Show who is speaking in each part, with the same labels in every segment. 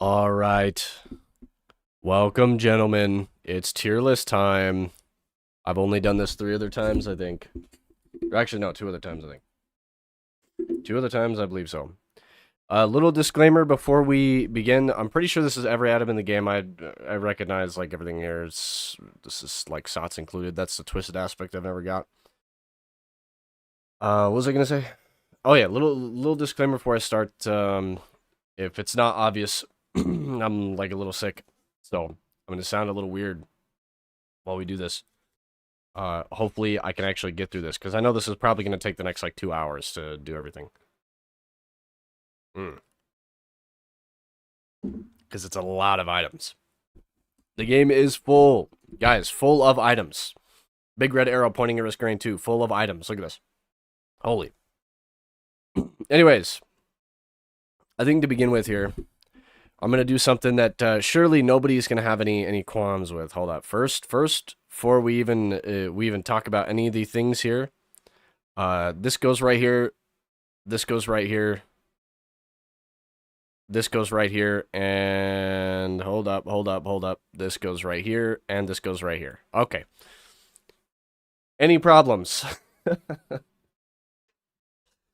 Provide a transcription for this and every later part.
Speaker 1: All right. Welcome, gentlemen. It's tier list time. I've only done this 3 other times, I think. Or actually, no, 2 other times, I think. 2 other times, I believe so. A little disclaimer before we begin. I'm pretty sure this is every item in the game. I recognize, like, everything here. This is, like, SOTs included. That's the twisted aspect I've never got. What was I going to say? Oh, yeah, little disclaimer before I start. If it's not obvious, I'm, like, a little sick. So, I'm going to sound a little weird while we do this. Hopefully I can actually get through this, because I know this is probably going to take the next, like, 2 hours to do everything. Because it's a lot of items. The game is full. Guys, full of items. Big red arrow pointing at risk grain 2. Full of items. Look at this. Holy. Anyways, I think to begin with here, I'm going to do something that surely nobody's going to have any qualms with. Hold up. First, before we even talk about any of the things here, this goes right here. This goes right here. This goes right here, and hold up. This goes right here, and this goes right here. Okay. Any problems?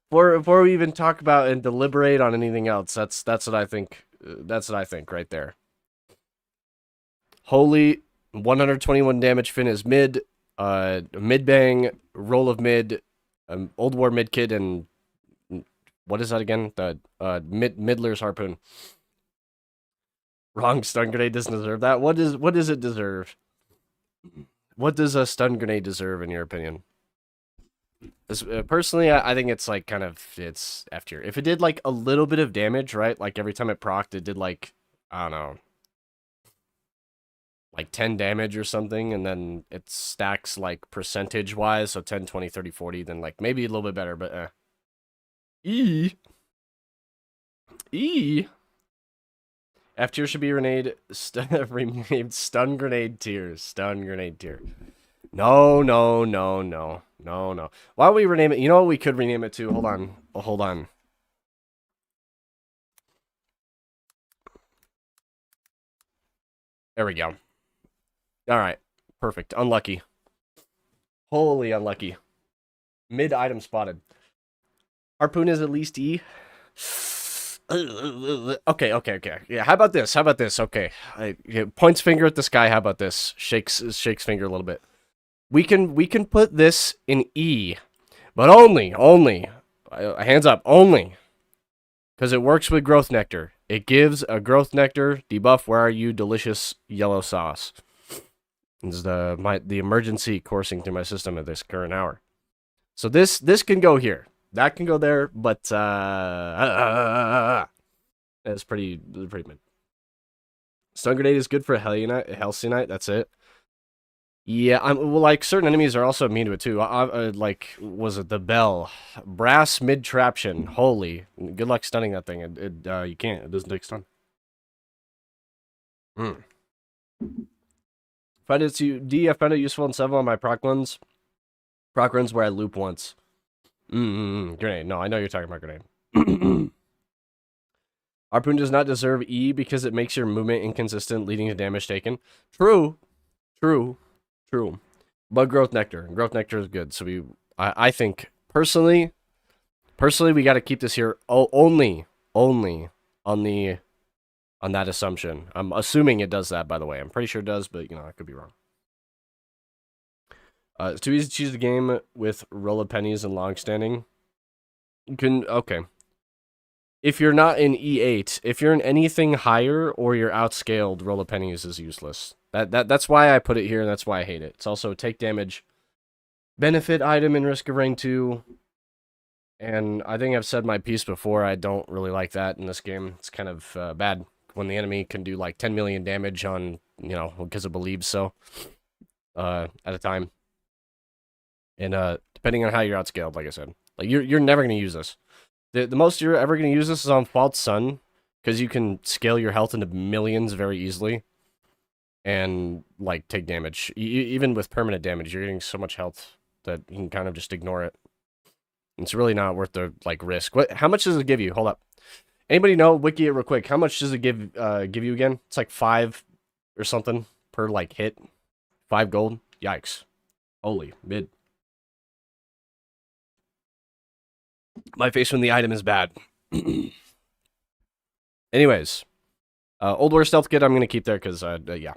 Speaker 1: Before we even talk about and deliberate on anything else, that's what I think. That's what I think right there. Holy 121 damage. Finn is mid. Mid bang. Roll of mid. Old War mid kid and. What is that again? The Midler's harpoon. Wrong. Stun grenade doesn't deserve that. What does it deserve? What does a stun grenade deserve in your opinion? Personally, I think it's like it's F tier. If it did like a little bit of damage, right? Like every time it procced, it did like, I don't know, like 10 damage or something, and then it stacks like percentage wise, so 10, 20, 30, 40, then like maybe a little bit better, but E. F tier should be renamed stun grenade tier. Stun grenade tier. No. Why don't we rename it? You know what we could rename it to? Hold on. Hold on. There we go. All right. Perfect. Unlucky. Holy unlucky. Mid item spotted. Harpoon is at least E. Okay. Yeah, how about this? Okay. Points finger at the sky. How about this? Shakes finger a little bit. We can put this in E, but only, hands up, only, because it works with growth nectar. It gives a growth nectar debuff. Where are you, delicious yellow sauce? This is the emergency coursing through my system at this current hour. So this can go here. That can go there, but it's pretty mid. Stun grenade is good for Halcyon. That's it. Yeah, well, like certain enemies are also immune to it too. Like, was it the bell? Brass mid traption. Holy, good luck stunning that thing. You can't. It doesn't take stun. Find it D. I found it useful in several of my proc runs. Proc runs where I loop once. Grenade. No, I know you're talking about grenade. Harpoon does not deserve E because it makes your movement inconsistent, leading to damage taken. True. But growth nectar is good. So I think personally, we got to keep this here only on that assumption. I'm assuming it does that, by the way. I'm pretty sure it does, but I could be wrong. It's too easy to choose the game with roll of pennies and long standing. Okay. If you're not in E8, if you're in anything higher or you're outscaled, roll of pennies is useless. That's why I put it here, and that's why I hate it. It's also take damage, benefit item in Risk of Rain 2, and I think I've said my piece before. I don't really like that in this game. It's kind of bad when the enemy can do like 10 million damage on, because it believes so, at a time. And depending on how you're outscaled, like I said, like you're never gonna use this. The most you're ever gonna use this is on False Sun, because you can scale your health into millions very easily. And, like, take damage. Even with permanent damage, you're getting so much health that you can kind of just ignore it. It's really not worth the, like, risk. How much does it give you? Hold up. Anybody know, wiki it real quick, how much does it give you again? It's like 5 or something per like hit. 5 gold. Yikes. Holy mid. My face when the item is bad. Anyways, Old War Stealth Kit I'm going to keep there because, yeah,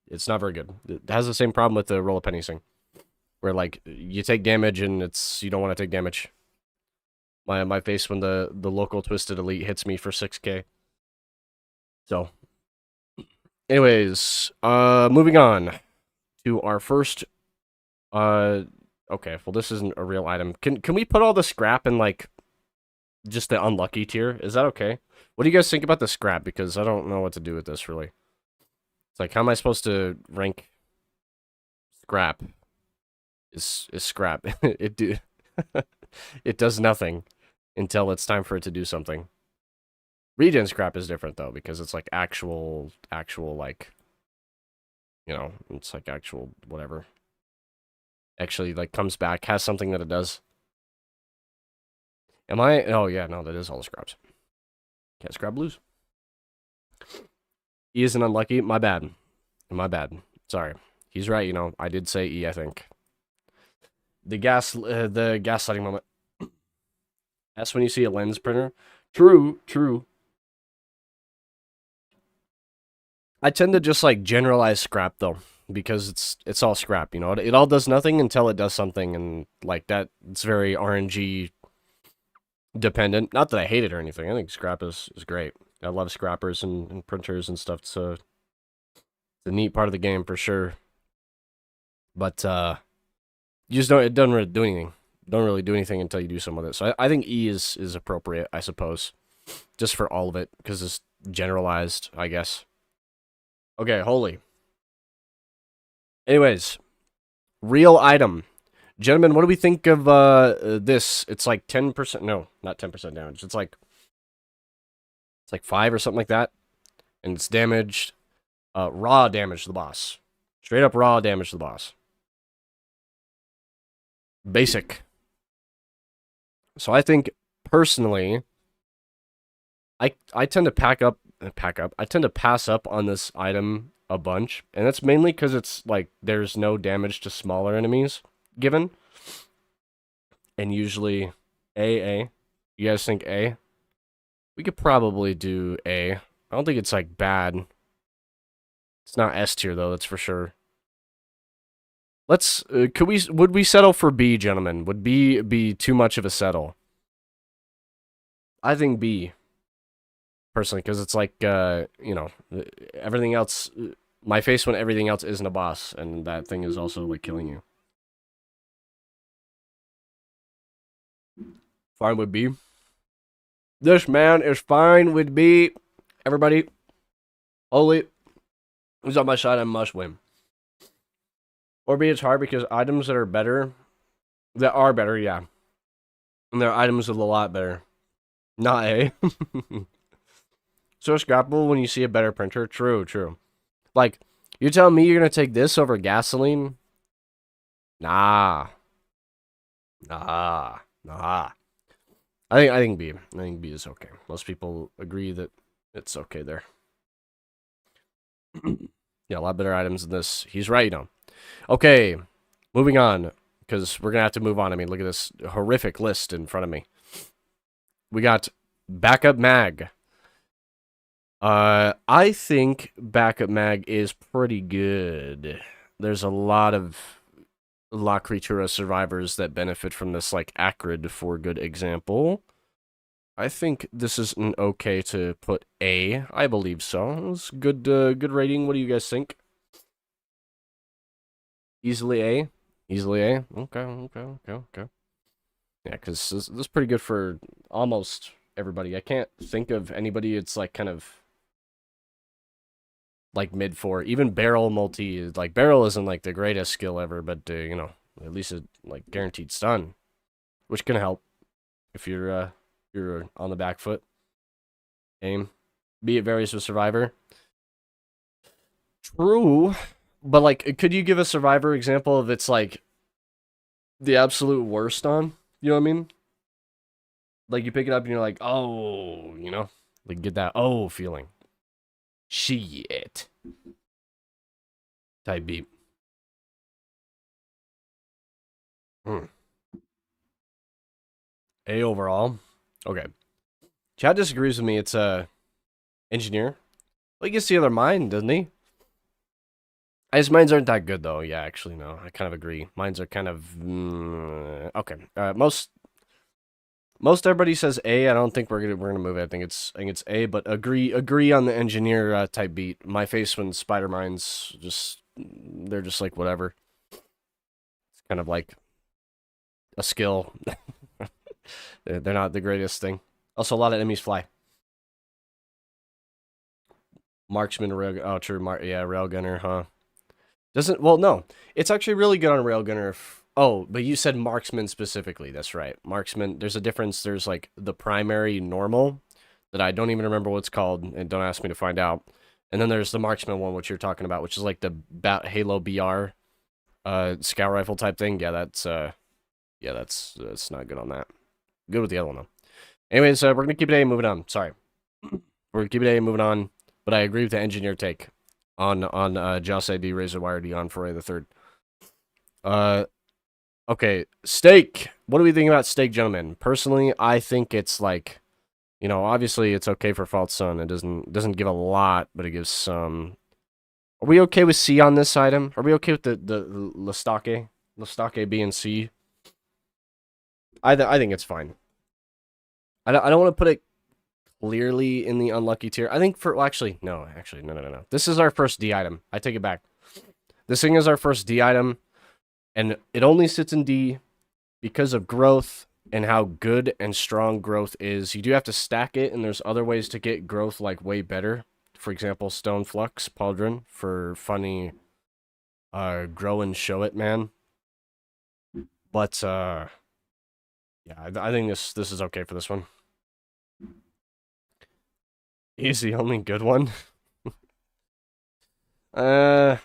Speaker 1: it's not very good. It has the same problem with the Roll of Pennies thing, where, like, you take damage and you don't want to take damage. My face when the local Twisted Elite hits me for 6k. So, anyways, moving on to our first, okay, well, this isn't a real item. Can we put all the scrap in, like, just the unlucky tier? Is that okay? What do you guys think about the scrap? Because I don't know what to do with this, really. It's like, how am I supposed to rank scrap? Is scrap. It does nothing until it's time for it to do something. Regen scrap is different, though, because it's, like, actual, like, you know, it's, like, actual whatever. Actually, like, comes back, has something that it does. Am I? Oh, yeah, no, that is all the scraps. Can't scrap blues. E isn't unlucky. My bad. My bad. Sorry. He's right, you know. I did say E, I think. The gaslighting moment. That's when you see a lens printer. True. I tend to just, like, generalize scrap, though, because it's all scrap, you know? It all does nothing until it does something, and, like, that, it's very RNG dependent. Not that I hate it or anything. I think scrap is great. I love scrappers and printers and stuff. It's a neat part of the game for sure. But you just don't. It doesn't really do anything. Don't really do anything until you do some of it. So I think E is appropriate, I suppose, just for all of it because it's generalized, I guess. Okay, holy. Anyways, real item. Gentlemen, what do we think of this? It's like 10%. No, not 10% damage. It's like 5 or something like that. And it's damaged. Raw damage to the boss. Straight up raw damage to the boss. Basic. So I think, personally, I tend to pack up. I tend to pass up on this item a bunch. And that's mainly because it's like there's no damage to smaller enemies given. And usually A. You guys think A? We could probably do A. I don't think it's like bad. It's not S tier though, that's for sure. Let's would we settle for B, gentlemen? Would B be too much of a settle? I think B. Personally, because it's like you know, everything else, my face when everything else isn't a boss, and that thing is also like killing you. Fine with B. This man is fine with B. Everybody, holy, who's on my side? I must win. Or B, it's hard because items that are better, yeah. And there are items that are a lot better. Not A. So scrappable when you see a better printer. True. Like, you're telling me you're going to take this over gasoline? Nah. I think B. I think B is okay. Most people agree that it's okay there. Yeah, a lot better items than this. He's right, you know. Okay, moving on, because we're going to have to move on. I mean, look at this horrific list in front of me. We got Backup Mag. I think Backup Mag is pretty good. There's a lot of La Creatura survivors that benefit from this, like Acrid, for good example. I think this is an okay to put A. I believe so. It's good, good rating. What do you guys think? Easily A? Easily A? Okay. Yeah, because this is pretty good for almost everybody. I can't think of anybody it's like kind of like mid for. Even barrel multi, like barrel isn't like the greatest skill ever, but you know, at least it like guaranteed stun, which can help if you're on the back foot. Aim, be it varies with survivor. True, but like, could you give a survivor example of it's like the absolute worst on? You know what I mean? Like you pick it up and you're like, oh, you know, like get that oh feeling. Shit. Type beep. A overall. Okay. Chad disagrees with me. It's engineer. Well, he gets the other mine, doesn't he? His mines aren't that good though. Yeah, actually, no. I kind of agree. Mines are kind of okay. Most everybody says A. I don't think we're gonna move it. I think it's A. But agree on the engineer type beat. My face when spider mines they're just like whatever. It's kind of like a skill. They're not the greatest thing. Also, a lot of enemies fly. Marksman, rail. Oh, true. Yeah, railgunner, huh? No. It's actually really good on railgunner. Oh, but you said marksman specifically. That's right. Marksman. There's a difference. There's like the primary normal that I don't even remember what it's called, and don't ask me to find out. And then there's the marksman one, which you're talking about, which is like the Halo BR, scout rifle type thing. Yeah, that's not good on that. Good with the other one though. Anyways, we're gonna keep it A. Moving on. Sorry, we're gonna keep it A. Moving on. But I agree with the engineer take on Joss A.D. Razor Wire D on Friday the 3rd. Okay, steak. What do we think about steak, gentlemen? Personally, I think it's like, you know, obviously it's okay for False Sun. It doesn't give a lot, but it gives some. Are we okay with C on this item? Are we okay with the Lestake B and C? I think it's fine. I don't want to put it clearly in the unlucky tier. I think no. This is our first D item. I take it back. This thing is our first D item, and it only sits in D because of growth and how good and strong growth is. You do have to stack it, and there's other ways to get growth like way better. For example, Stone Flux, Pauldron for funny grow and show it, man. But yeah, I think this is okay for this one. He's the only good one. No.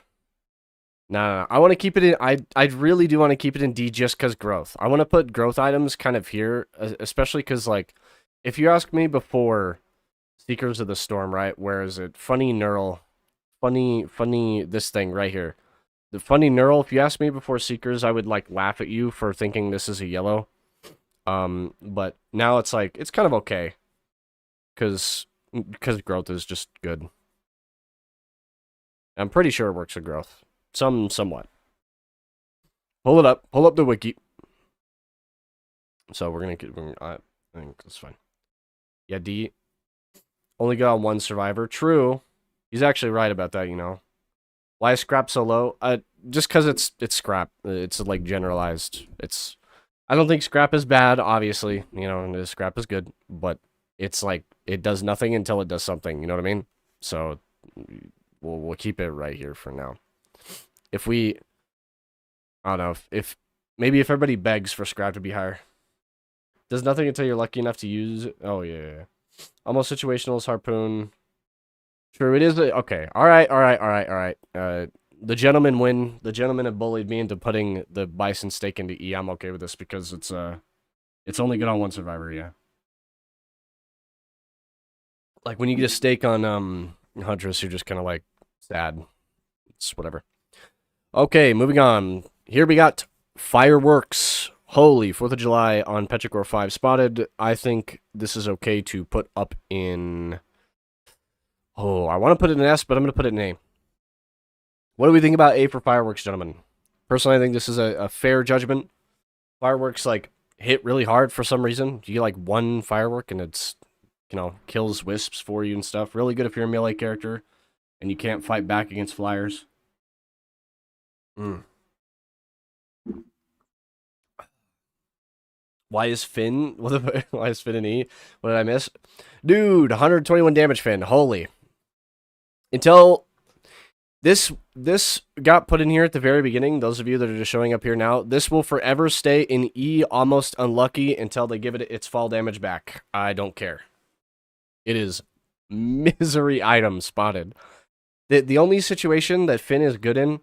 Speaker 1: I want to keep it in. I really do want to keep it in D just because growth. I want to put growth items kind of here, especially because like, if you ask me before Seekers of the Storm, right? Where is it? Funny Neural, funny this thing right here. The funny Neural. If you asked me before Seekers, I would like laugh at you for thinking this is a yellow. But now it's like it's kind of okay, because growth is just good. I'm pretty sure it works with growth. Somewhat. Pull it up. Pull up the wiki. So we're gonna get. I think that's fine. Yeah, D. Only got one survivor. True. He's actually right about that. You know. Why is scrap so low? Just because it's scrap. It's like generalized. I don't think scrap is bad. Obviously, you know, scrap is good, but it's like it does nothing until it does something. You know what I mean? So we'll keep it right here for now. If we, I don't know, if maybe if everybody begs for scrap to be higher. Does nothing until you're lucky enough to use it. Oh, yeah. Almost situational is harpoon. True, it is. Okay, all right. The gentlemen win. The gentlemen have bullied me into putting the Bison steak into E. I'm okay with this because it's only good on one survivor, yeah. Like when you get a steak on Huntress, you're just kind of like sad. It's whatever. Okay, moving on. Here we got fireworks. Holy 4th of July on Petrichor 5 spotted. I think this is okay to put up in. Oh, I want to put it in S, but I'm going to put it in A. What do we think about A for fireworks, gentlemen? Personally, I think this is a fair judgment. Fireworks, like, hit really hard for some reason. You get, like, one firework, and it's, you know, kills wisps for you and stuff. Really good if you're a melee character, and you can't fight back against flyers. Why is Finn? Why is Finn an E? What did I miss? Dude, 121 damage, Finn. Holy. Until this got put in here at the very beginning, those of you that are just showing up here now, this will forever stay in E, almost unlucky, until they give it its fall damage back. I don't care. It is misery item spotted. The only situation that Finn is good in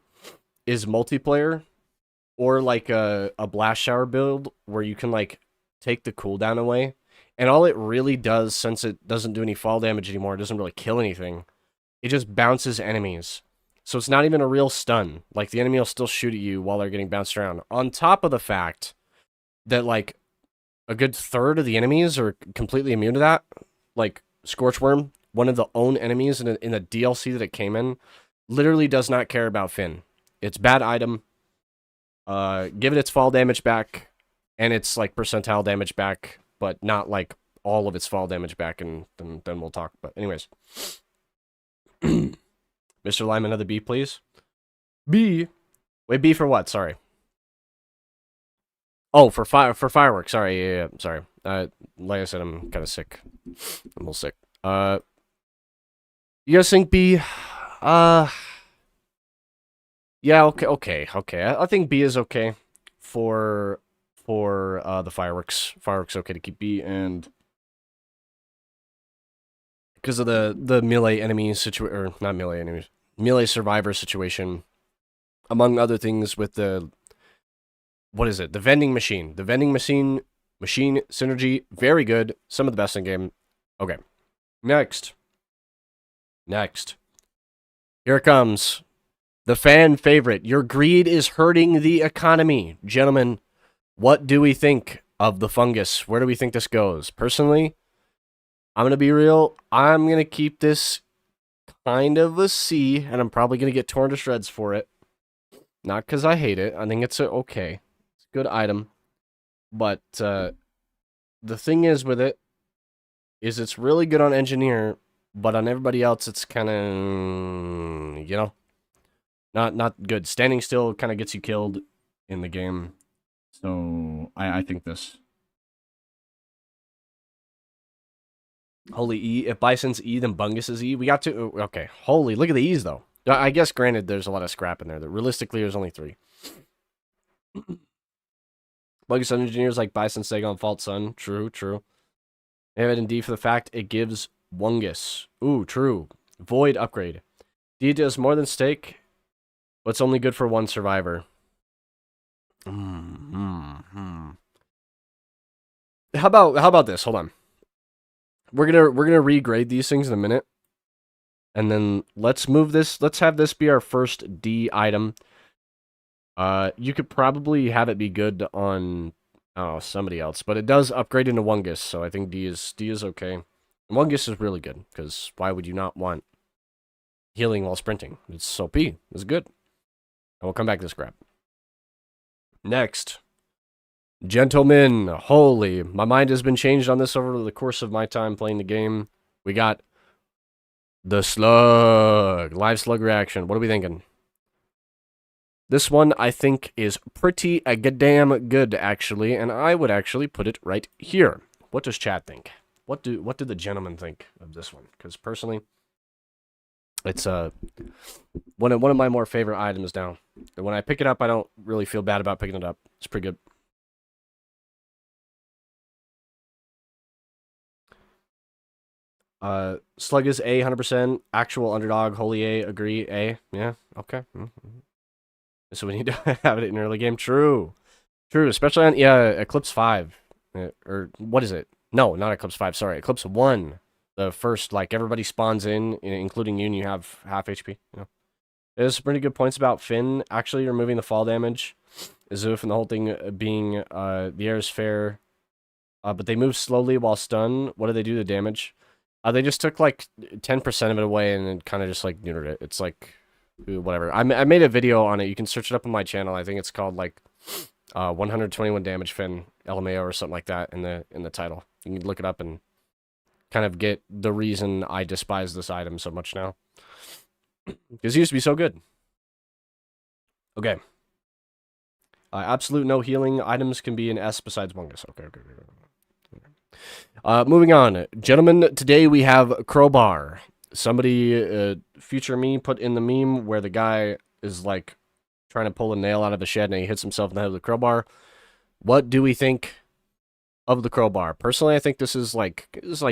Speaker 1: is multiplayer, or like a blast shower build where you can like take the cooldown away. And all it really does, since it doesn't do any fall damage anymore, it doesn't really kill anything, it just bounces enemies. So it's not even a real stun. Like, the enemy will still shoot at you while they're getting bounced around. On top of the fact that, like, a good third of the enemies are completely immune to that. Like, Scorchworm, one of the own enemies in the DLC that it came in, literally does not care about Finn. It's bad item. Give it its fall damage back, and its, like, percentile damage back, but not, like, all of its fall damage back, and then we'll talk. But anyways. Mr. Lime, another B, please. B. Wait, B for what? Sorry. Oh, for fireworks. Sorry, yeah, sorry. Like I said, I'm kind of sick. I'm a little sick. You guys think B? Yeah, okay. I think B is okay for the fireworks. Fireworks okay to keep B, and because of the melee enemy situation, or not melee enemies, melee survivor situation, among other things with the, what is it? The vending machine. The vending machine synergy, very good. Some of the best in game. Okay. Next. Here it comes. The fan favorite. Your greed is hurting the economy. Gentlemen, what do we think of the fungus? Where do we think this goes? Personally, I'm going to be real. I'm going to keep this kind of a C, and I'm probably going to get torn to shreds for it. Not because I hate it. I think it's okay. It's a good item. But the thing is with it, is it's really good on engineer, but on everybody else, it's kind of, you know, not good. Standing still kind of gets you killed in the game. So I think this. Holy E. If Bison's E, then Fungus is E. We got to... Okay. Holy, look at the E's, though. I guess, granted, there's a lot of scrap in there. That realistically, there's only 3. Fungus engineers like Bison, Sega, and Fault Sun. True. They have it in D for the fact it gives Fungus. Ooh, true. Void upgrade. D does more than stake, but it's only good for 1 survivor. How about this? Hold on. We're gonna regrade these things in a minute, and then let's move this. Let's have this be our first D item. You could probably have it be good on somebody else, but it does upgrade into Fungus, so I think D is okay. And Fungus is really good because why would you not want healing while sprinting? It's OP. It's good. And we'll come back to this crap. Next. Gentlemen, holy, my mind has been changed on this over the course of my time playing the game. We got the slug, live slug reaction. What are we thinking? This one, I think, is pretty damn good, actually, and I would actually put it right here. What does chat think? What do the gentlemen think of this one? Because personally, it's one of my more favorite items now. And when I pick it up, I don't really feel bad about picking it up. It's pretty good. Slug is A, 100%. Actual underdog, holy A, agree, A. Yeah, okay. So we need to have it in early game. True, especially on, Eclipse 5. Or, what is it? No, not Eclipse 5, sorry. Eclipse 1. The first, like, everybody spawns in, including you, and you have half HP. You know? There's pretty good points about Finn actually removing the fall damage. Azuf and the whole thing being, the air is fair. But they move slowly while stunned. What do they do to damage? They just took, like, 10% of it away and then kind of just, like, neutered it. It's, like, whatever. I made a video on it. You can search it up on my channel. I think it's called, like, 121 damage Finn, LMAO or something like that in the title. You can look it up and kind of get the reason I despise this item so much now. Because it used to be so good. Okay. Absolute no healing. Items can be an S besides Fungus. Okay. Moving on. Gentlemen, today we have Crowbar. Somebody, future me, put in the meme where the guy is, like, trying to pull a nail out of the shed and he hits himself in the head with a crowbar. What do we think of the crowbar? Personally, I think this is like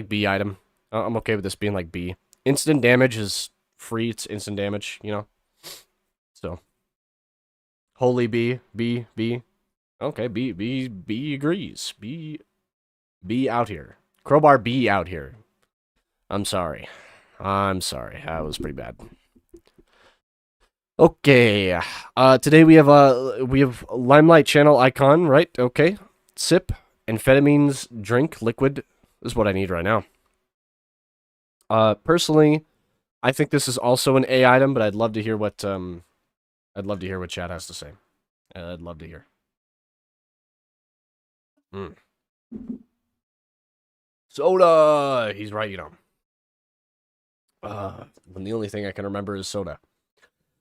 Speaker 1: B item. I'm okay with this being like B. Instant damage is free. It's instant damage, you know? So. Holy B. Okay, B agrees. B Be out here. Crowbar, be out here. I'm sorry. That was pretty bad. Okay. Today we have Limelight channel icon, right? Okay. Sip. Amphetamines drink liquid is what I need right now. Personally, I think this is also an A item, but I'd love to hear what Chad has to say. I'd love to hear. Soda. He's right, you know. When the only thing I can remember is soda.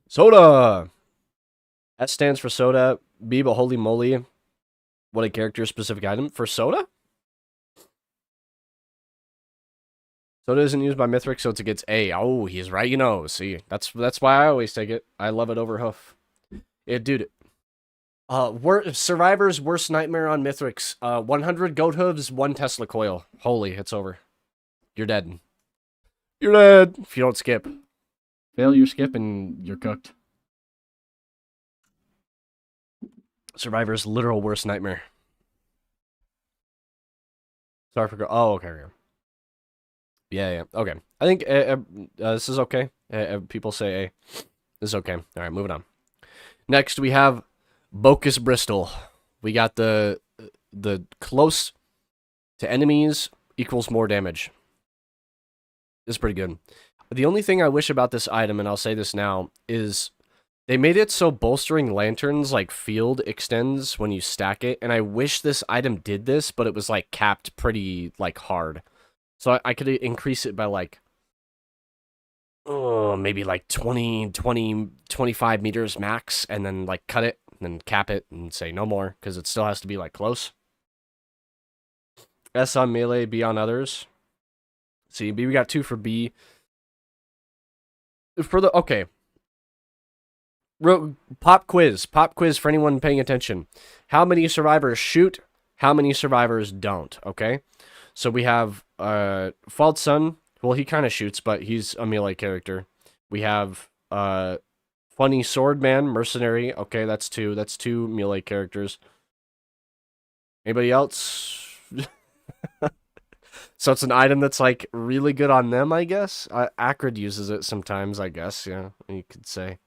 Speaker 1: Soda. S stands for soda. B, but holy moly, what a character specific item for soda. Soda isn't used by Mithrix, so it gets A. Oh, he's right, you know. See, that's why I always take it. I love it over Hoof. Yeah, dude. Survivor's worst nightmare on Mithrix. 100 goat hooves, 1 Tesla coil. Holy, it's over. You're dead. You're dead if you don't skip. Fail your skip and you're cooked. Survivor's literal worst nightmare. Sorry for oh, okay. Yeah. Okay. I think this is okay. People say A. This is okay. All right, moving on. Next, we have Bocus Bristol. We got the close to enemies equals more damage. This is pretty good. The only thing I wish about this item, and I'll say this now, is they made it so bolstering lanterns, like, field extends when you stack it, and I wish this item did this, but it was, like, capped pretty, like, hard. So I could increase it by, like, maybe, like, 25 meters max, and then, like, cut it, and then cap it, and say no more, because it still has to be, like, close. S on melee, B on others. See, B, we got 2 for B. For the, okay. Pop quiz for anyone paying attention. How many survivors shoot? How many survivors don't? Okay, so we have False Sun. Well, he kind of shoots, but he's a melee character. We have Funny Swordman, Mercenary. Okay, that's 2. That's 2 melee characters. Anybody else? So it's an item that's like really good on them, I guess. Acrid uses it sometimes, I guess. Yeah, you could say.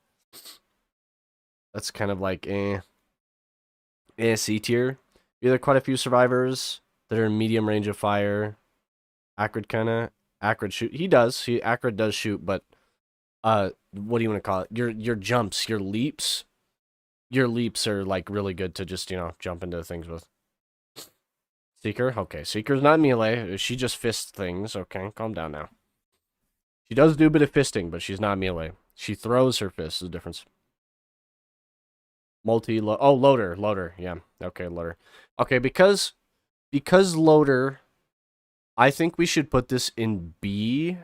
Speaker 1: That's kind of like C tier. Either quite a few survivors that are in medium range of fire. Acrid shoot. He does. Acrid does shoot, but what do you want to call it? Your jumps, your leaps. Your leaps are like really good to just, jump into things with. Seeker. Okay, Seeker's not melee. She just fists things. Okay, calm down now. She does do a bit of fisting, but she's not melee. She throws her fists. Is the difference. Loader. Yeah. Okay, loader. Okay, because loader, I think we should put this in B.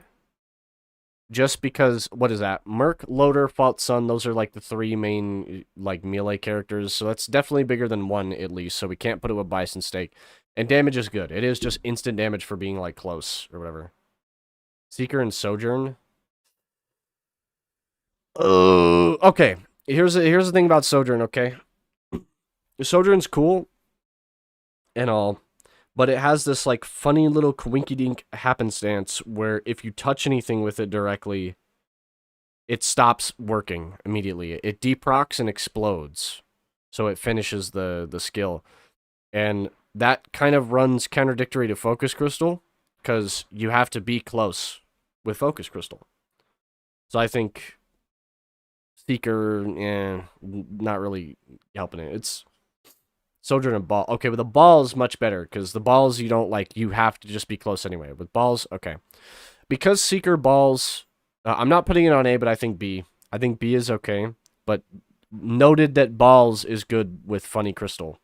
Speaker 1: Just because, what is that? Merc, loader, False Sun, those are like the 3 main like melee characters. So that's definitely bigger than 1 at least. So we can't put it with Bison Stake. And damage is good. It is just instant damage for being like close or whatever. Seeker and Sojourn. Okay. Here's the thing about Sojourn, okay? Sojourn's cool and all, but it has this like funny little coinky-dink happenstance where if you touch anything with it directly, it stops working immediately. It deprocs and explodes. So it finishes the skill. And that kind of runs contradictory to Focus Crystal, because you have to be close with Focus Crystal. So I think Seeker, not really helping it. It's Sojourn and Ball. Okay, but the Ball is much better, because the Balls you don't like, you have to just be close anyway. With Balls, okay. Because Seeker Balls, I'm not putting it on A, but I think B. I think B is okay, but noted that Balls is good with Funny Crystal.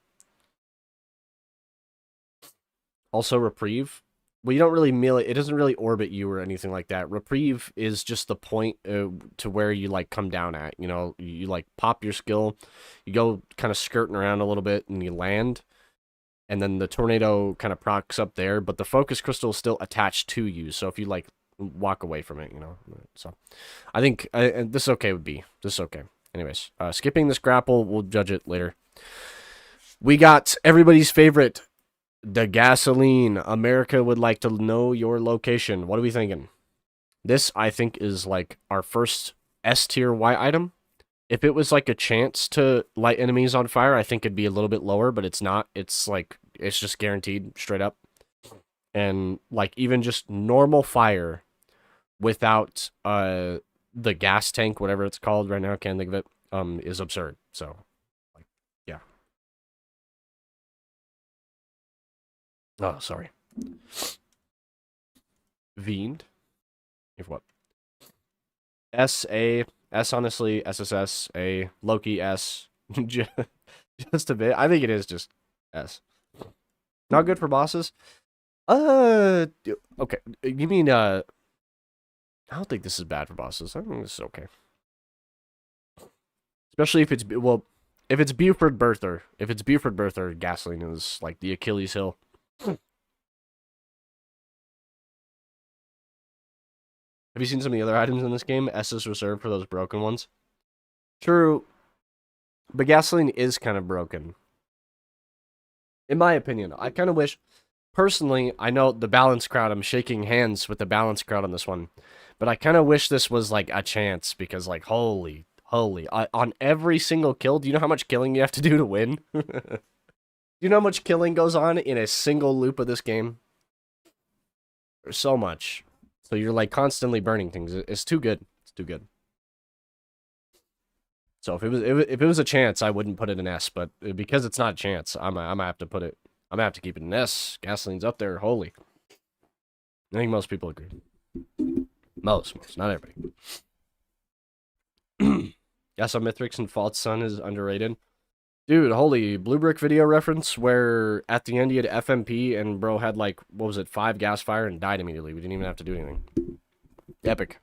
Speaker 1: Also, Reprieve. Well, you don't really melee. It doesn't really orbit you or anything like that. Reprieve is just the point to where you, like, come down at. You, like, pop your skill. You go kind of skirting around a little bit, and you land. And then the tornado kind of procs up there. But the Focus Crystal is still attached to you. So if you, like, walk away from it, So I think this is okay with B. This is okay. Anyways, skipping this grapple, we'll judge it later. We got everybody's favorite The gasoline. America would like to know your location. What are we thinking? This, I think, is like our first S tier Y item. If it was like a chance to light enemies on fire, I think it'd be a little bit lower, but it's not. It's like, it's just guaranteed straight up. And like even just normal fire without the gas tank, whatever it's called right now, I can't think of it, is absurd. So like, yeah. Oh, sorry. Fiend. If what? S A S honestly SSS A Loki S just a bit. I think it is just S. Not good for bosses. Okay. You mean I don't think this is bad for bosses. I think this is okay. Especially if it's if it's Buford Berther. If it's Buford Berther, gasoline is like the Achilles heel. Have you seen some of the other items in this game? S is reserved for those broken ones. True, but gasoline is kind of broken. In my opinion, I kind of wish, personally, I know the balance crowd, I'm shaking hands with the balance crowd on this one, but I kind of wish this was like a chance because, like, holy, on every single kill, do you know how much killing you have to do to win? Do you know how much killing goes on in a single loop of this game? There's so much. So you're like constantly burning things. It's too good. It's too good. So if it was a chance, I wouldn't put it in S, but because it's not a chance, I'm gonna have to put it. I'm gonna have to keep it in S. Gasoline's up there. Holy. I think most people agree. Most, not everybody. Yeah, so Mithrix and False Sun is underrated. Dude, holy, Blue Brick video reference where at the end he had FMP and bro had like, what was it, 5 gas fire and died immediately. We didn't even have to do anything. Epic.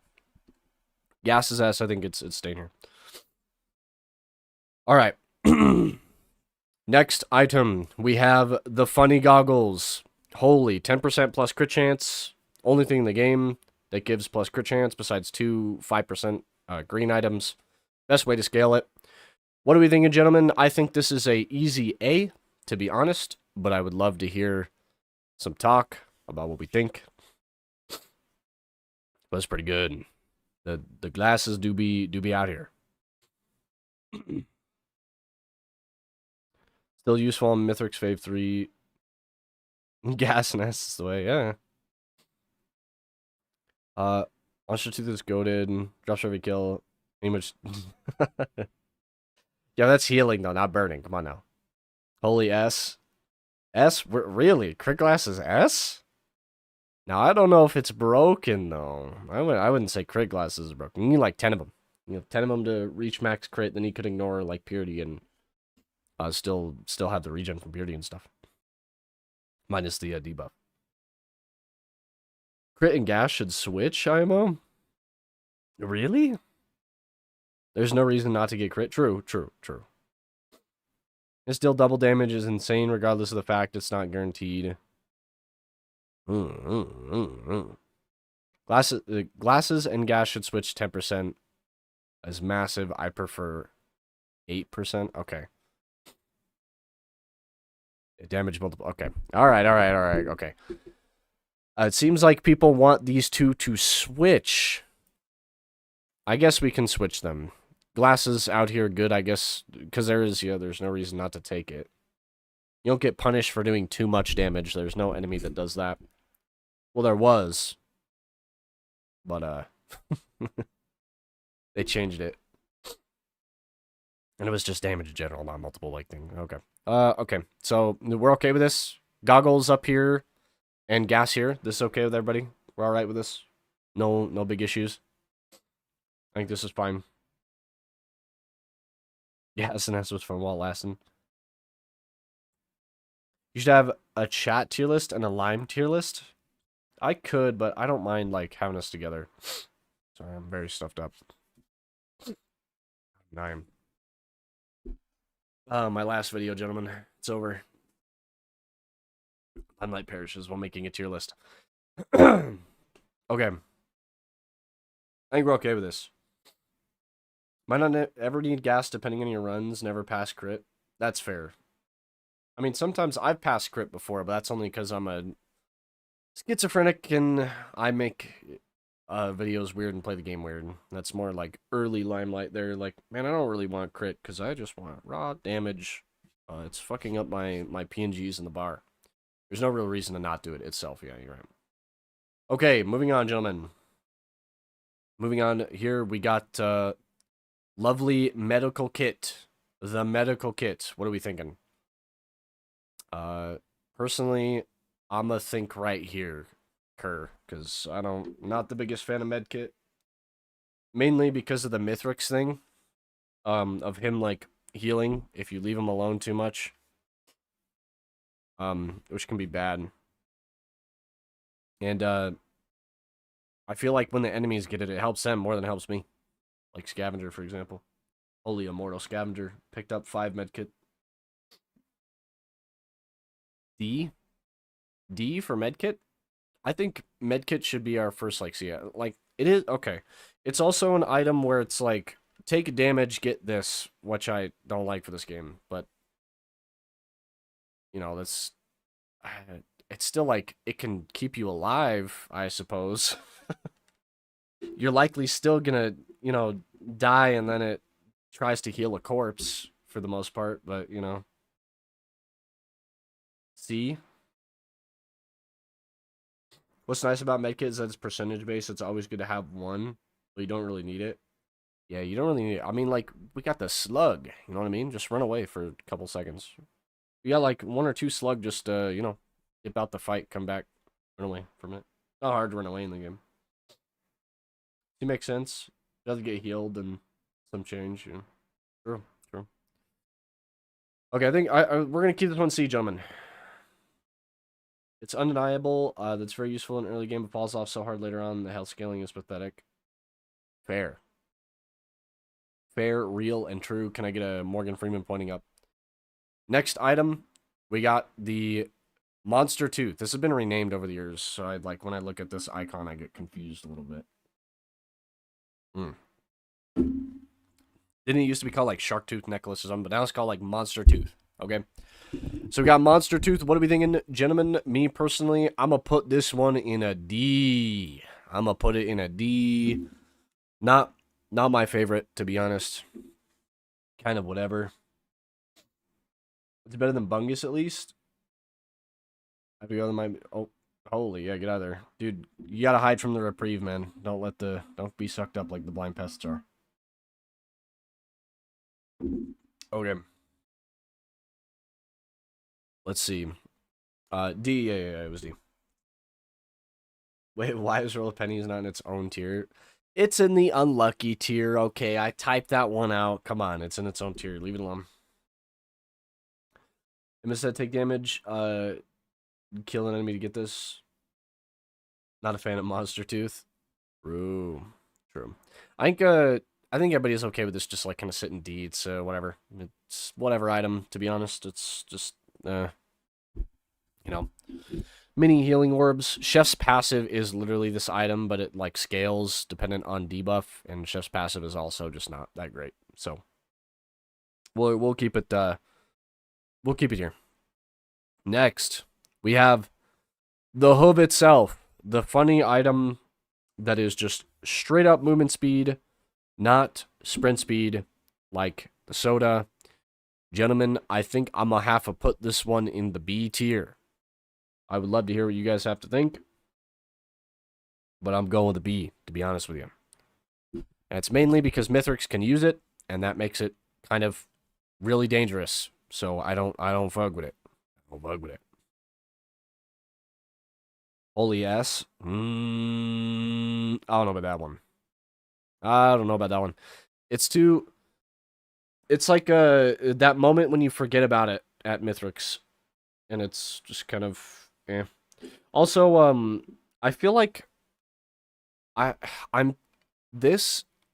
Speaker 1: Gas is S, I think it's staying here. Alright. Next item, we have the funny goggles. Holy, 10% plus crit chance. Only thing in the game that gives plus crit chance besides 5% green items. Best way to scale it. What are we thinking, gentlemen? I think this is a easy A, to be honest, but I would love to hear some talk about what we think. But it's pretty good. The glasses do be out here. Still useful on Mithrix Fave 3. Gas and S is the way, yeah. Monster Tooth is goated. Drops every kill. Image. Yeah, that's healing though, not burning. Come on now. Holy S. S? Really? Crit glass is S? Now, I don't know if it's broken, though. I wouldn't say crit glasses is broken. You need, like, 10 of them. You have 10 of them to reach max crit, then you could ignore, like, purity and still have the regen from purity and stuff. Minus the debuff. Crit and gas should switch, IMO? Really? There's no reason not to get crit? True. And still, double damage is insane, regardless of the fact it's not guaranteed. Glasses and gas should switch 10% as massive. I prefer 8%. Okay. Damage multiple. Okay. All right. Okay. It seems like people want these two to switch. I guess we can switch them. Glasses out here good, I guess, because there's no reason not to take it. You don't get punished for doing too much damage. There's no enemy that does that. Well, there was. But, they changed it. And it was just damage in general, not multiple, like, thing. Okay. Okay. So, we're okay with this. Goggles up here. And gas here. This is okay with everybody? We're alright with this? No big issues? I think this is fine. Yeah, SNS was fun while it lasted. You should have a chat tier list and a lime tier list. I could, but I don't mind, like, having us together. Sorry, I'm very stuffed up. 9. My last video, gentlemen. It's over. Sunlight perishes while making a tier list. Okay. I think we're okay with this. Might not ever need gas depending on your runs. Never pass crit. That's fair. I mean, sometimes I've passed crit before, but that's only because I'm a schizophrenic and I make videos weird and play the game weird. That's more like early Limelight there. Like, man, I don't really want crit because I just want raw damage. It's fucking up my PNGs in the bar. There's no real reason to not do it itself. Yeah, you're right. Okay, moving on, gentlemen. Moving on here, we got lovely medical kit. The medical kit. What are we thinking? Personally, I'ma think right here, Kerr, because not the biggest fan of medkit. Mainly because of the Mithrix thing, of him like healing if you leave him alone too much, which can be bad. And I feel like when the enemies get it, it helps them more than it helps me. Like Scavenger, for example. Holy Immortal Scavenger picked up 5 medkit. D for medkit? I think medkit should be our first, like, see, like, it is, okay. It's also an item where it's like, take damage, get this, which I don't like for this game, but, you know, that's, it's still like, it can keep you alive, I suppose. You're likely still gonna, you know, die and then it tries to heal a corpse for the most part, but, you know. See? What's nice about medkit is that it's percentage based. It's always good to have one, but you don't really need it. Yeah, you don't really need it. I mean, like, we got the slug. You know what I mean? Just run away for a couple seconds. You got, like, 1 or 2 slug just, you know, dip out the fight, come back, run away from it. Not hard to run away in the game. It makes sense. It doesn't get healed and some change, you know. True, true. Okay, I think we're going to keep this one C, gentlemen. It's undeniable. That's very useful in early game, but falls off so hard later on. The health scaling is pathetic. Fair. Fair, real, and true. Can I get a Morgan Freeman pointing up? Next item, we got the Monster Tooth. This has been renamed over the years, so I like when I look at this icon, I get confused a little bit. Didn't it used to be called like Shark Tooth Necklace or something, but now it's called like Monster Tooth. Okay. So we got Monster Tooth. What are we thinking, gentlemen? Me personally, I'm gonna put this one in a D. I'm gonna put it in a D. Not my favorite, to be honest. Kind of whatever. It's better than Fungus at least. I have to go to my holy yeah, get out of there. Dude, you gotta hide from the reprieve, man. Don't be sucked up like the blind pests are. Okay. Let's see. D, yeah, it was D. Wait, why is Roll of Pennies not in its own tier? It's in the unlucky tier, okay. I typed that one out. Come on, it's in its own tier. Leave it alone. Emma said take damage. Kill an enemy to get this. Not a fan of Monster Tooth. True. I think everybody's okay with this just like kind of sitting D. It's whatever. It's whatever item, to be honest. It's just you know. Mini healing orbs. Chef's passive is literally this item, but it like scales dependent on debuff, and Chef's passive is also just not that great. So we'll keep it here. Next, we have the hoof itself, the funny item that is just straight up movement speed, not sprint speed like the soda. Gentlemen, I think I'm gonna have to put this one in the B tier. I would love to hear what you guys have to think, but I'm going with the B, to be honest with you. And it's mainly because Mithrix can use it, and that makes it kind of really dangerous. So I don't fuck with it. I don't fuck with it. Holy ass. I don't know about that one. It's like that moment when you forget about it at Mithrix, and it's just kind of Also, I feel like I'm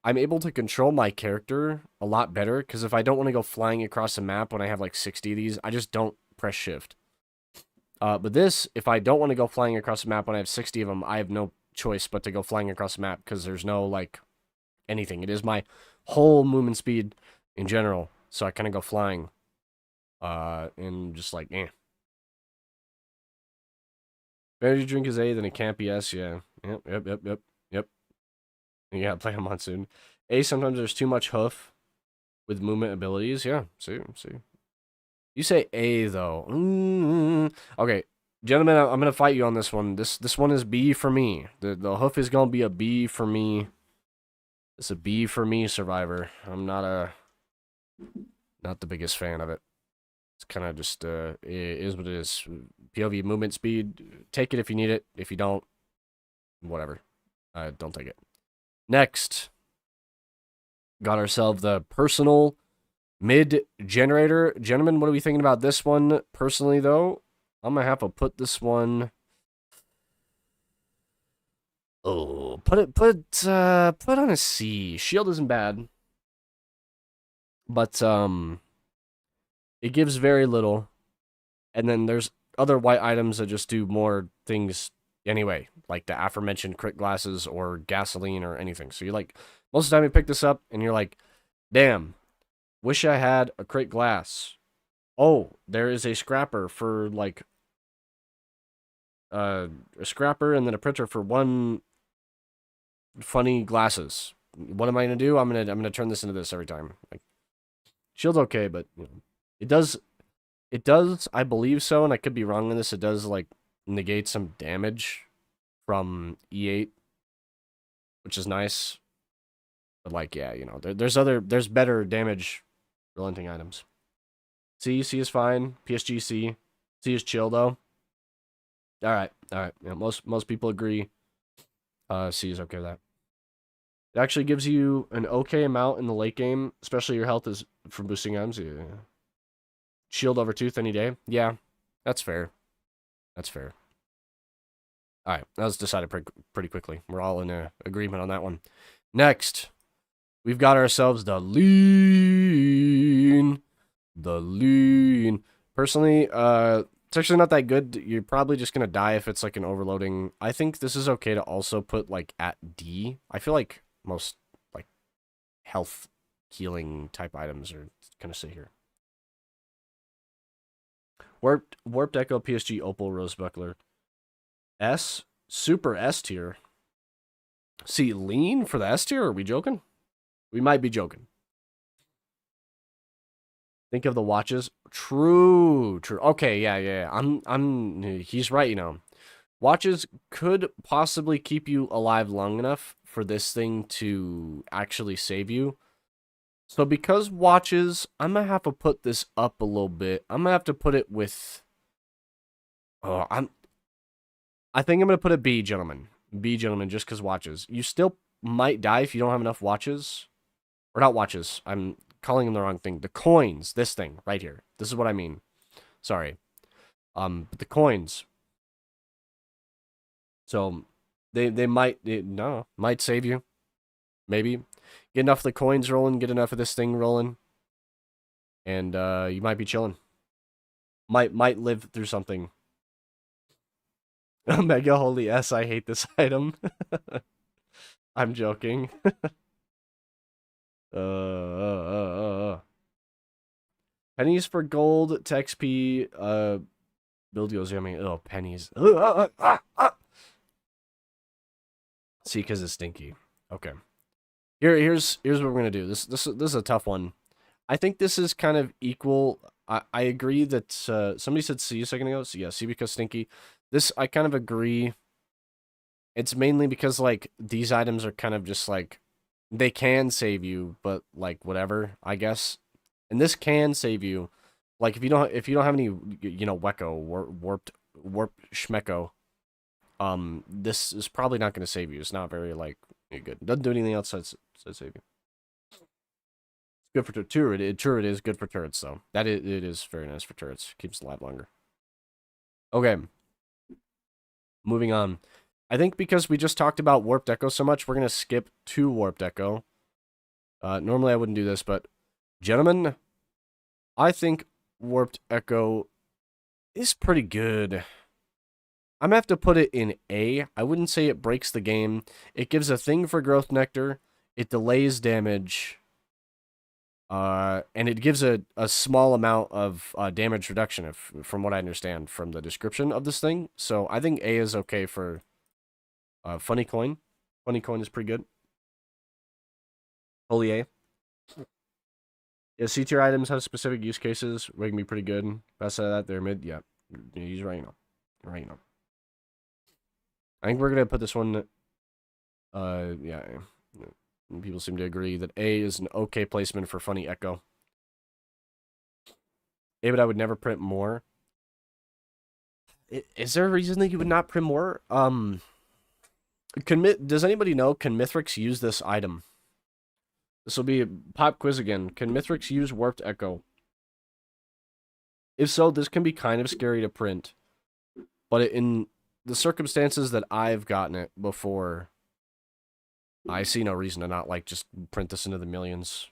Speaker 1: able to control my character a lot better, because if I don't want to go flying across the map when I have like 60 of these, I just don't press shift. But this, if I don't want to go flying across the map when I have 60 of them, I have no choice but to go flying across the map, because there's no like anything. It is my whole movement speed in general, so I kind of go flying. And just like, eh. Energy drink is A, then it can't be S, yeah. Yep. You gotta play a monsoon. A, sometimes there's too much hoof with movement abilities. Yeah, see. You say A, though. Okay, gentlemen, I'm gonna fight you on this one. This one is B for me. The hoof is gonna be a B for me. It's a B for me, Survivor. I'm not the biggest fan of it. It's kind of just, it is what it is. POV movement speed, take it if you need it. If you don't, whatever. Don't take it. Next, got ourselves the personal mid generator. Gentlemen, what are we thinking about this one? Personally, though, I'm going to have to put this one... Oh, put it on a C. Shield isn't bad. But, it gives very little. And then there's other white items that just do more things anyway, like the aforementioned crit glasses or gasoline or anything. So you're like, most of the time you pick this up and you're like, damn, wish I had a crit glass. Oh, there is a scrapper for like a scrapper and then a printer for one funny glasses. What am I gonna do? I'm gonna turn this into this every time. Like, shield's okay, but you know, it does, I believe so, and I could be wrong on this. It does like negate some damage from E8, which is nice. But like, yeah, you know, there's better damage relenting items. C is fine. PSG C is chill though. All right. Yeah, most people agree. C is okay with that. It actually gives you an okay amount in the late game, especially your health is from boosting items. Yeah. Shield over tooth any day. Yeah, that's fair. All right, that was decided pretty quickly. We're all in agreement on that one. Next, we've got ourselves the lean. Personally, it's actually not that good. You're probably just gonna die if it's like an overloading. I think this is okay to also put like at D. I feel like most like health healing type items are gonna sit here. Warped Echo, PSG, Opal, Rose Buckler. S? Super S tier. See, lean for the S tier? Are we joking? We might be joking. Think of the watches. True. Okay, yeah. He's right, you know. Watches could possibly keep you alive long enough for this thing to actually save you. So because watches, I'm going to have to put this up a little bit. I'm going to have to put it with... Oh, I think I'm going to put a B, gentlemen. B, gentlemen, just because watches. You still might die if you don't have enough watches. Or not watches. I'm calling them the wrong thing. The coins. This thing right here. This is what I mean. Sorry. But the coins. So, they might save you. Maybe. Get enough of the coins rolling. Get enough of this thing rolling. And you might be chilling. Might live through something. Mega Holy S, I hate this item. I'm joking. Pennies for gold, to XP, build goes, I mean, oh, pennies. See, because it's stinky. Okay. Here's what we're gonna do. This is a tough one. I think this is kind of equal. I agree that somebody said C a second ago. So yeah, C because stinky. This I kind of agree. It's mainly because like these items are kind of just like they can save you, but like whatever, I guess. And this can save you. Like if you don't have any Wecco warp schmecko, this is probably not going to save you. It's not very like good. It doesn't do anything else to save you. Good for turret. It is good for turrets though. It is very nice for turrets. Keeps alive longer. Okay. Moving on. I think because we just talked about Warped Echo so much, we're going to skip to Warped Echo. Normally I wouldn't do this, but gentlemen, I think Warped Echo is pretty good. I'm going to have to put it in A. I wouldn't say it breaks the game. It gives a thing for Growth Nectar. It delays damage. And it gives a small amount of damage reduction, from what I understand from the description of this thing. So I think A is okay for Funny Coin. Funny Coin is pretty good. Holy A. Yeah, C tier items have specific use cases where it can be pretty good. Best of that, they're mid. Yeah, he's right now. Right now. I think we're gonna put this one. Yeah. People seem to agree that A is an okay placement for Funny Echo. A, but I would never print more. Is there a reason that you would not print more? Does anybody know? Can Mithrix use this item? This will be a pop quiz again. Can Mithrix use Warped Echo? If so, this can be kind of scary to print. But in the circumstances that I've gotten it before, I see no reason to not, like, just print this into the millions.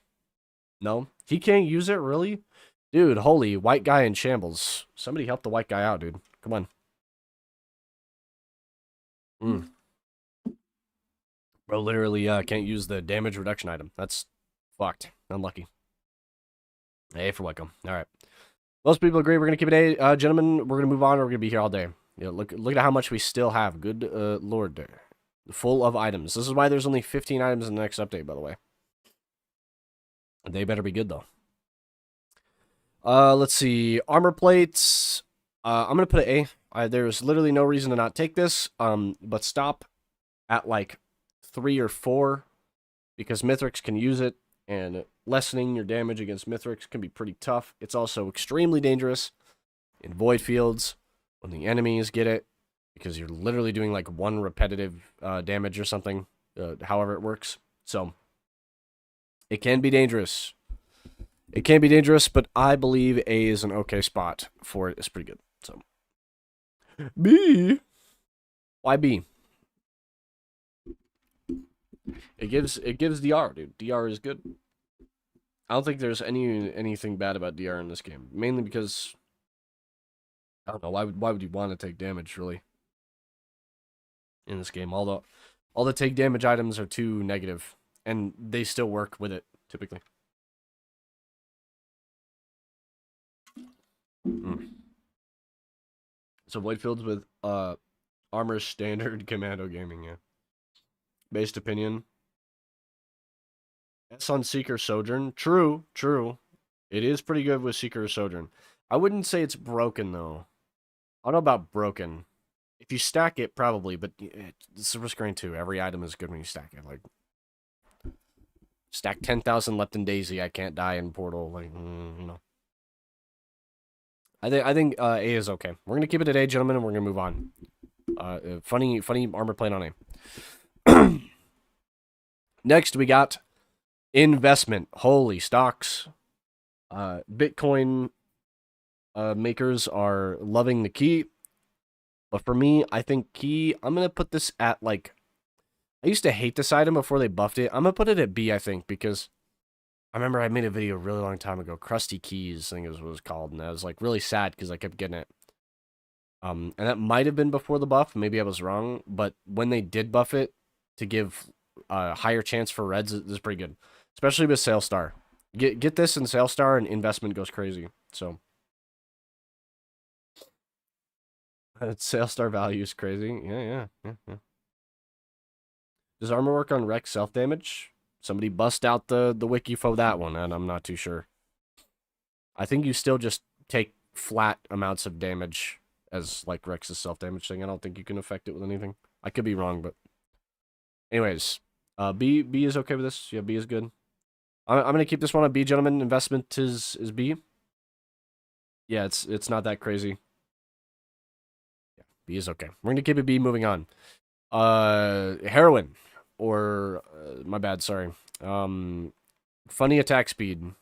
Speaker 1: No? He can't use it, really? Dude, holy, white guy in shambles. Somebody help the white guy out, dude. Come on. Bro, literally can't use the damage reduction item. That's fucked. Unlucky. A for welcome. All right. Most people agree. We're going to keep it A. Gentlemen, we're going to move on. We're going to be here all day. Look at how much we still have. Good lord. Full of items. This is why there's only 15 items in the next update, by the way. They better be good, though. Let's see. Armor plates. I'm going to put an A. There's literally no reason to not take this. But stop at, like, 3 or 4. Because Mithrix can use it. And lessening your damage against Mithrix can be pretty tough. It's also extremely dangerous in void fields when the enemies get it. Because you're literally doing, like, 1 repetitive damage or something. However it works. So, it can be dangerous. It can be dangerous, but I believe A is an okay spot for it. It's pretty good. So, B. Why B? It gives DR, dude. DR is good. I don't think there's anything bad about DR in this game. Mainly because I don't know why would you want to take damage really in this game? All the take damage items are too negative, and they still work with it typically. So void fields with armor standard commando gaming, yeah. Based opinion. S on Seeker Sojourn. True. It is pretty good with Seeker Sojourn. I wouldn't say it's broken though. I don't know about broken. If you stack it, probably, but Silver Screen 2, every item is good when you stack it. Like, stack 10,000 Lepton Daisy, I can't die in Portal. Like, you know. I think A is okay. We're gonna keep it at A, gentlemen, and we're gonna move on. Funny armor plate on A. Next, we got investment. Holy stocks. Bitcoin makers are loving the key. But for me, I think key, I'm going to put this at, like, I used to hate this item before they buffed it. I'm going to put it at B, I think, because I remember I made a video a really long time ago. Crusty Keys, I think is what it was called. And I was, like, really sad because I kept getting it. And that might have been before the buff. Maybe I was wrong. But when they did buff it to give a higher chance for reds, it was pretty good. Especially with Sale Star. Get this in Sale Star and investment goes crazy. So. Sale Star value is crazy. Yeah. Does armor work on Rex self-damage? Somebody bust out the wiki for that one, and I'm not too sure. I think you still just take flat amounts of damage as, like, Rex's self-damage thing. I don't think you can affect it with anything. I could be wrong, but... Anyways, B is okay with this. Yeah, B is good. I'm going to keep this one on B, gentlemen. Investment is B. Yeah, it's not that crazy. B is okay. We're going to keep it B, moving on. Heroin. Or, my bad, sorry. Funny attack speed.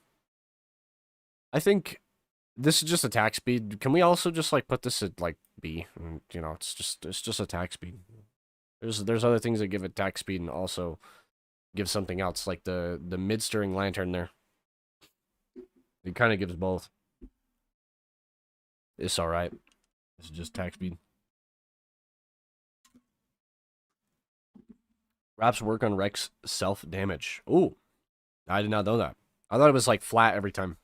Speaker 1: I think this is just attack speed. Can we also just, like, put this at, like, B? You know, it's just attack speed. There's other things that give attack speed and also give something else, like the mid-stirring lantern there. It kind of gives both. It's alright. This is just attack speed. Wraps work on Rex self-damage. Ooh, I did not know that. I thought it was like flat every time.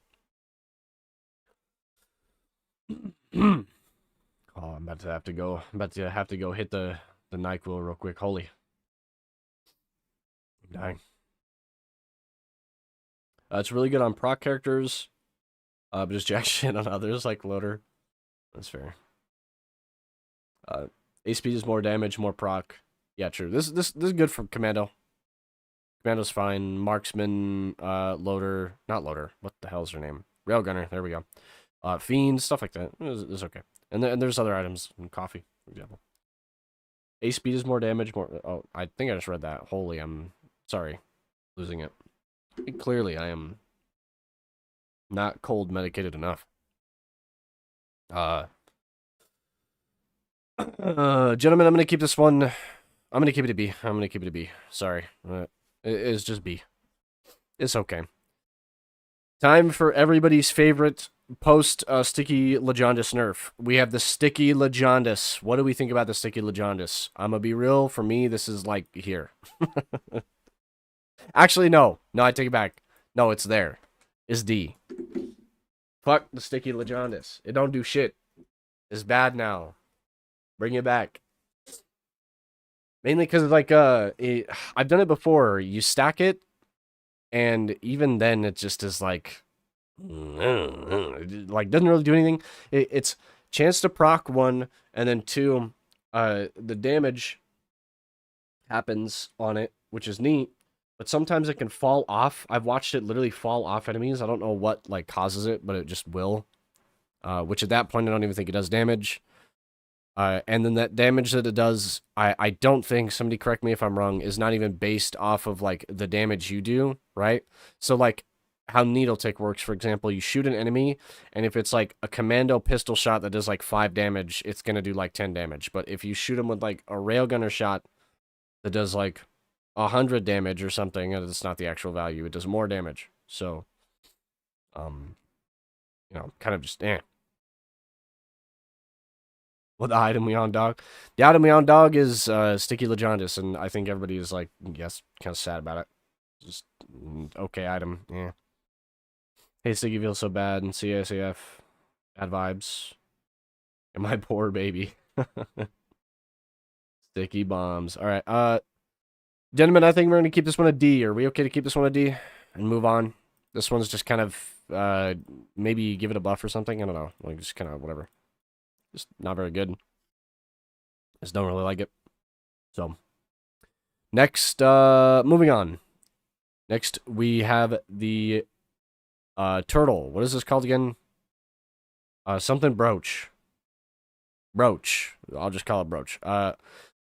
Speaker 1: Oh, I'm about to have to go. I'm about to have to go hit the NyQuil real quick. Holy, I'm dying. It's really good on proc characters, but just jack shit on others like loader. That's fair. A speed is more damage, more proc. Yeah, true. This is good for commando. Commando's fine. Marksman, loader, not loader. What the hell's her name? Railgunner. There we go. Fiend, stuff like that. It's okay. And there's other items, coffee, for example. A speed is more damage, more. Oh, I think I just read that. Holy, I'm sorry, losing it. Clearly, I am not cold medicated enough. Gentlemen, I'm gonna keep this one. I'm gonna keep it a B. I'm gonna keep it a B. Sorry, it's just B. It's okay. Time for everybody's favorite post Sticky Legiondas nerf. We have the Sticky Legiondas. What do we think about the Sticky Legiondas? I'm gonna be real. For me, this is like here. Actually, no. No, I take it back. No, it's there. It's D. Fuck the Sticky Legiondas. It don't do shit. It's bad now. Bring it back. Mainly because, like, I've done it before. You stack it, and even then, it just is like doesn't really do anything. It's chance to proc 1, and then 2, the damage happens on it, which is neat. But sometimes it can fall off. I've watched it literally fall off enemies. I don't know what like causes it, but it just will. Which at that point, I don't even think it does damage. And then that damage that it does, I don't think, somebody correct me if I'm wrong, is not even based off of like the damage you do, right? So like how needle tick works, for example, you shoot an enemy, and if it's like a commando pistol shot that does like 5 damage, it's gonna do like 10 damage. But if you shoot him with like a railgunner shot that does like 100 damage or something, and it's not the actual value, it does more damage. So, kind of just Well, the item we on, dog. The item we on, dog, is Sticky Legiondas, and I think everybody is like, yes, kind of sad about it. Just okay item, yeah. Hey, Sticky feels so bad, and CSAF, bad vibes. And my poor baby. Sticky bombs. All right, gentlemen, I think we're gonna keep this one a D. Are we okay to keep this one a D and move on? This one's just kind of maybe give it a buff or something. I don't know, like just kind of whatever. Just not very good. Just don't really like it. So, next, moving on. Next, we have the turtle. What is this called again? Something brooch. Brooch. I'll just call it brooch.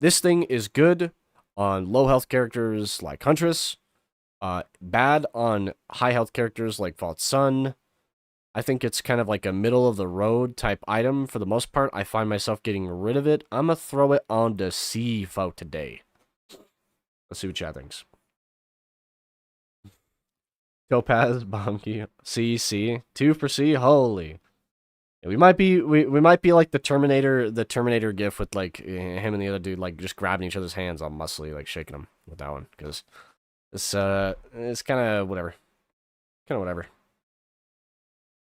Speaker 1: This thing is good on low health characters like Huntress. Bad on high health characters like False Sun. I think it's kind of like a middle of the road type item. For the most part, I find myself getting rid of it. I'm going to throw it on the C for today. Let's see what chat thinks. Topaz, bomb key, C. 2 for C. Holy. Yeah, we might be like the Terminator gif with like him and the other dude like just grabbing each other's hands all muscly, like shaking them with that one, because it's kind of whatever. Kind of whatever.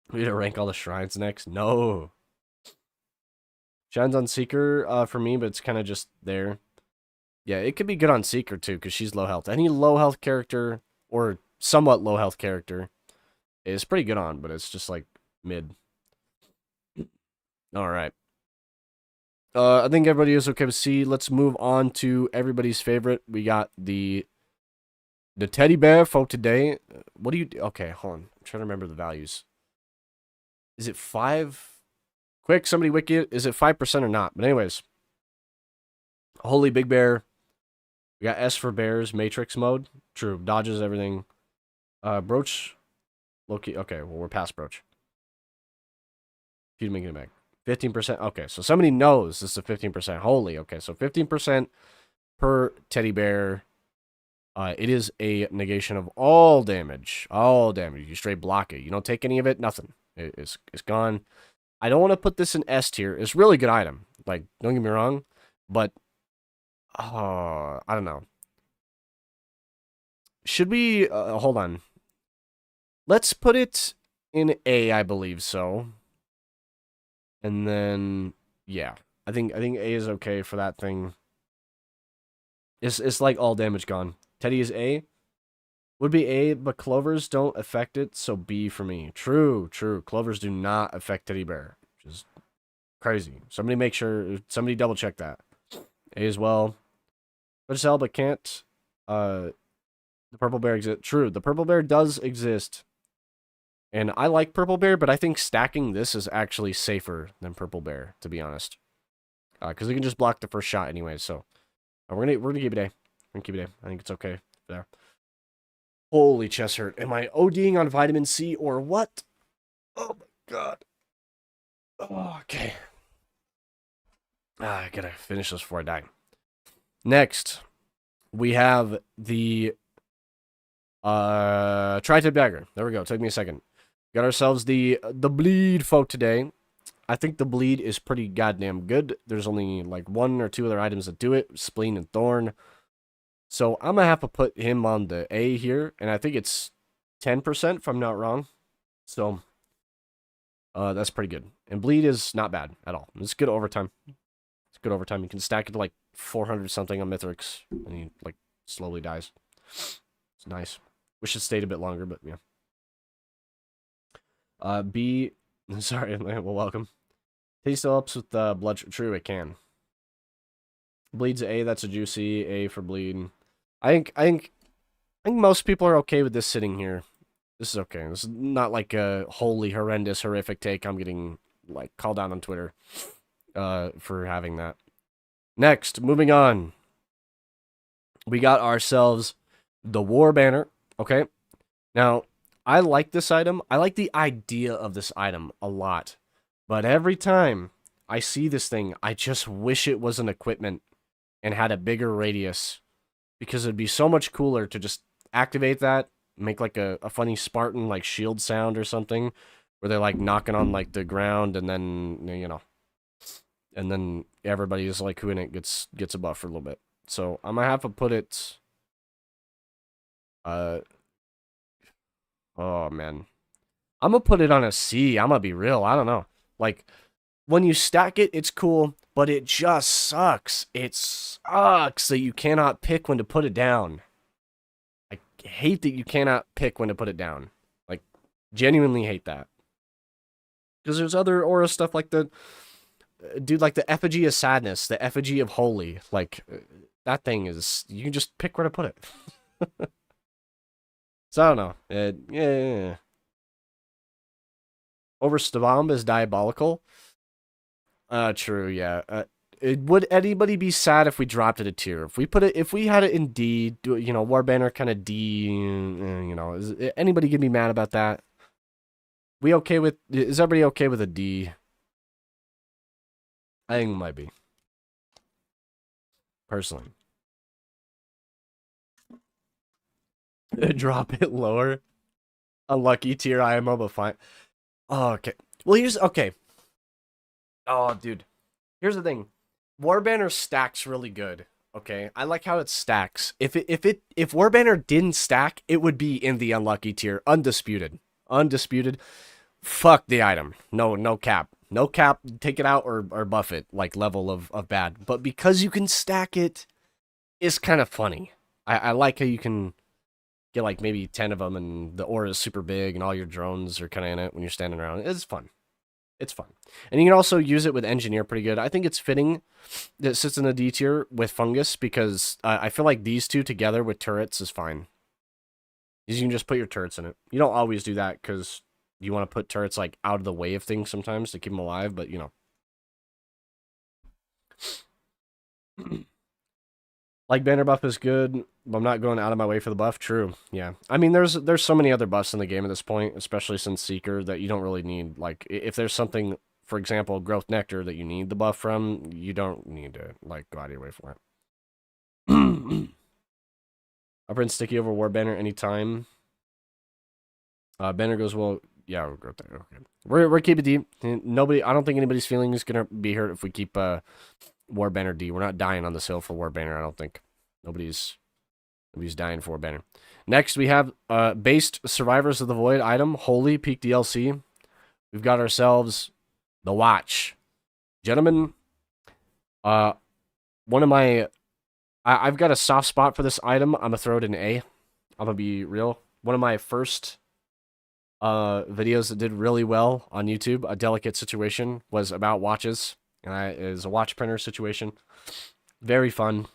Speaker 1: We need to rank all the shrines next. No. Shrines on Seeker for me, but it's kind of just there. Yeah, it could be good on Seeker too, because she's low health. Any low health character or somewhat low health character is pretty good on, but it's just like mid. All right. I think everybody is okay with C. Let's move on to everybody's favorite. We got the teddy bear for today. What do you... Okay, hold on. I'm trying to remember the values. Is it 5? Quick, somebody wiki it. Is it 5% or not? But anyways. Holy Big Bear. We got S for bears. Matrix mode. True. Dodges everything. Brooch. Loki. Okay, well, we're past Brooch. Keep making it back. 15%. Okay, so somebody knows this is a 15%. Holy. Okay, so 15% per teddy bear. It is a negation of all damage. All damage. You straight block it. You don't take any of it. Nothing. It's gone. I don't want to put this in S tier. It's a really good item. Like, don't get me wrong. But, I don't know. Should we, hold on. Let's put it in A, I believe so. And then, yeah. I think A is okay for that thing. It's like all damage gone. Teddy is A. Would be A, but clovers don't affect it, so B for me. True. Clovers do not affect Teddy Bear, which is crazy. Somebody double check that. A as well. But sell, but can't. The purple bear exists. True, the purple bear does exist. And I like purple bear, but I think stacking this is actually safer than purple bear, to be honest. Because it can just block the first shot anyway, so. We're gonna keep it A. We're gonna keep it A. I think it's okay there. Holy chest hurt. Am I ODing on vitamin C or what? Oh my god. Oh, okay. I gotta finish this before I die. Next, we have the tri-tip dagger. There we go. Took me a second. Got ourselves the bleed folk today. I think the bleed is pretty goddamn good. There's only like 1 or 2 other items that do it. Spleen and thorn. So I'm going to have to put him on the A here. And I think it's 10% if I'm not wrong. So that's pretty good. And bleed is not bad at all. It's good overtime. It's good overtime. You can stack it to like 400 something on Mythrix. And he like slowly dies. It's nice. Wish it stayed a bit longer, but yeah. B. Sorry, well, welcome. Taste still helps with blood. True, it can. Bleed's A. That's a juicy A for bleed. I think most people are okay with this sitting here. This is okay. This is not like a wholly horrendous, horrific take. I'm getting like called out on Twitter for having that. Next, moving on. We got ourselves the War Banner. Okay. Now, I like this item. I like the idea of this item a lot. But every time I see this thing, I just wish it was an equipment and had a bigger radius. Because it'd be so much cooler to just activate that, make like a funny Spartan like shield sound or something. Where they're like knocking on like the ground and then, you know. And then everybody is like who in it gets a buff for a little bit. So I'm gonna have to put it... oh man. I'm gonna put it on a C. I'm gonna be real. I don't know. Like, when you stack it, it's cool, but it just sucks. It sucks that you cannot pick when to put it down. I hate that you cannot pick when to put it down. Like, genuinely hate that. Because there's other aura stuff like the... Dude, like the Effigy of Sadness, the Effigy of Holy. Like, that thing is... You can just pick where to put it. So, I don't know. Yeah. Overstabomb is diabolical. True, yeah. Would anybody be sad if we dropped it a tier? If we had it in D, you know, Warbanner kind of D, you know, is anybody gonna be mad about that? Is everybody okay with a D? I think it might be. Personally. Drop it lower. Unlucky tier IMO, but fine. Oh, okay. Well, okay. Oh, dude. Here's the thing. Warbanner stacks really good. Okay, I like how it stacks. If Warbanner didn't stack, it would be in the unlucky tier, undisputed. Fuck the item. No cap. No cap. Take it out or buff it, like level of bad. But because you can stack it, it's kind of funny. I like how you can get like maybe 10 of them and the aura is super big and all your drones are kind of in it when you're standing around. It's fun. It's fun. And you can also use it with Engineer pretty good. I think it's fitting that it sits in the D tier with Fungus because I feel like these two together with turrets is fine. You can just put your turrets in it. You don't always do that because you want to put turrets like out of the way of things sometimes to keep them alive, but you know. Like banner buff is good, but I'm not going out of my way for the buff. True, yeah. I mean, there's so many other buffs in the game at this point, especially since Seeker, that you don't really need. Like, if there's something, for example, Growth Nectar that you need the buff from, you don't need to like go out of your way for it. Upper and sticky over War Banner anytime. Banner goes well. Yeah, we'll go there. Okay, we're keeping D. Nobody. I don't think anybody's feeling is gonna be hurt if we keep War Banner D. We're not dying on this hill for War Banner, I don't think. Nobody's He's dying for a banner. Next, we have based Survivors of the Void item, Holy Peak DLC. We've got ourselves the Watch. Gentlemen, one of my... I've got a soft spot for this item. I'm going to throw it in A. I'm going to be real. One of my first videos that did really well on YouTube, a delicate situation, was about watches. And it is a watch printer situation. Very fun.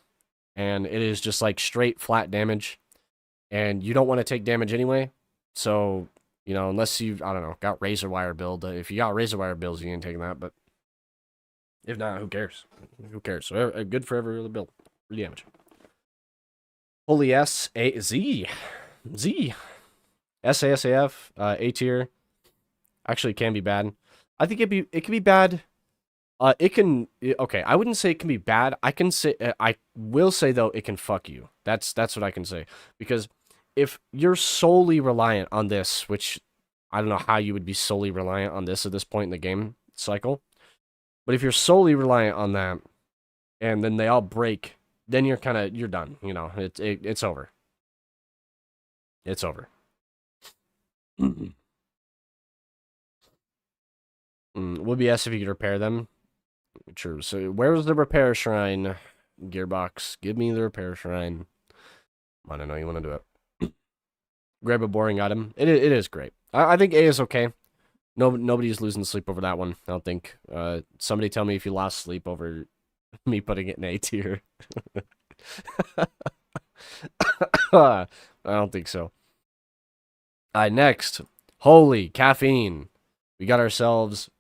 Speaker 1: And it is just like straight flat damage. And you don't want to take damage anyway. So, you know, unless you, I don't know, got razor wire build. If you got razor wire builds, you ain't taking that. But if not, who cares? Who cares? So good for every other build. Free damage. Holy S, A, Z. Z. SASAF, A tier. Actually, it can be bad. I think it can be bad. Okay, I wouldn't say it can be bad. I will say though it can fuck you. That's what I can say, because if you're solely reliant on this, which I don't know how you would be solely reliant on this at this point in the game cycle, but if you're solely reliant on that, and then they all break, then you're done. You know, it's over. It's over. Would be S if you could repair them. True. So where's the repair shrine? Gearbox, give me the repair shrine. I don't know you want to do it. Grab a boring item. It is great. I think A is okay. Nobody's losing sleep over that one. I don't think. Somebody tell me if you lost sleep over me putting it in A tier. I don't think so. Next. Holy caffeine. We got ourselves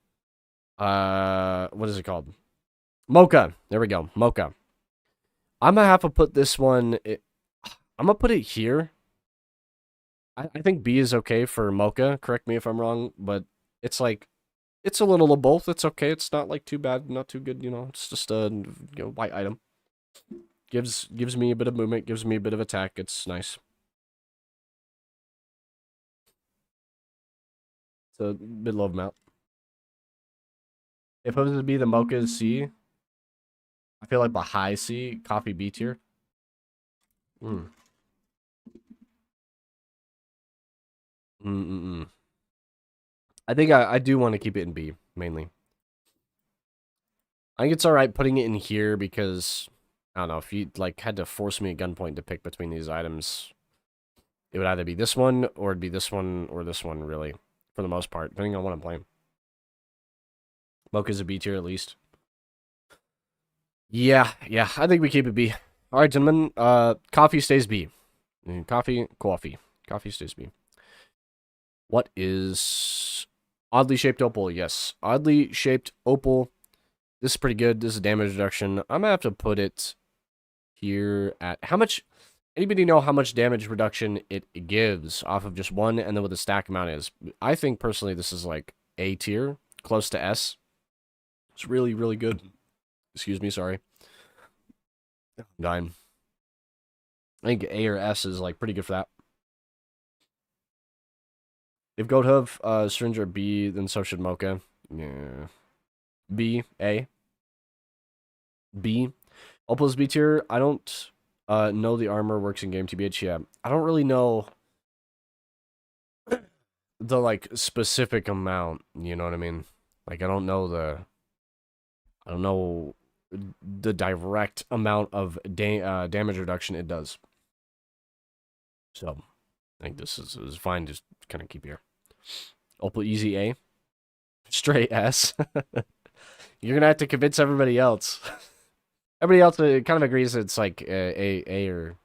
Speaker 1: what is it called? Mocha. There we go. Mocha. I'm gonna have to put this one. I'm gonna put it here. I think B is okay for Mocha. Correct me if I'm wrong, but it's like it's a little of both. It's okay. It's not like too bad, not too good. You know, it's just a white item. Gives me a bit of movement. Gives me a bit of attack. It's nice. It's a bit low amount. If it was to be the Mocha C, I feel like the high C, coffee B tier. I think I do want to keep it in B, mainly. I think it's alright putting it in here because, I don't know, if you like had to force me at gunpoint to pick between these items, it would either be this one, or it'd be this one, or this one, really, for the most part, depending on what I'm playing. Mocha's a B tier, at least. Yeah, I think we keep it B. Alright, gentlemen, coffee stays B. Coffee stays B. What is... Oddly shaped opal, yes. Oddly shaped opal. This is pretty good. This is damage reduction. I'm gonna have to put it here at... How much... Anybody know how much damage reduction it gives off of just one, and then what the stack amount is? I think, personally, this is like A tier, close to S. It's really, really good. Excuse me, sorry. I'm dying. I think A or S is like pretty good for that. If Goat Hoof, Syringe are B, then so should Mocha. Yeah. B, A. B. Opal's B tier. I don't know the armor works in game TBH. Yeah. I don't really know the like specific amount, you know what I mean? Like I don't know the direct amount of damage reduction it does. So, I think this is fine. Just kind of keep here. Opal easy A. Straight S. You're going to have to convince everybody else. Everybody else kind of agrees it's like A or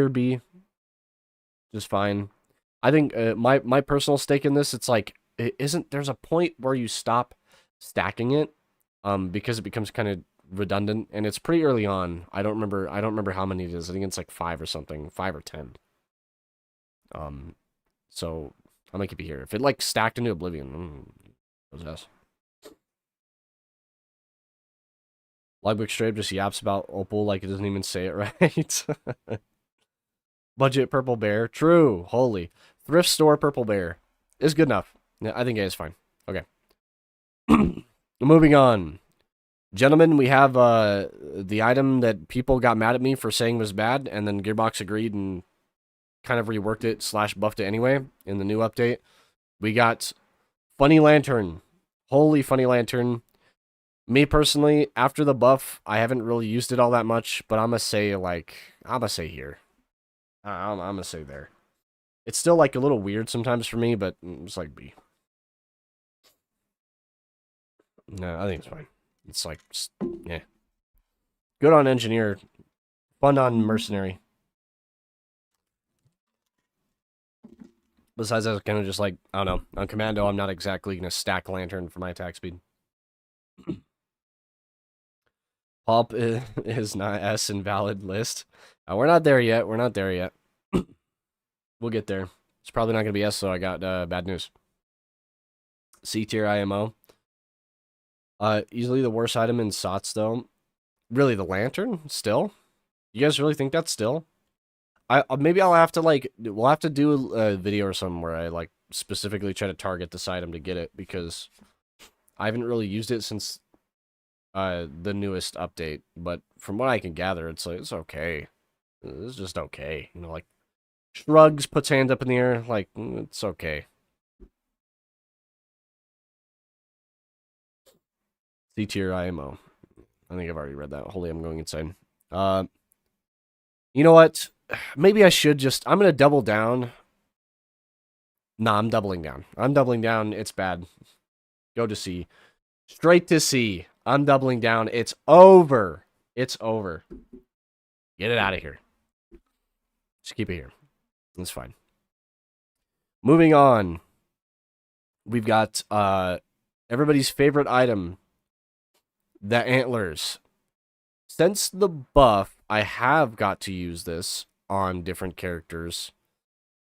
Speaker 1: B. Just fine. I think my personal stake in this, it's like, there's a point where you stop stacking it because it becomes kind of redundant, and it's pretty early on. I don't remember how many it is. I think it's like 5 or something, 5 or 10. So I'm gonna keep it here. If it like stacked into oblivion, possess. Logbook straight just yaps about Opal like it doesn't even say it right. Budget purple bear, true. Holy thrift store purple bear is good enough. Yeah, I think A is fine. Okay. Moving on. Gentlemen, we have the item that people got mad at me for saying was bad, and then Gearbox agreed and kind of reworked it / buffed it anyway in the new update. We got Funny Lantern. Holy Funny Lantern. Me personally, after the buff, I haven't really used it all that much, but I'm gonna say here. I'm gonna say there. It's still like a little weird sometimes for me, but it's like B. No, I think it's fine. It's like, yeah. Good on Engineer. Fun on Mercenary. Besides, I was kind of just like, I don't know. On Commando, I'm not exactly going to stack Lantern for my attack speed. Pulp is not S invalid list. We're not there yet. We're not there yet. We'll get there. It's probably not going to be S, so I got bad news. C tier IMO. Easily the worst item in SOTS, though. Really, the Lantern? Still? You guys really think that's still? Maybe I'll have to, like, we'll have to do a video or something where I, like, specifically try to target this item to get it, because I haven't really used it since the newest update, but from what I can gather, it's like, it's okay. It's just okay. You know, like, shrugs, puts hand up in the air, like, it's okay. C tier IMO. I think I've already read that. Holy, I'm going insane. You know what? Maybe I should just... I'm going to double down. Nah, I'm doubling down. I'm doubling down. It's bad. Go to C. Straight to C. I'm doubling down. It's over. It's over. Get it out of here. Just keep it here. It's fine. Moving on. We've got everybody's favorite item. The antlers. Since the buff, I have got to use this on different characters.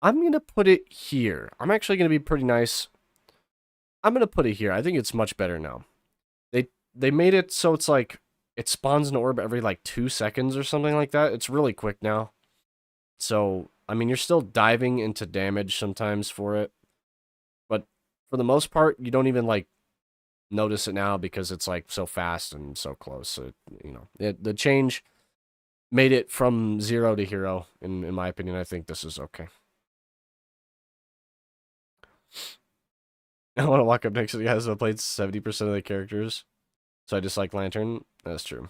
Speaker 1: I'm going to put it here. I'm actually going to be pretty nice. I'm going to put it here. I think it's much better now. They made it so it's like, it spawns an orb every like 2 seconds or something like that. It's really quick now. So, I mean, you're still diving into damage sometimes for it. But for the most part, you don't even like notice it now because it's like so fast and so close. So, you know, the change made it from 0 to hero, in my opinion. I think this is okay. I want to walk up next to the guys that played 70% of the characters. So I dislike Lantern. That's true.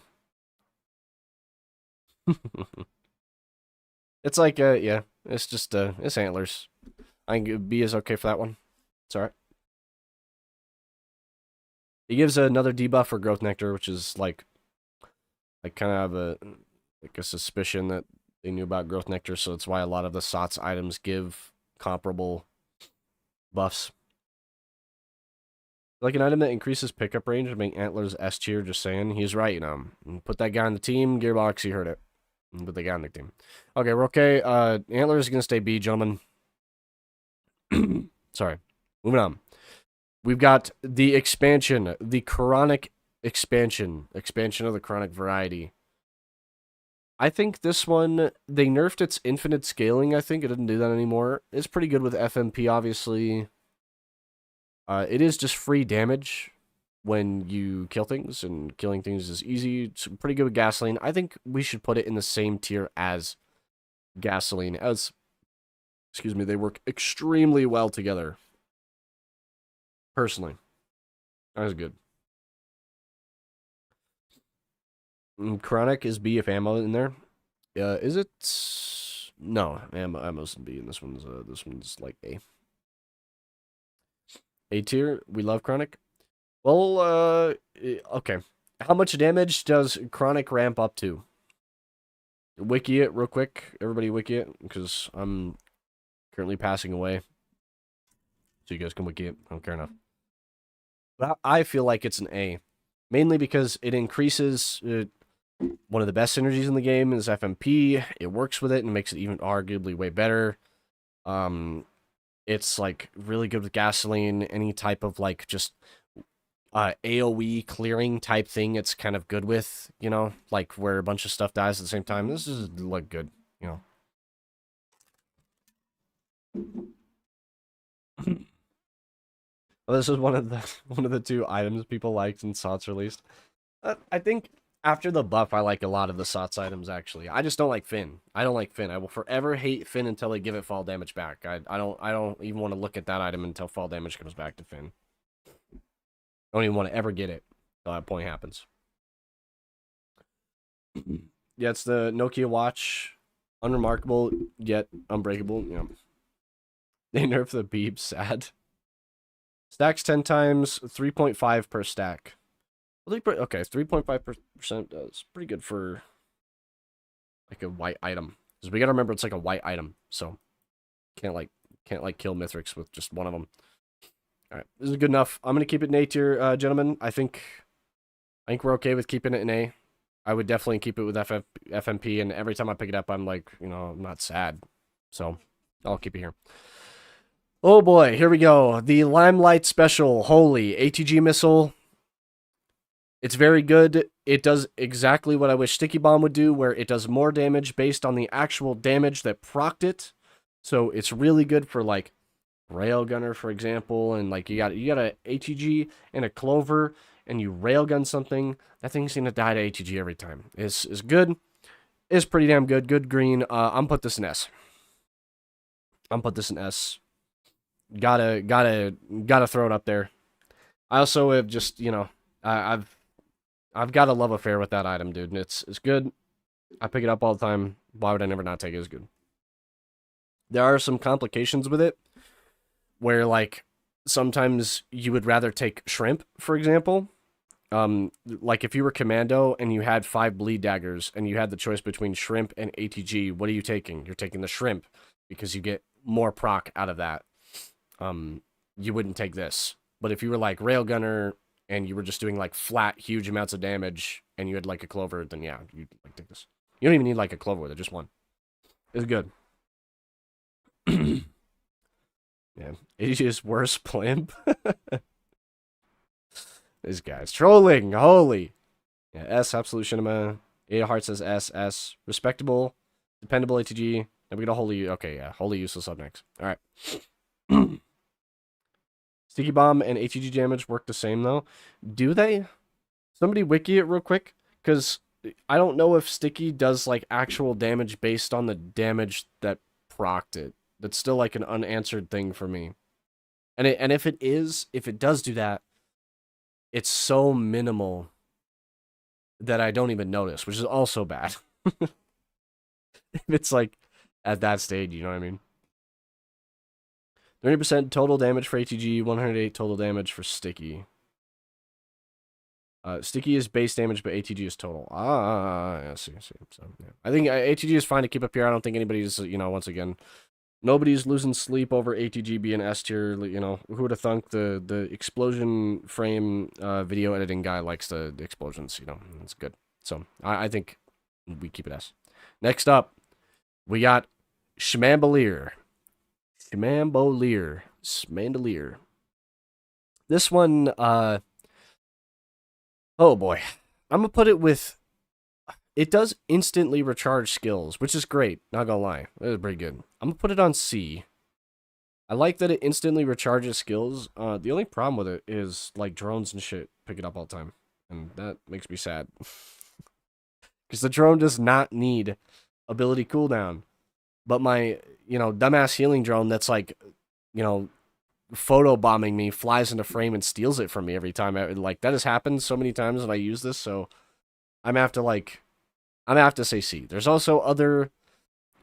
Speaker 1: It's like, yeah, it's just, it's antlers. I think B is okay for that one. It's alright. He gives another debuff for Growth Nectar, which is like, I kind of have a suspicion that they knew about Growth Nectar, so that's why a lot of the SOTS items give comparable buffs. Like an item that increases pickup range would make Antlers S tier, just saying. He's right, you know. Put that guy on the team, Gearbox, you heard it. Put the guy on the team. Okay, we're okay. Antlers is going to stay B, gentlemen. Sorry. Moving on. We've got the expansion, the chronic expansion of the chronic variety. I think this one, they nerfed its infinite scaling, I think. It doesn't do that anymore. It's pretty good with FMP, obviously. It is just free damage when you kill things, and killing things is easy. It's pretty good with gasoline. I think we should put it in the same tier as gasoline, as, excuse me, they work extremely well together. Personally. That was good. Chronic is B if ammo in there. Is it? No, ammo's in B, and this one's like A. A tier. We love Chronic. Well, okay. How much damage does Chronic ramp up to? Wiki it real quick. Everybody wiki it, because I'm currently passing away. So you guys can wiki it. I don't care enough. But I feel like it's an A. Mainly because it increases... one of the best synergies in the game is FMP. It works with it and makes it even arguably way better. It's like really good with gasoline. Any type of like just AoE clearing type thing it's kind of good with, you know, like where a bunch of stuff dies at the same time. This is like good, you know. Well, this is one of the 2 items people liked in SOTS released. I think after the buff, I like a lot of the Sots items, actually. I just don't like Finn. I don't like Finn. I will forever hate Finn until they give it fall damage back. I don't even want to look at that item until fall damage comes back to Finn. I don't even want to ever get it until that point happens. Yeah, it's the Nokia watch. Unremarkable, yet unbreakable. Yeah. They nerfed the beep, sad. Stacks 10 times, 3.5 per stack. Okay, 3.5% is pretty good for like a white item. Because we gotta remember it's like a white item, so can't kill Mithrix with just one of them. Alright, this is good enough. I'm gonna keep it in A tier, gentlemen. I think we're okay with keeping it in A. I would definitely keep it with FMP, and every time I pick it up, I'm like, I'm not sad. So, I'll keep it here. Oh boy, here we go. The Limelight Special, Holy, ATG Missile. It's very good. It does exactly what I wish Sticky Bomb would do, where it does more damage based on the actual damage that procced it. So, it's really good for, like, Railgunner, for example, and, like, you got a ATG and a Clover, and you railgun something, that thing's gonna die to ATG every time. It's good. It's pretty damn good. Good green. I'm put this in S. Gotta throw it up there. I also have just, I've got a love affair with that item, dude. And it's good. I pick it up all the time. Why would I never not take it? It's good. There are some complications with it, where, like, sometimes you would rather take Shrimp, for example. Like, if you were Commando and you had 5 bleed daggers and you had the choice between Shrimp and ATG, what are you taking? You're taking the Shrimp because you get more proc out of that. You wouldn't take this. But if you were like Railgunner and you were just doing like flat huge amounts of damage and you had like a Clover, then yeah, you'd like take this. You don't even need like a Clover with it, just one. It's good. Yeah. ATG is worse, Plimp. This guy's trolling. Holy. Yeah, S, Absolute Cinema. 8 Hearts says S, S. Respectable. Dependable ATG. And we get a Holy. Okay, yeah. Holy Useless up next. Alright. Sticky Bomb and ATG damage work the same, though. Do they? Somebody wiki it real quick. Because I don't know if Sticky does, like, actual damage based on the damage that procced it. That's still, like, an unanswered thing for me. And if it does do that, it's so minimal that I don't even notice, which is also bad. If it's like at that stage, you know what I mean? 30% total damage for ATG, 108 total damage for Sticky. Sticky is base damage, but ATG is total. I see. So, yeah. I think ATG is fine to keep up here. I don't think anybody's, once again, nobody's losing sleep over ATG being S tier. Who would have thunk the explosion frame video editing guy likes the explosions. It's good. So I think we keep it S. Next up, we got Schmandolier. This one, oh boy, I'm gonna put it with. It does instantly recharge skills, which is great. Not gonna lie, it is pretty good. I'm gonna put it on C. I like that it instantly recharges skills. The only problem with it is, like, drones and shit pick it up all the time, and that makes me sad. Because the drone does not need ability cooldown. But my, dumbass healing drone that's, like, photo bombing me flies into frame and steals it from me every time. Like, that has happened so many times when I use this, so I'm gonna have to say C. There's also other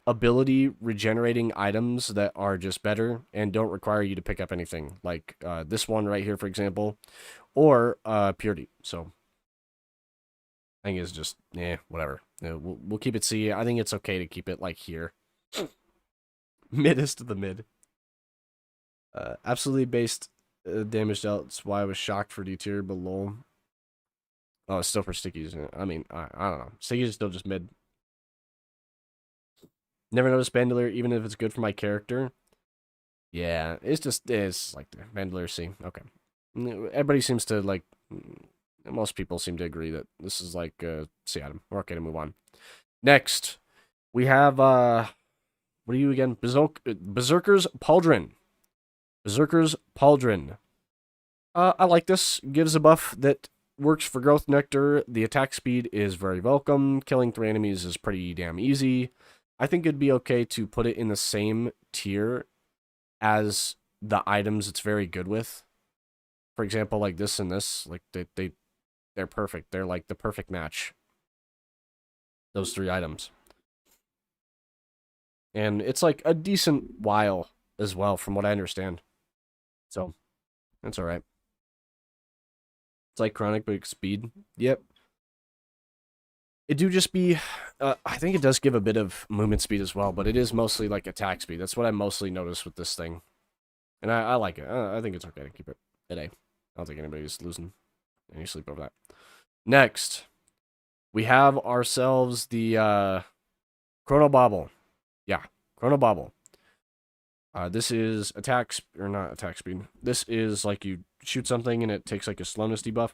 Speaker 1: ability regenerating items that are just better and don't require you to pick up anything, like this one right here, for example, or Purity. So I think it's just, whatever. We'll keep it C. I think it's okay to keep it, like, here. Middest of the mid. Absolutely based damage dealt. That's why I was shocked for D tier below. Oh, it's still for Stickies. I mean, I don't know. Stickies is still just mid. Never noticed Bandolier, even if it's good for my character. Yeah, it's like the Bandolier C. Okay. Everybody seems to, like, most people seem to agree that this is like C item. We're okay to move on. Next, we have, what are you again? Berserker's Pauldron. I like this. Gives a buff that works for growth nectar. The attack speed is very welcome. Killing 3 enemies is pretty damn easy. I think it'd be okay to put it in the same tier as the items it's very good with. For example, like this and this, like they're perfect. They're like the perfect match. Those 3 items. And it's like a decent while as well, from what I understand. So, that's alright. It's like chronic, but speed. Yep. It do just be, I think it does give a bit of movement speed as well, but it is mostly like attack speed. That's what I mostly notice with this thing. And I like it. I think it's okay to keep it at A. I don't think anybody's losing any sleep over that. Next, we have ourselves the Chrono Bobble. Yeah, Chrono Bobble. This is or not attack speed. This is like you shoot something and it takes like a slowness debuff.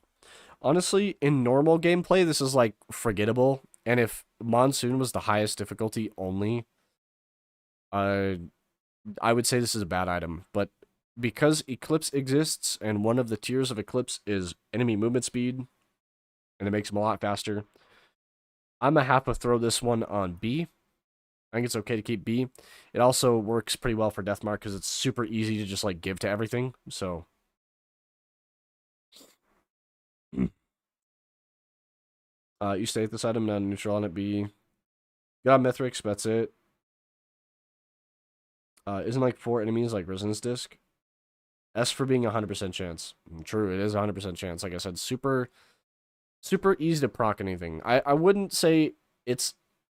Speaker 1: Honestly, in normal gameplay, this is like forgettable. And if Monsoon was the highest difficulty only, I would say this is a bad item. But because Eclipse exists, and one of the tiers of Eclipse is enemy movement speed, and it makes them a lot faster, I'm gonna have to throw this one on B. I think it's okay to keep B. It also works pretty well for Deathmark because it's super easy to just like give to everything. So you stay at this item, not neutral on it. B. Got Mithrix, that's it. Isn't like 4 enemies like Resonance Disc. S for being 100% chance. True, it is 100% chance. Like I said, super easy to proc anything. I wouldn't say it's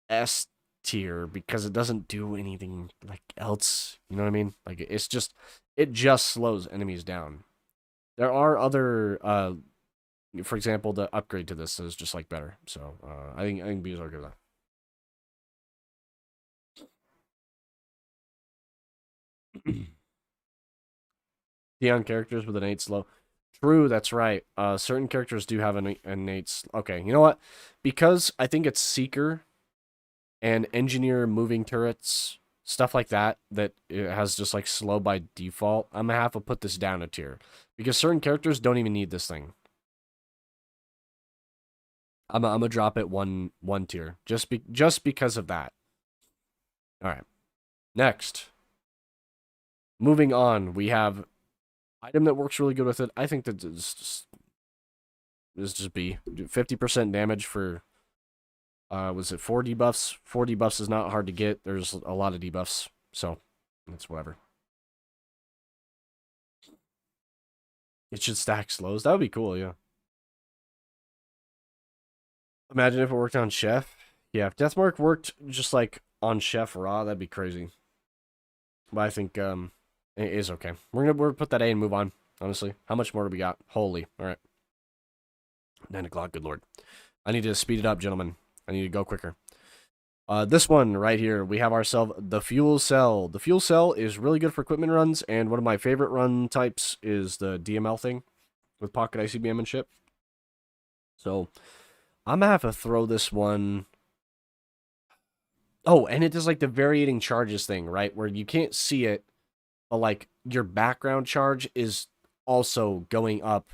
Speaker 1: S tier because it doesn't do anything like else. You know what I mean? Like it just slows enemies down. There are other for example, the upgrade to this is just like better. So I think B is okay with that. Neon characters with an 8 slow. True, that's right. Certain characters do have an innate. Okay, you know what? Because I think it's Seeker and Engineer moving turrets, stuff like that, that it has just like slow by default. I'm gonna have to put this down a tier because certain characters don't even need this thing. I'm gonna drop it one tier just because of that. All right. Next, moving on, we have item that works really good with it. I think that is just B. 50% damage for, was it 4 debuffs? 4 debuffs is not hard to get. There's a lot of debuffs, so that's whatever. It should stack slows. That would be cool, yeah. Imagine if it worked on Chef. Yeah, if Deathmark worked just like on Chef Raw, that'd be crazy. But I think it is okay. We're gonna put that A and move on. Honestly, how much more do we got? Holy, all right. 9 o'clock. Good lord, I need to speed it up, gentlemen. I need to go quicker. This one right here, we have ourselves the Fuel Cell. The Fuel Cell is really good for equipment runs, and one of my favorite run types is the DML thing with Pocket ICBM and shit. So I'm gonna have to throw this one. Oh, and it does like the varying charges thing, right? Where you can't see it, but like your background charge is also going up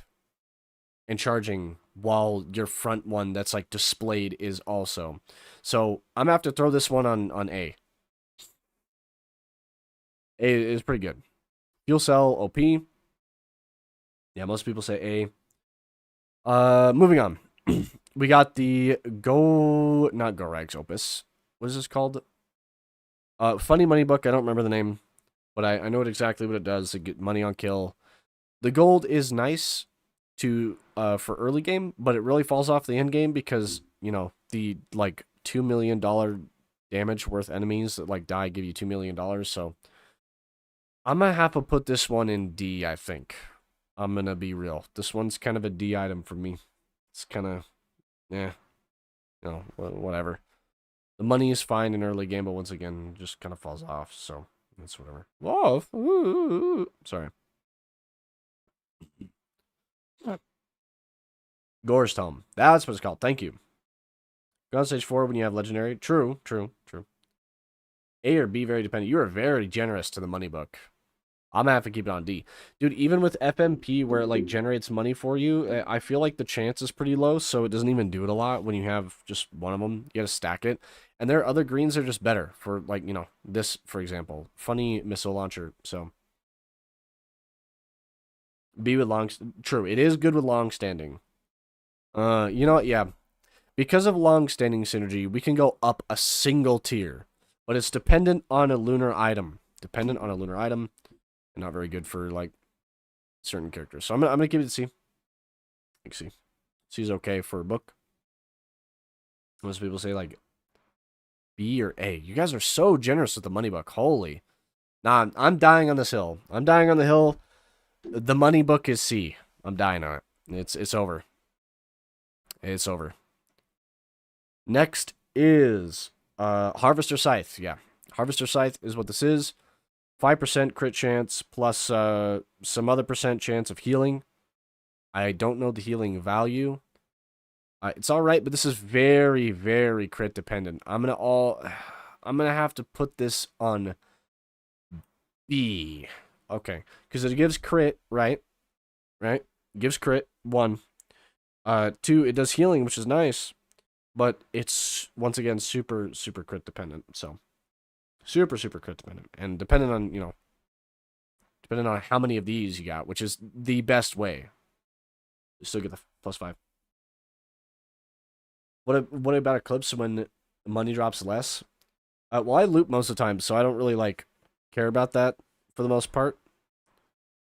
Speaker 1: and charging while your front one that's like displayed is also. So I'm gonna have to throw this one on A. A is pretty good. Fuel Cell OP. Yeah, most people say A. Moving on. We got the not Go Rags Opus. What is this called? Funny Money Book. I don't remember the name, but I know exactly what it does to get money on kill. The gold is nice to for early game, but it really falls off the end game because, you know, the like $2 million damage worth enemies that like die give you $2 million. So I'm gonna have to put this one in D, I think. I'm gonna be real. This one's kind of a D item for me. It's kind of, yeah, you know, whatever. The money is fine in early game, but once again, it just kind of falls off. So that's whatever. Whoa, sorry. Gore's Tome. That's what it's called. Thank you. Go on stage 4 when you have legendary. True. A or B, very dependent. You are very generous to the money book. I'm gonna have to keep it on D. Dude, even with FMP where it like generates money for you, I feel like the chance is pretty low, so it doesn't even do it a lot when you have just one of them. You gotta stack it. And there are other greens that are just better for like, this, for example. Funny missile launcher, so. B with long, true, it is good with long standing. You know what, yeah. Because of long standing synergy, we can go up a single tier, but it's dependent on a lunar item. Dependent on a lunar item. And not very good for like certain characters. So I'm gonna give it a C. Like C. C is okay for a book. Most people say like B or A. You guys are so generous with the money book. Holy. Nah, I'm dying on this hill. I'm dying on the hill. The money book is C. I'm dying on it. It's over. It's over. Next is Harvester Scythe. Yeah. Harvester Scythe is what this is. 5% crit chance plus some other percent chance of healing. I don't know the healing value. It's all right, but this is very, very crit dependent. I'm gonna have to put this on B. Okay, because it gives crit, right? Right? It gives crit 1. 2, it does healing, which is nice, but it's once again super, super crit dependent. So. Super, super crit dependent. And depending on, depending on how many of these you got, which is the best way, you still get the +5. What about Eclipse when money drops less? Well, I loot most of the time, so I don't really, like, care about that for the most part.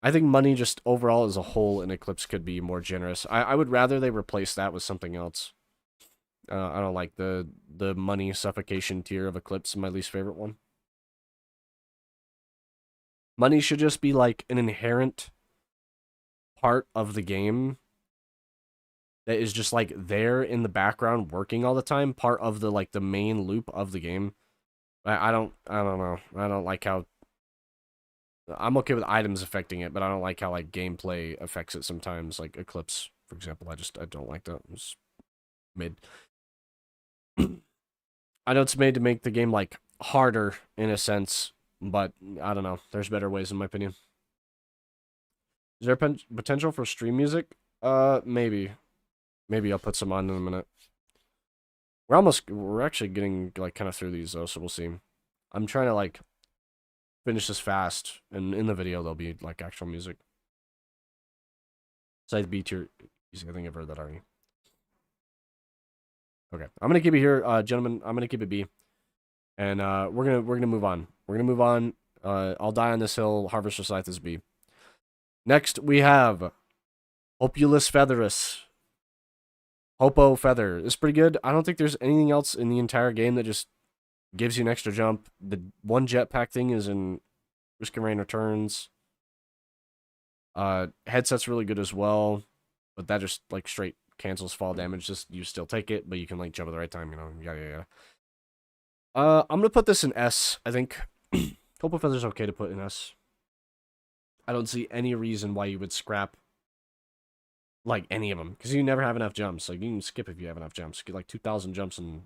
Speaker 1: I think money just overall as a whole in Eclipse could be more generous. I would rather they replace that with something else. I don't like the money suffocation tier of Eclipse, my least favorite one. Money should just be like an inherent part of the game that is just like there in the background working all the time, part of the like the main loop of the game. I don't know. I don't like how I'm okay with items affecting it, but I don't like how like gameplay affects it sometimes, like Eclipse, for example. I don't like that. It's mid. I know it's made to make the game like harder in a sense, but I don't know. There's better ways in my opinion. Is there potential for stream music? Maybe. Maybe I'll put some on in a minute. We're actually getting, like, kind of through these, though, so we'll see. I'm trying to, like, finish this fast, and in the video, there'll be, like, actual music. Besides B tier, I think I've heard that already. Okay, I'm gonna keep it here, gentlemen. I'm gonna keep it B. And, we're gonna move on. We're gonna move on. I'll die on this hill. Harvester Scythe is B. Next, we have Opulus Featherus. Hopo Feather. It's pretty good. I don't think there's anything else in the entire game that just gives you an extra jump. The one jetpack thing is in Risk and Rain Returns. Headset's really good as well, but that just like straight cancels fall damage. Just you still take it, but you can like jump at the right time. Yeah. I'm gonna put this in S. I think Hopo Feather's okay to put in S. I don't see any reason why you would scrap like any of them, because you never have enough jumps. Like you can skip if you have enough jumps. Get like 2,000 jumps and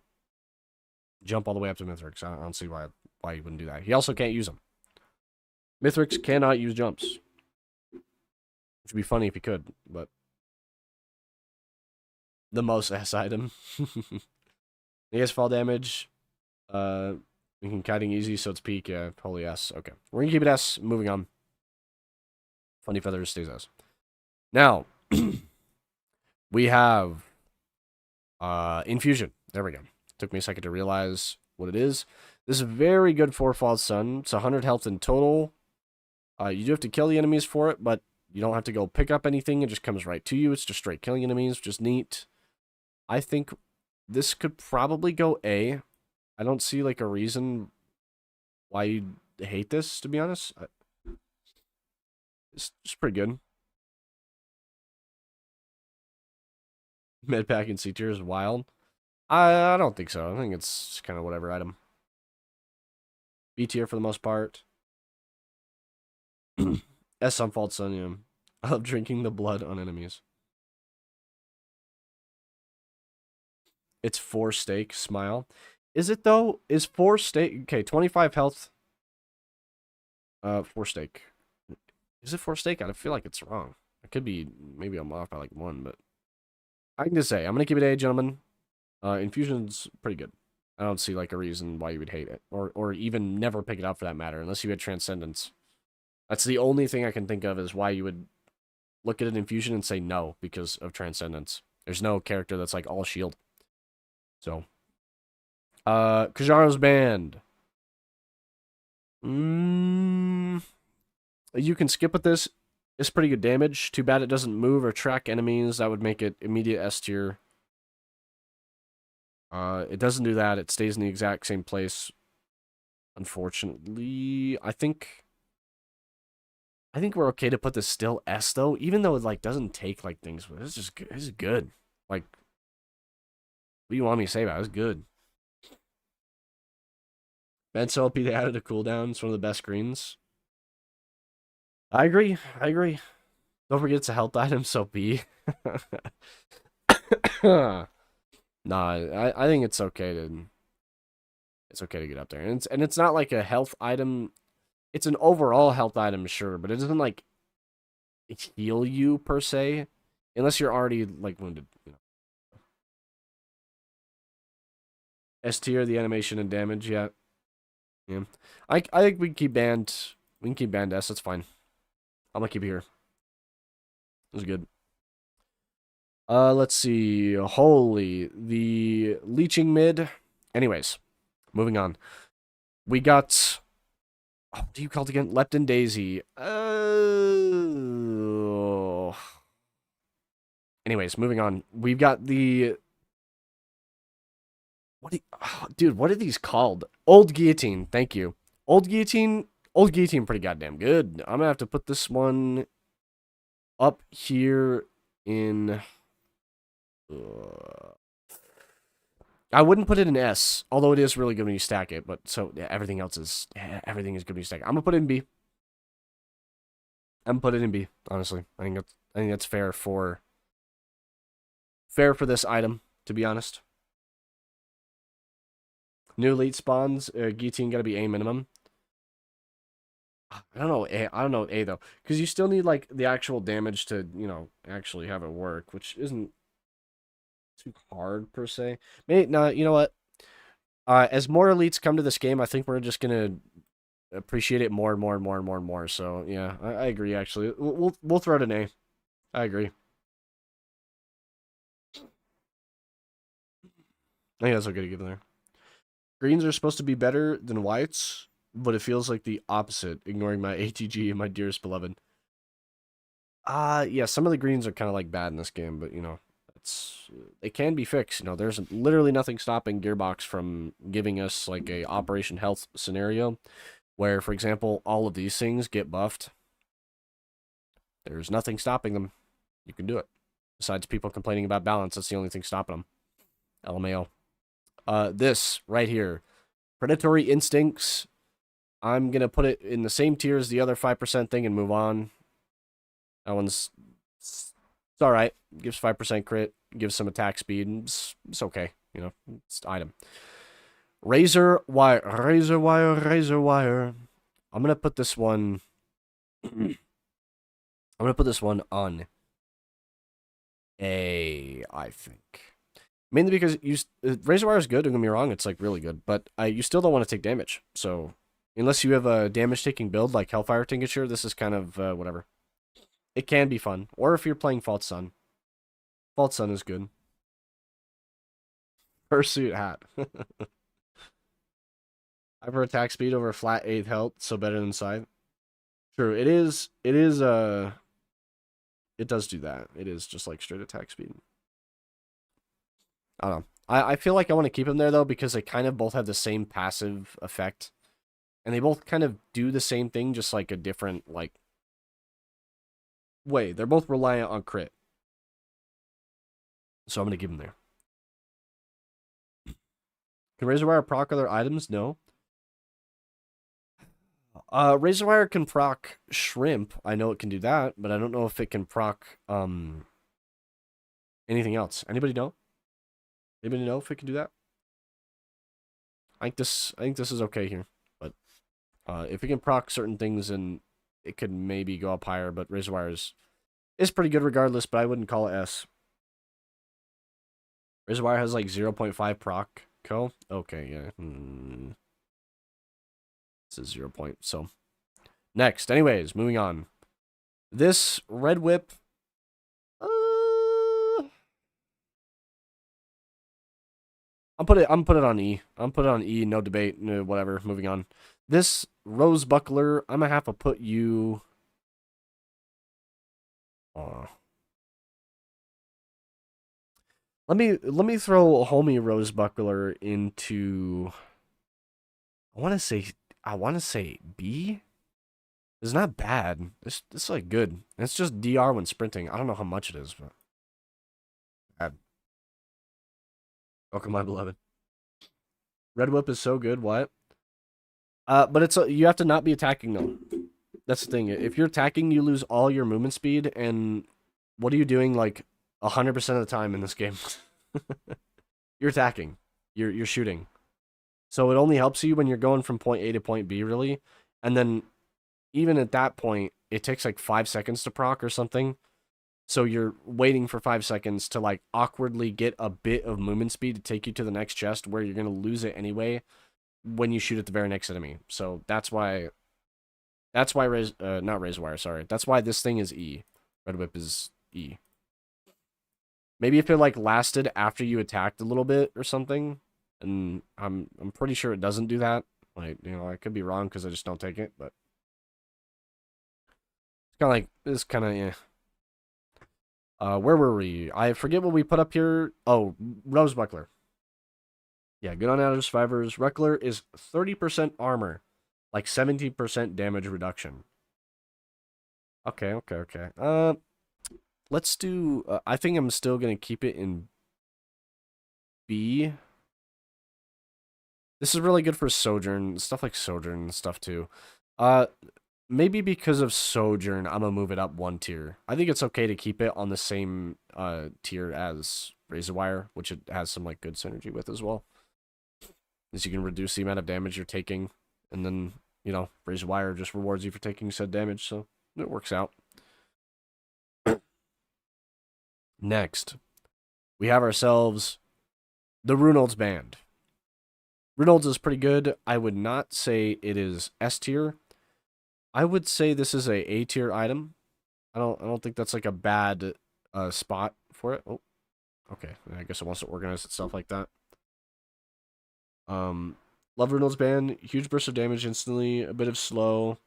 Speaker 1: jump all the way up to Mithrix. I don't see why you wouldn't do that. He also can't use them. Mithrix cannot use jumps. Which would be funny if he could, but the most S item. He has fall damage. We can kiting easy, so it's peak. Yeah, holy S. Okay, we're gonna keep it S. Moving on. Funny Feathers stays S. Now. We have Infusion. There we go. Took me a second to realize what it is. This is very good for False Sun. It's 100 health in total. You do have to kill the enemies for it, but you don't have to go pick up anything. It just comes right to you. It's just straight killing enemies, which is neat. I think this could probably go A. I don't see like a reason why you'd hate this, to be honest. It's just pretty good. Medpack and C tier is wild. I don't think so. I think it's kind of whatever item. B tier for the most part. S on False Sun, yeah. I love drinking the blood on enemies. It's 4 stake, smile. Is it though? Is 4 stake? Okay, 25 health. 4 stake. Is it 4 stake? I feel like it's wrong. It could be, maybe I'm off by like 1, but I can just say, I'm going to keep it A, gentlemen. Infusion's pretty good. I don't see like a reason why you would hate it, or even never pick it up for that matter, unless you had Transcendence. That's the only thing I can think of is why you would look at an Infusion and say no because of Transcendence. There's no character that's like all shield. So, Kajaro's banned. You can skip with this. It's pretty good damage. Too bad it doesn't move or track enemies. That would make it immediate S tier. It doesn't do that. It stays in the exact same place. Unfortunately, I think we're okay to put this still S though, even though it like doesn't take like things. It's just good. It's good. Like, what do you want me to say about it? It's good. Benso LP, they added a cooldown. It's one of the best greens. I agree. Don't forget it's a health item, so B. Nah, I think it's okay to get up there. And it's not like a health item. It's an overall health item, sure, but it doesn't like heal you per se, unless you're already like wounded. You know. S tier, the animation and damage, yeah. I think we can keep banned. We can keep banned S. That's fine. I'm gonna keep it here. This is good. Let's see. Holy, the leeching mid. Anyways, moving on. We got. Oh, what do you call it again? Leptin Daisy. Anyways, moving on. We've got the. Dude, what are these called? Old Guillotine. Thank you. Old Guillotine. Old Guillotine, pretty goddamn good. I'm gonna have to put this one up here in. I wouldn't put it in S, although it is really good when you stack it. But so yeah, everything is good when you stack it. I'm gonna put it in B. I'm gonna put it in B. Honestly, I think that's fair for this item. To be honest, new elite spawns. Guillotine gotta be A minimum. I don't know A though, because you still need like the actual damage to actually have it work, which isn't too hard per se. Maybe no, you know what? As more elites come to this game, I think we're just gonna appreciate it more and more and more and more and more. So yeah, I agree. Actually, we'll throw it an A. I agree. I think that's okay to give there. Greens are supposed to be better than whites, but it feels like the opposite. Ignoring my ATG and my dearest beloved. Yeah, some of the greens are kind of like bad in this game, but it can be fixed. There's literally nothing stopping Gearbox from giving us like a Operation Health scenario where, for example, all of these things get buffed. There's nothing stopping them. You can do it. Besides people complaining about balance, that's the only thing stopping them. LMAO. This right here, Predatory Instincts. I'm gonna put it in the same tier as the other 5% thing and move on. That one's it's all right. Gives 5% crit. Gives some attack speed. It's okay. It's item. Razor wire. I'm gonna put this one. I'm gonna put this one on A. I think. Mainly because Razor Wire is good, don't get me wrong, it's like really good, but you still don't want to take damage. So, unless you have a damage-taking build like Hellfire Tincture, this is kind of whatever. It can be fun. Or if you're playing False Sun. False Sun is good. Fursuit hat. Hyper attack speed over flat 8th health, so better than Scythe. True, it does do that. It is just like straight attack speed. I don't know. I feel like I want to keep them there, though, because they kind of both have the same passive effect. And they both kind of do the same thing, just like a different, like, way. They're both reliant on crit. So I'm going to give them there. Can Razorwire proc other items? No. Razorwire can proc Shrimp. I know it can do that, but I don't know if it can proc anything else. Anybody know? Anybody know if it can do that? I think this is okay here, but if it can proc certain things, and it could maybe go up higher, but Razor Wire is pretty good regardless, but I wouldn't call it S. Razor Wire has like 0.5 proc co. Okay, yeah. This is 0 point. So, next. Anyways, moving on. This Red Whip. I'm put it on E. I'm put it on E. No debate. No, whatever. Moving on. This Rose Buckler. I'm gonna have to put you. Let me throw a homie Rose Buckler into. I want to say B. It's not bad. It's like good. It's just DR when sprinting. I don't know how much it is, but bad. Welcome, my beloved. Red Whip is so good. What? But it's you have to not be attacking though. That's the thing. If you're attacking, you lose all your movement speed. And what are you doing like 100% of the time in this game? You're attacking. You're shooting. So it only helps you when you're going from point A to point B, really. And then even at that point, it takes like 5 seconds to proc or something. So you're waiting for 5 seconds to like awkwardly get a bit of movement speed to take you to the next chest where you're going to lose it anyway when you shoot at the very next enemy. So that's why not Razor Wire, sorry. That's why this thing is E. Red Whip is E. Maybe if it like lasted after you attacked a little bit or something, and I'm pretty sure it doesn't do that. Like, you know, I could be wrong because I just don't take it, but it's kind of yeah. Where were we? I forget what we put up here. Oh, Rose Buckler. Yeah, good on Outer Survivors. Ruckler is 30% armor, like 70% damage reduction. Okay. Let's do. I think I'm still gonna keep it in B. This is really good for Sojourn, stuff like Sojourn and stuff too. Maybe because of Sojourn, I'm gonna move it up 1 tier. I think it's okay to keep it on the same tier as Razor Wire, which it has some like good synergy with as well. As you can reduce the amount of damage you're taking, and then, you know, Razor Wire just rewards you for taking said damage, so it works out. Next, we have ourselves the Runolds Band. Runolds is pretty good. I would not say it is S tier. I would say this is a tier item. I don't think that's like a bad spot for it. Oh, okay. I guess it wants to organize itself like that. Love Runolds Band. Huge burst of damage instantly. A bit of slow.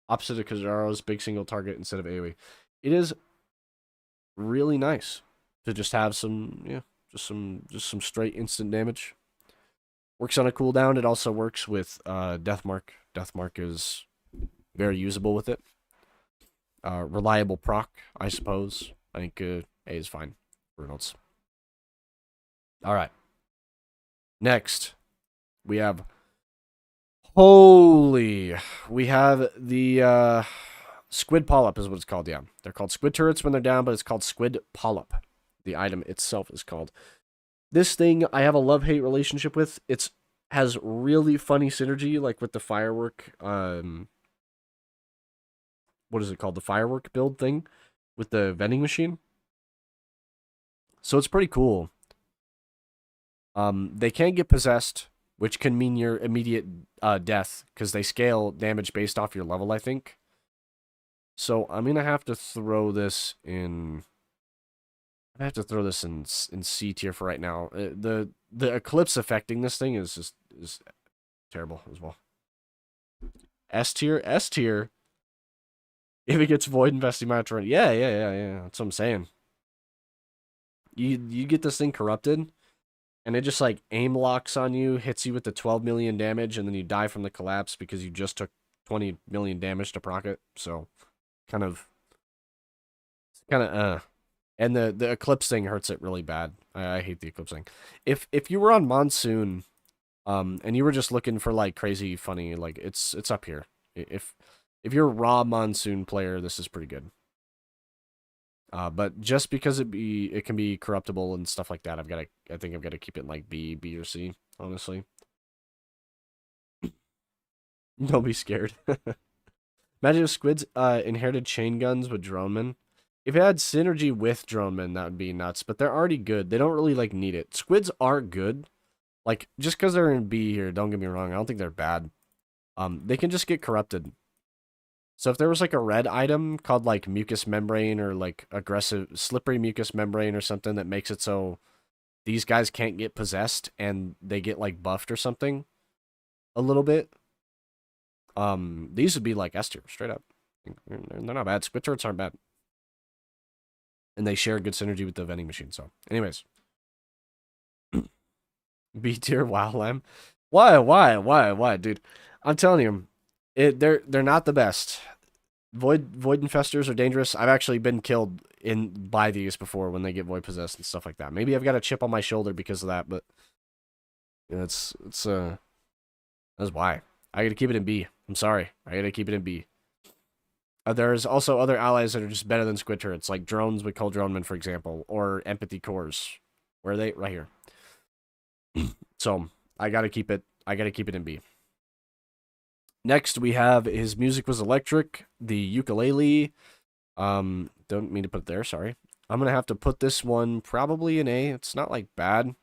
Speaker 1: Opposite of Kazaro's big single target instead of AoE. It is really nice to just have some, yeah, just some straight instant damage. Works on a cooldown. It also works with Deathmark. Deathmark is very usable with it. Reliable proc, I suppose. I think A is fine. Reynolds. All right. Next, we have we have the Squid Polyp is what it's called. Yeah, they're called Squid Turrets when they're down, but it's called Squid Polyp. The item itself is called. This thing I have a love-hate relationship with. It's has really funny synergy, like with the firework. What is it called? The firework build thing with the vending machine. So it's pretty cool. They can't get possessed, which can mean your immediate death because they scale damage based off your level, I think. So I'm gonna have to throw this in. I have to throw this in C tier for right now. The eclipse affecting this thing is terrible as well. S tier. If it gets void investing my turn, yeah. That's what I'm saying. You get this thing corrupted, and it just like aim locks on you, hits you with the 12 million damage, and then you die from the collapse because you just took 20 million damage to proc it. So, kind of. And the eclipse thing hurts it really bad. I hate the eclipse thing. If you were on Monsoon, and you were just looking for like crazy funny, like it's up here. If you're a raw Monsoon player, this is pretty good. But just because it can be corruptible and stuff like that, I think I've got to keep it in like B or C, honestly. Don't be scared. Imagine if squids inherited chain guns with drone men. If it had synergy with drone men, that would be nuts. But they're already good. They don't really like need it. Squids are good. Like just because they're in B here, don't get me wrong. I don't think they're bad. They can just get corrupted. So if there was like a red item called like mucus membrane or like aggressive slippery mucus membrane or something that makes it so these guys can't get possessed and they get like buffed or something a little bit. These would be like S tier, straight up. They're not bad. Squid turrets aren't bad. And they share good synergy with the vending machine. So, anyways. B tier WoW Lamb. Why, dude? I'm telling you, they're not the best. Void infestors are dangerous. I've actually been killed by these before when they get void possessed and stuff like that. Maybe I've got a chip on my shoulder because of that, but you know, that's why. I gotta keep it in B. I'm sorry. I gotta keep it in B. There's also other allies that are just better than squid turrets, like drones with cold drone men, for example, or empathy cores. Where are they? Right here. So I gotta keep it. I gotta keep it in B. Next, we have his music was electric. The ukulele. Don't mean to put it there. Sorry. I'm gonna have to put this one probably in A. It's not like bad.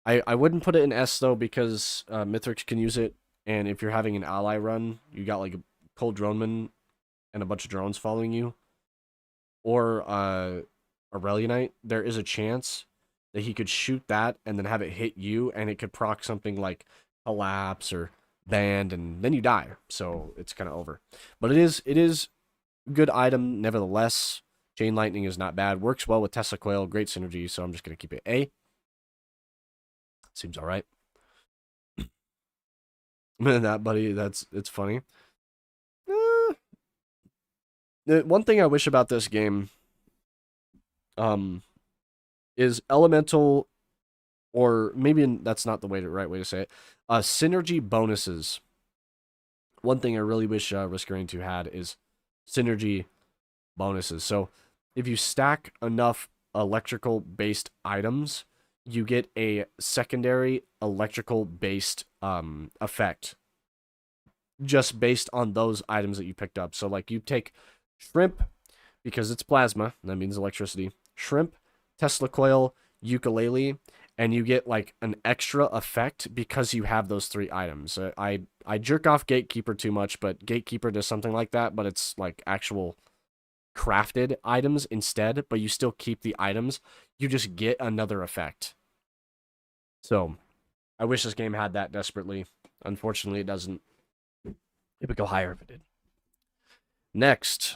Speaker 1: I wouldn't put it in S though because Mithrix can use it, and if you're having an ally run, you got like a cold droneman and a bunch of drones following you, or Aurelionite, there is a chance that he could shoot that and then have it hit you, and it could proc something like collapse or band, and then you die. So it's kind of over. But it is good item nevertheless. Chain lightning is not bad. Works well with Tesla coil. Great synergy. So I'm just gonna keep it A. Seems all right. That buddy, it's funny. The one thing I wish about this game, is elemental, or maybe that's not the right way to say it. Synergy bonuses. One thing I really wish Risk Rain 2 had is synergy bonuses. So if you stack enough electrical based items, you get a secondary electrical based effect just based on those items that you picked up. So like you take shrimp because it's plasma, that means electricity. Shrimp, Tesla coil, ukulele, and you get like an extra effect because you have those three items. I jerk off Gatekeeper too much, but Gatekeeper does something like that, but it's like actual crafted items instead, but you still keep the items. You just get another effect. So, I wish this game had that desperately. Unfortunately, it doesn't. It would go higher if it did. Next,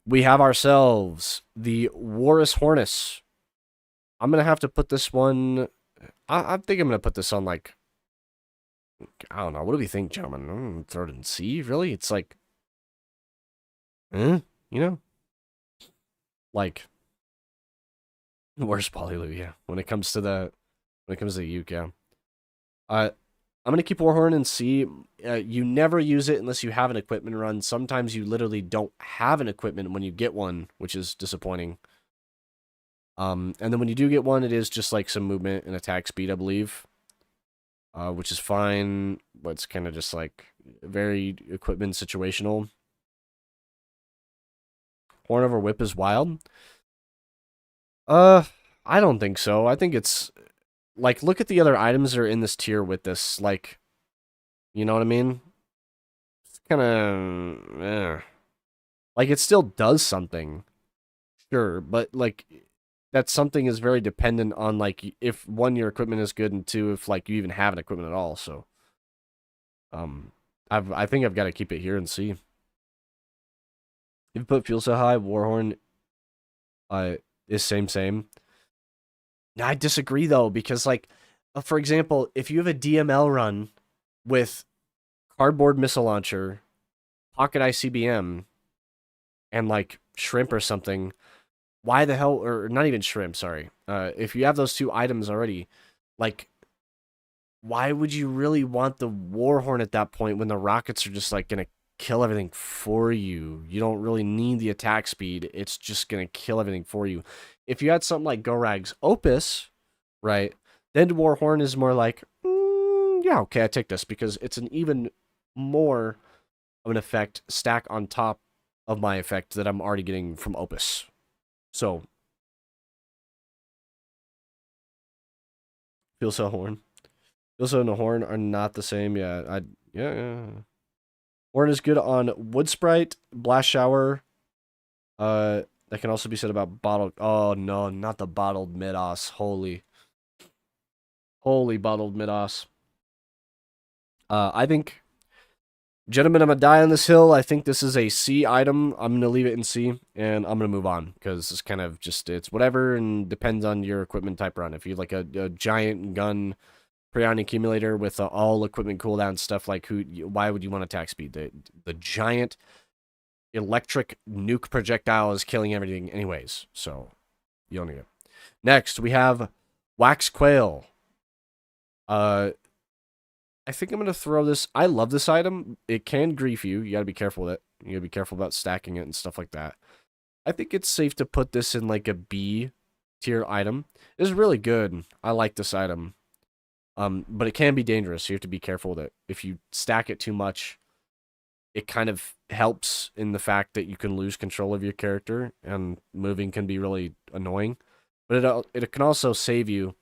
Speaker 1: we have ourselves the Warus Hornus. I'm going to have to put this one... I think I'm going to put this on, like... I don't know. What do we think, gentlemen? I'm going to throw it in C? Really? It's like... You know? Like... Where's Polyloo? Yeah. When it comes to the uke, yeah. I'm going to keep Warhorn in C. You never use it unless you have an equipment run. Sometimes you literally don't have an equipment when you get one, which is disappointing. And then when you do get one, it is just like some movement and attack speed, I believe. Which is fine, but it's kind of just like very equipment situational. Horn over Whip is wild. I don't think so. I think it's... Like, look at the other items that are in this tier with this. Like, you know what I mean? It's kind of... Like, it still does something. Sure, but, like, that something is very dependent on, like, if, one, your equipment is good, and two, if, like, you even have an equipment at all, so... I think I've got to keep it here and see. If you put fuel so high, Warhorn is same. I disagree, though, because, like, for example, if you have a DML run with cardboard missile launcher, pocket ICBM, and, like, shrimp or something, why the hell, or not even shrimp, sorry. If you have those two items already, like, why would you really want the Warhorn at that point when the rockets are just, like, going to kill everything for you? You don't really need the attack speed. It's just going to kill everything for you. If you had something like Gorag's Opus, right, then Warhorn is more like, yeah, okay, I take this, because it's an even more of an effect stack on top of my effect that I'm already getting from Opus. So, Feel So Horn. Feel So and the Horn are not the same. Yeah. Horn is good on Wood Sprite, Blast Shower. That can also be said about bottled. Oh no, not the bottled Midas. Holy bottled Midas. I think, gentlemen, I'm gonna die on this hill. I think this is a C item. I'm gonna leave it in C, and I'm gonna move on because it's kind of just it's whatever and depends on your equipment type run. If you like a giant gun Prion accumulator with all equipment cooldown stuff, like why would you want attack speed? The giant electric nuke projectile is killing everything anyways, so you don't need it. Next, we have Wax Quail. I think I'm going to throw this. I love this item. It can grief you. You got to be careful with it. You got to be careful about stacking it and stuff like that. I think it's safe to put this in like a B tier item. It's really good. I like this item. But it can be dangerous. So you have to be careful with it. If you stack it too much, it kind of helps in the fact that you can lose control of your character, and moving can be really annoying. But it can also save you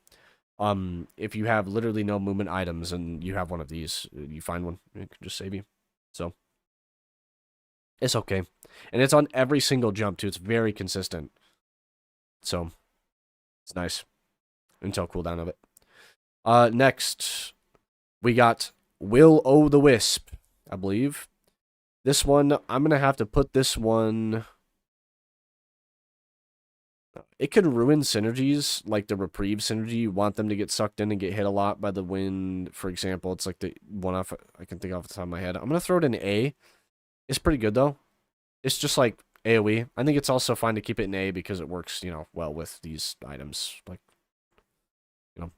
Speaker 1: if you have literally no movement items and you have one of these, you find one, it can just save you. So it's okay. And it's on every single jump too. It's very consistent. So it's nice. Until cooldown of it. Next, we got Will-O-the-Wisp, I believe. This one, I'm going to have to put this one... It can ruin synergies, like the Reprieve synergy. You want them to get sucked in and get hit a lot by the wind, for example. It's like the one off I can think off the top of my head. I'm going to throw it in A. It's pretty good, though. It's just like AoE. I think it's also fine to keep it in A because it works, well with these items. Like,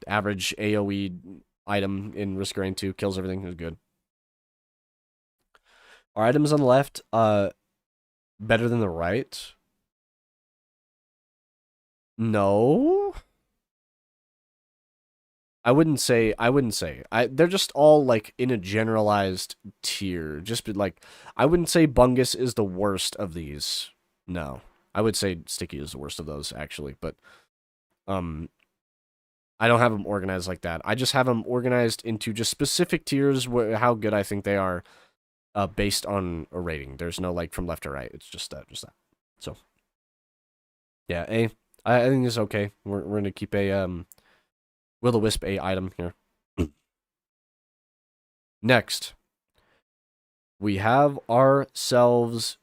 Speaker 1: average AoE item in Risk Rain 2 kills everything. Is good. Our items on the left, better than the right. No. I wouldn't say. They're just all like in a generalized tier. Just like I wouldn't say Fungus is the worst of these. No. I would say Sticky is the worst of those actually, but I don't have them organized like that. I just have them organized into just specific tiers how good I think they are based on a rating. There's no like from left to right. It's just that. So yeah, A. I think it's okay. We're gonna keep a Will-O-Wisp A item here. Next, we have ourselves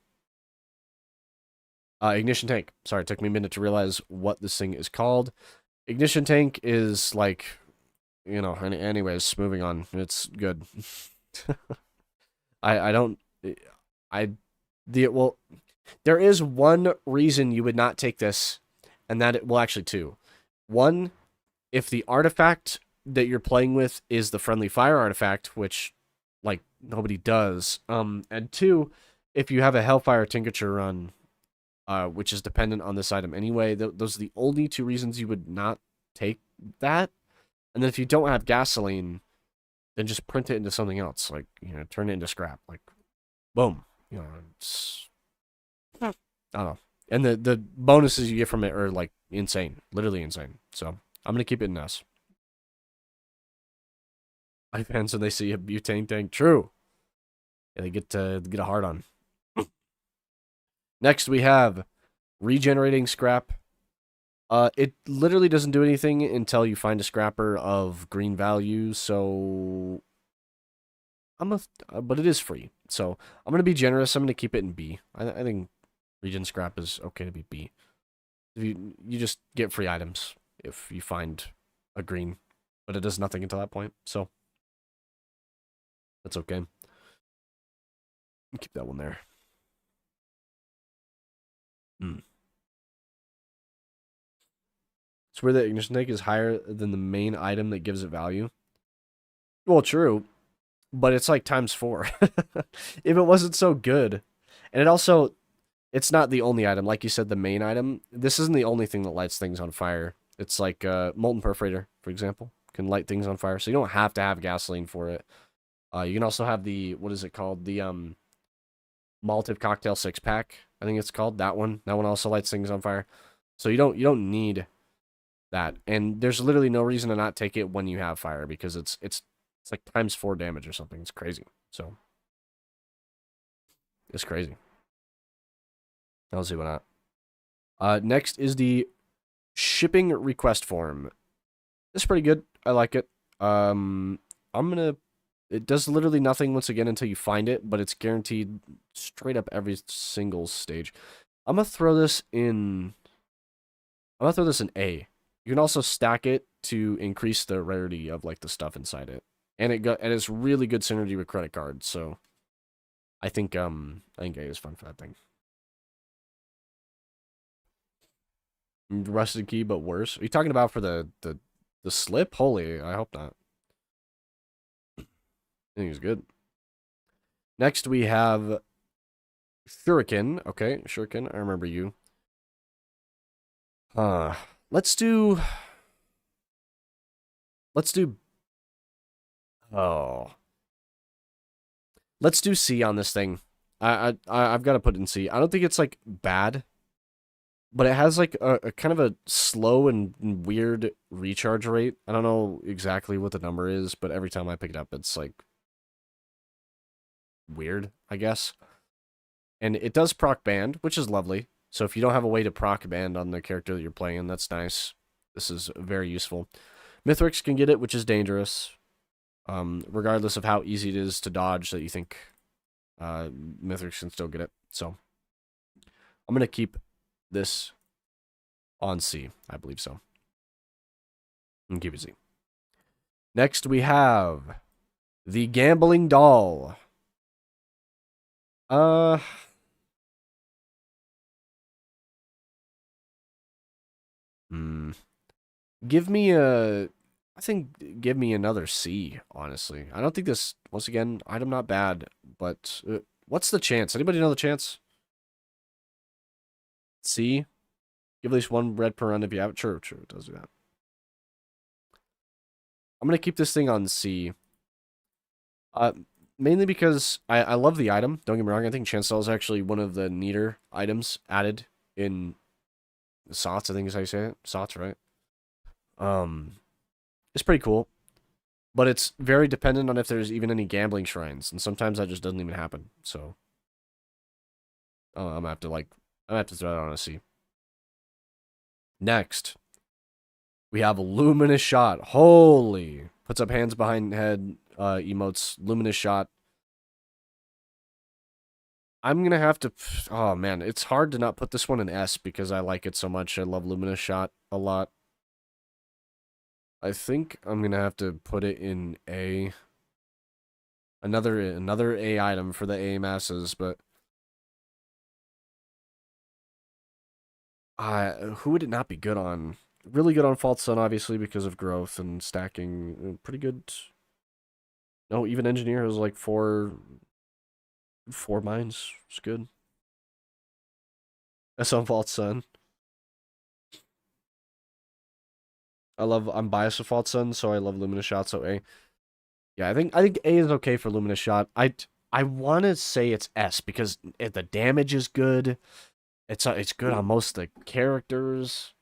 Speaker 1: Ignition Tank. Sorry, it took me a minute to realize what this thing is called. Ignition Tank is like, anyways, moving on. It's good. There is one reason you would not take this, and actually two. One, if the artifact that you're playing with is the friendly fire artifact, which, like, nobody does. And two, if you have a Hellfire Tincture run, which is dependent on this item anyway, those are the only two reasons you would not take that. And then if you don't have gasoline, then just print it into something else, like, turn it into scrap, like, boom. It's... I don't know. And the bonuses you get from it are, like, insane. Literally insane. So, I'm going to keep it in S. My fans, when they see a butane tank, true. Yeah, they get a hard on. Next, we have Regenerating Scrap. It literally doesn't do anything until you find a scrapper of green value, so... but it is free. So, I'm going to be generous. I'm going to keep it in B. I think Regen Scrap is okay to be B. You just get free items if you find a green, but it does nothing until that point, so that's okay. Keep that one there. It's where the Ignition Tank is higher than the main item that gives it value. Well, true, but it's like ×4. If it wasn't so good. And it's not the only item. Like you said, the main item. This isn't the only thing that lights things on fire. It's like Molten Perforator, for example, can light things on fire. So you don't have to have gasoline for it. You can also have the, what is it called? The Malted Cocktail 6-pack, I think it's called. That one. That one also lights things on fire. So you don't need that. And there's literally no reason to not take it when you have fire because it's like times 4 damage or something. It's crazy. So it's crazy. I'll see why not. Next is the shipping request form. It's pretty good. I like it. It does literally nothing once again until you find it, but it's guaranteed straight up every single stage. I'm gonna throw this in A. You can also stack it to increase the rarity of like the stuff inside it. And it's really good synergy with credit cards, so I think A is fun for that thing. Rusted key, but worse. Are you talking about for the slip? Holy, I hope not. I think it's good. Next we have Shuriken. Okay, Shuriken, I remember you. Let's do oh. Let's do C on this thing. I've got to put it in C. I don't think it's like bad, but it has like a kind of a slow and weird recharge rate. I don't know exactly what the number is, but every time I pick it up, it's like weird, I guess. And it does proc band, which is lovely. So if you don't have a way to proc band on the character that you're playing, that's nice. This is very useful. Mithrix can get it, which is dangerous. Regardless of how easy it is to dodge that you think Mithrix can still get it. So I'm going to keep this on C. I believe so. And keep it C. Next we have the Gambling Doll. Give me give me another C, honestly. I don't think this, once again, item not bad, but what's the chance? Anybody know the chance? C? Give at least 1 red per run if you have it. True, it does do that. I'm going to keep this thing on C. Mainly because I love the item. Don't get me wrong, I think Chance Doll is actually one of the neater items added in SOTS, I think is how you say it. SOTS, right? It's pretty cool, but it's very dependent on if there's even any gambling shrines, and sometimes that just doesn't even happen. So, I'm gonna have to throw that on a C. Next, we have Luminous Shot. Holy, puts up hands behind head, emotes, Luminous Shot. I'm gonna have to. Oh man, it's hard to not put this one in S because I like it so much. I love Luminous Shot a lot. I think I'm gonna have to put it in A. Another A item for the A masses, but who would it not be good on? Really good on False Sun, obviously, because of growth and stacking. Pretty good. No, even Engineer has like four mines. It's good. That's on False Sun. I'm biased with False Sun, so I love Luminous Shot, so A. Yeah, I think A is okay for Luminous Shot. I want to say it's S because the damage is good. It's good on most of the characters.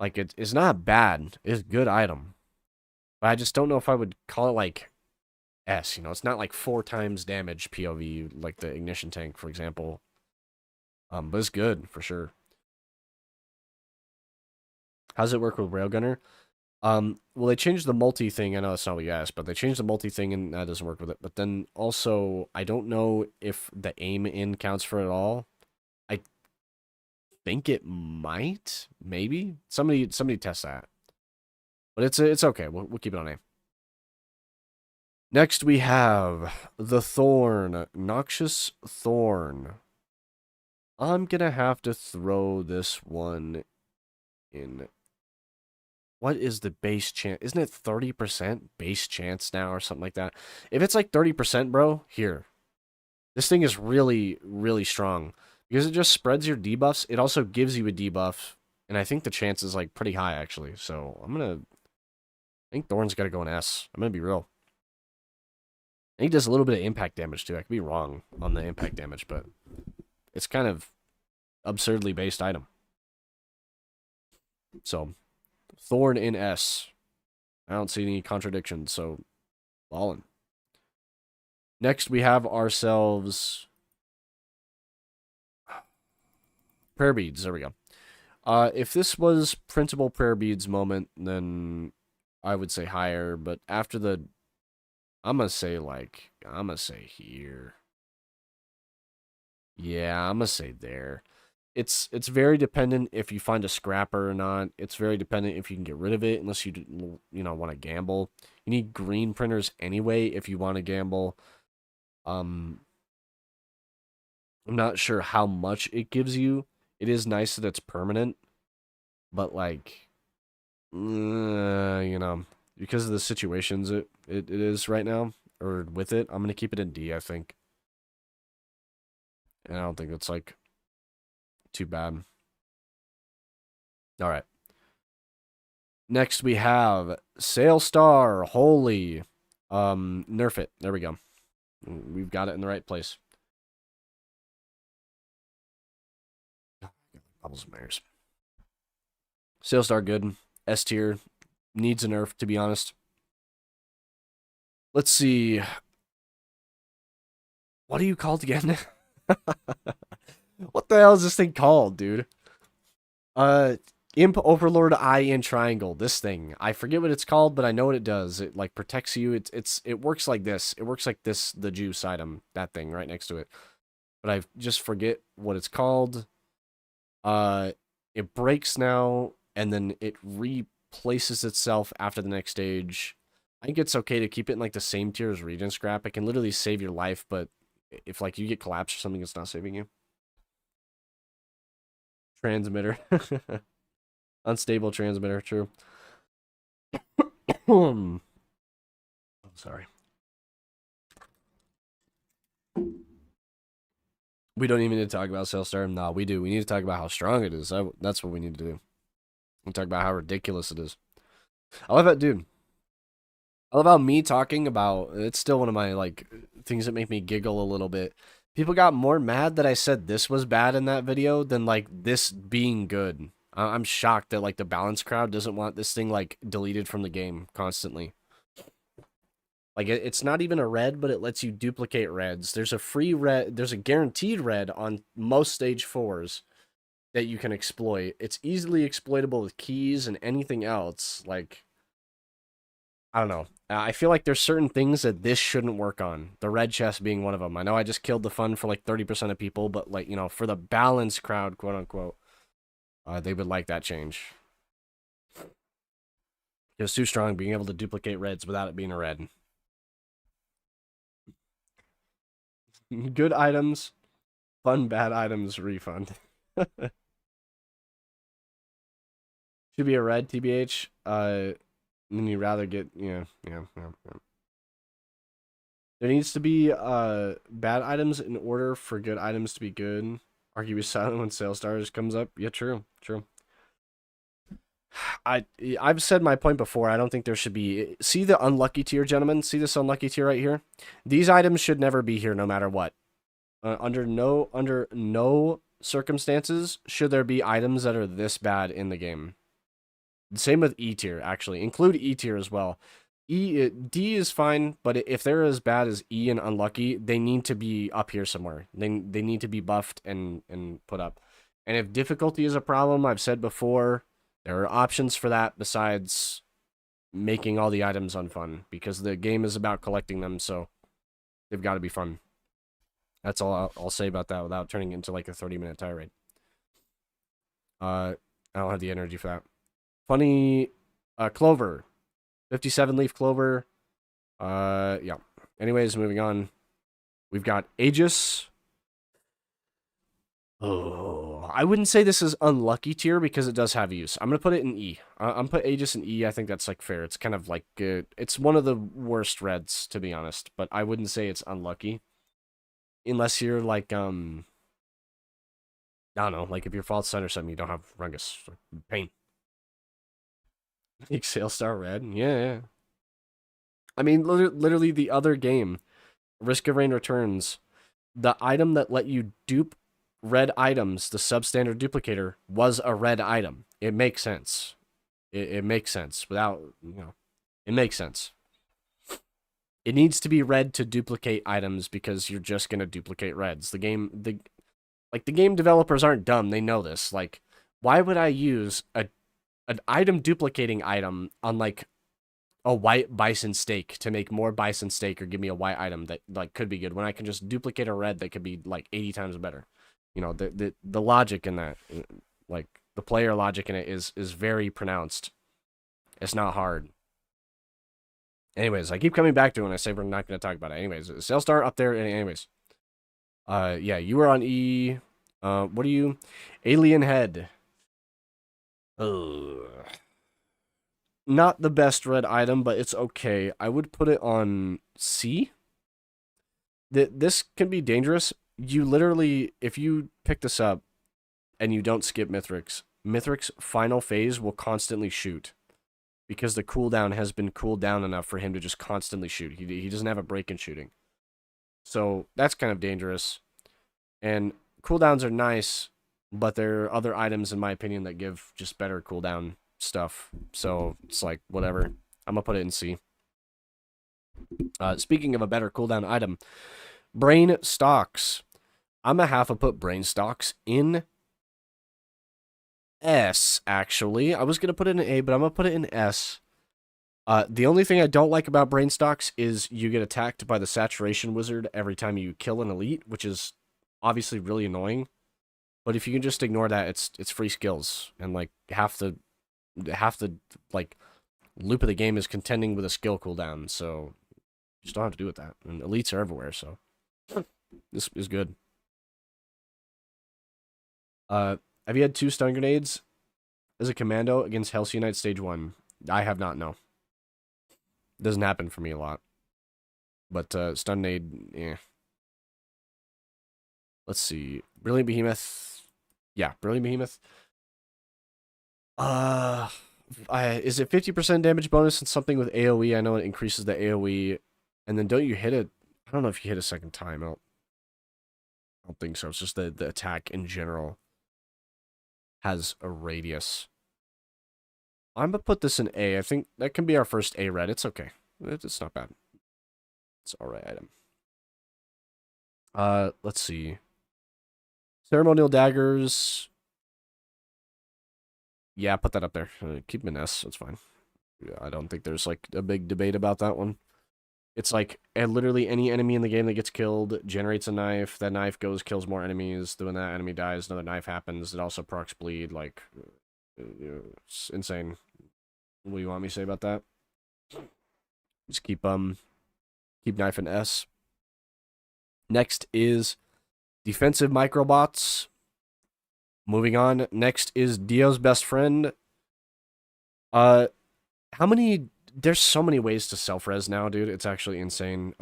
Speaker 1: Like it's not bad. It's a good item. But I just don't know if I would call it like S, it's not like 4 times damage POV like the ignition tank, for example. But it's good for sure. How's it work with Railgunner? Well, they changed the multi thing. I know that's not what you asked, but they changed the multi thing and that doesn't work with it. But then also, I don't know if the aim in counts for it all. I think it might, maybe. Somebody test that. But it's okay. We'll keep it on A. Next, we have the Thorn. Noxious Thorn. I'm gonna have to throw this one in. What is the base chance? Isn't it 30% base chance now or something like that? If it's like 30%, bro, here. This thing is really, really strong. Because it just spreads your debuffs. It also gives you a debuff. And I think the chance is like pretty high, actually. So I think Thorn's got to go in S. I'm going to be real. I think he does a little bit of impact damage too. I could be wrong on the impact damage, but it's kind of absurdly based item. So, Thorn in S. I don't see any contradictions, so ballin'. Next, we have ourselves prayer beads. There we go. If this was printable prayer beads moment, then I would say higher. But after the, I'm gonna say here. Yeah, I'm gonna say there. It's very dependent if you find a scrapper or not. It's very dependent if you can get rid of it, unless you want to gamble. You need green printers anyway if you want to gamble. I'm not sure how much it gives you. It is nice that it's permanent, but like, because of the situations it is right now, or with it, I'm gonna keep it in D, I think. And I don't think it's like too bad. All right. Next we have Sail Star Holy. Nerf it. There we go. We've got it in the right place. Bubbles and Mares. Sail Star good. S tier. Needs a nerf, to be honest. Let's see. What are you called again? What the hell is this thing called, dude? Imp Overlord Eye in Triangle. This thing. I forget what it's called, but I know what it does. It like protects you. It works like this. It works like this, the juice item, that thing right next to it. But I just forget what it's called. It breaks now, and then it replaces itself after the next stage. I think it's okay to keep it in like the same tier as Regen Scrap. It can literally save your life, but if like you get collapsed or something, it's not saving you. Transmitter. Unstable transmitter, true. Oh, sorry. We don't even need to talk about Sailstar. Nah, we do. We need to talk about how strong it is. That's what we need to do. We talk about how ridiculous it is. I love that, dude. I love how me talking about it's still one of my like things that make me giggle a little bit. People got more mad that I said this was bad in that video than like this being good. I'm shocked that like the balance crowd doesn't want this thing like deleted from the game constantly. Like it's not even a red, but it lets you duplicate reds. There's a free red, there's a guaranteed red on most stage 4s that you can exploit. It's easily exploitable with keys and anything else. Like, I don't know. I feel like there's certain things that this shouldn't work on. The red chest being one of them. I know I just killed the fun for like 30% of people, but like, for the balance crowd, quote unquote, they would like that change. It was too strong being able to duplicate reds without it being a red. Good items, fun bad items, refund. Should be a red, TBH. Then you'd rather get, yeah. There needs to be bad items in order for good items to be good. Argue with silent when Sail Stars comes up. Yeah, true. I've said my point before. I don't think there should be. See the unlucky tier, gentlemen. See this unlucky tier right here. These items should never be here, no matter what. Under no circumstances should there be items that are this bad in the game. Same with E tier, actually. Include E tier as well. D is fine, but if they're as bad as E and unlucky, they need to be up here somewhere. They need to be buffed and put up. And if difficulty is a problem, I've said before, there are options for that besides making all the items unfun, because the game is about collecting them, so they've got to be fun. That's all I'll say about that without turning it into like a 30-minute tirade. I don't have the energy for that. Funny clover. 57 leaf clover. Yeah. Anyways, moving on. We've got Aegis. Oh, I wouldn't say this is unlucky tier because it does have use. I'm going to put it in E. I'm going to put Aegis in E. I think that's like fair. It's kind of like good. It's one of the worst reds, to be honest, but I wouldn't say it's unlucky. Unless you're like, I don't know, like if you're False Sun or something, you don't have Fungus. Pain. Like Sailstar Red? Yeah. I mean, literally the other game, Risk of rain returns. The item that let you dupe red items, the substandard duplicator, was a red item. It makes sense. It makes sense without, it makes sense. It needs to be red to duplicate items because you're just gonna duplicate reds. The game developers aren't dumb. They know this. Like, why would I use an item duplicating item on like a white bison steak to make more bison steak or give me a white item that like could be good when I can just duplicate a red that could be like 80 times better. The logic in that, like the player logic in it is very pronounced. It's not hard. Anyways, I keep coming back to it when I say we're not going to talk about it. Anyways, sales star up there. Anyways, yeah, you were on E. What are you? Alien head. Ugh. Not the best red item, but it's okay. I would put it on C. This can be dangerous. You literally, if you pick this up and you don't skip Mithric's final phase will constantly shoot because the cooldown has been cooled down enough for him to just constantly shoot. He doesn't have a break in shooting. So that's kind of dangerous. And cooldowns are nice, but there are other items, in my opinion, that give just better cooldown stuff. So it's like, whatever. I'm going to put it in C. Speaking of a better cooldown item, brain stocks. I'm going to have to put brain stocks in S, actually. I was going to put it in A, but I'm going to put it in S. The only thing I don't like about brain stocks is you get attacked by the saturation wizard every time you kill an elite, which is obviously really annoying. But if you can just ignore that, it's free skills, and like half the like loop of the game is contending with a skill cooldown, so you just don't have to do with that. And elites are everywhere, so this is good. Have you had 2 stun grenades as a commando against Halcyon Knight Stage 1? I have not, no. Doesn't happen for me a lot. But stun nade, yeah. Let's see. Brilliant Behemoth. Yeah, Brilliant Behemoth. Is it 50% damage bonus and something with AoE? I know it increases the AoE. And then don't you hit it? I don't know if you hit a second time. I don't think so. It's just the attack in general has a radius. I'm going to put this in A. I think that can be our first A red. It's okay. It's not bad. It's alright item. Let's see. Ceremonial daggers. Yeah, put that up there. Keep them in S. That's fine. Yeah, I don't think there's like a big debate about that one. It's like literally any enemy in the game that gets killed generates a knife. That knife kills more enemies. When that enemy dies, another knife happens. It also procs bleed. Like, it's insane. What do you want me to say about that? Just keep knife in S. Next is defensive microbots. Moving on. Next is Dio's best friend. How many? There's so many ways to self-res now, dude. It's actually insane.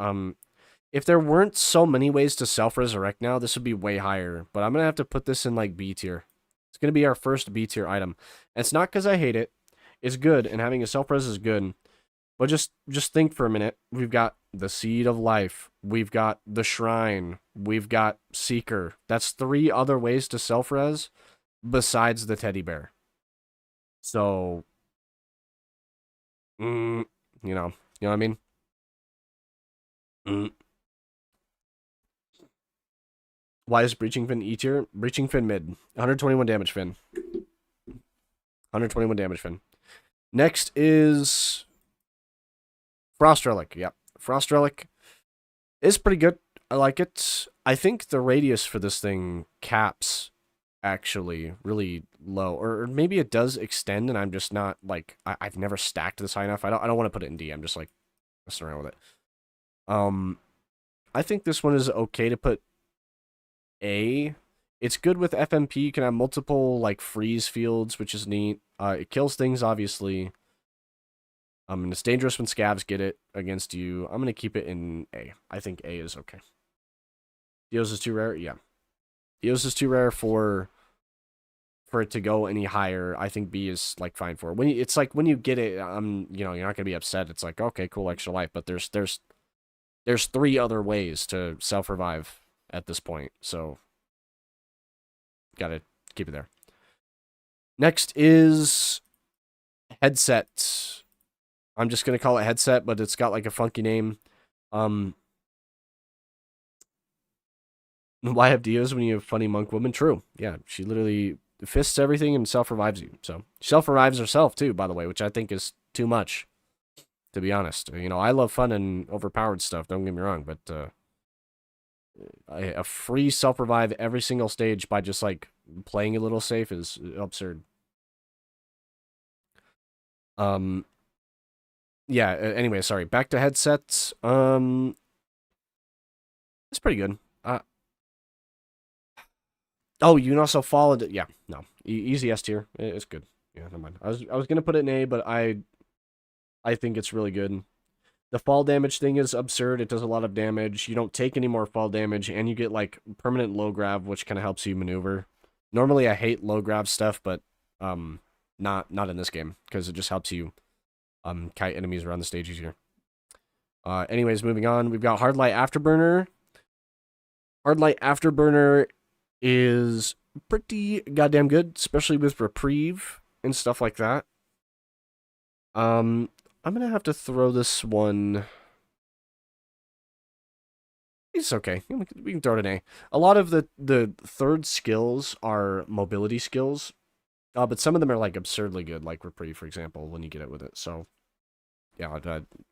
Speaker 1: If there weren't so many ways to self-resurrect now, this would be way higher. But I'm gonna have to put this in like B tier. It's gonna be our first B tier item. And it's not because I hate it. It's good, and having a self-res is good. But just think for a minute. We've got the Seed of Life. We've got the Shrine. We've got Seeker. That's 3 other ways to self-res besides the teddy bear. So, you know what I mean? Why is Breaching Fin E tier? Breaching Fin mid. 121 damage Fin. 121 damage Fin. Next is Frost Relic. Yeah. Frost Relic is pretty good. I like it. I think the radius for this thing caps actually really low. Or maybe it does extend and I'm just not like I've never stacked this high enough. I don't want to put it in D. I'm just like messing around with it. I think this one is okay to put A. It's good with FMP. You can have multiple like freeze fields, which is neat. It kills things obviously. And it's dangerous when scavs get it against you. I'm gonna keep it in A. I think A is okay. Dios is too rare? Yeah. Dios is too rare for it to go any higher. I think B is like fine for it. It's like when you get it, you're not gonna be upset. It's like, okay, cool, extra life, but there's There's 3 other ways to self-revive at this point, so gotta keep it there. Next is headset. I'm just gonna call it headset, but it's got like a funky name. Why have Dios when you have funny monk woman? True. Yeah, she literally fists everything and self-revives you. So, self-revives herself too, by the way, which I think is too much, to be honest. You know, I love fun and overpowered stuff, don't get me wrong, but a free self-revive every single stage by just, like, playing a little safe is absurd. Yeah, anyway, sorry. Back to headsets. It's pretty good. Oh, you can also follow it. Yeah, no. Easy S tier. It's good. Yeah, never mind. I was gonna put it in A, but I think it's really good. The fall damage thing is absurd. It does a lot of damage. You don't take any more fall damage, and you get, like, permanent low grab, which kind of helps you maneuver. Normally, I hate low grab stuff, but not in this game, because it just helps you kite enemies around the stage easier. Anyways, moving on. We've got Hard Light Afterburner. Hard Light Afterburner is pretty goddamn good, especially with reprieve and stuff like that. I'm gonna have to throw this one. It's okay. We can throw it in A. A lot of the third skills are mobility skills, but some of them are, like, absurdly good, like reprieve, for example, when you get it with it. So, yeah,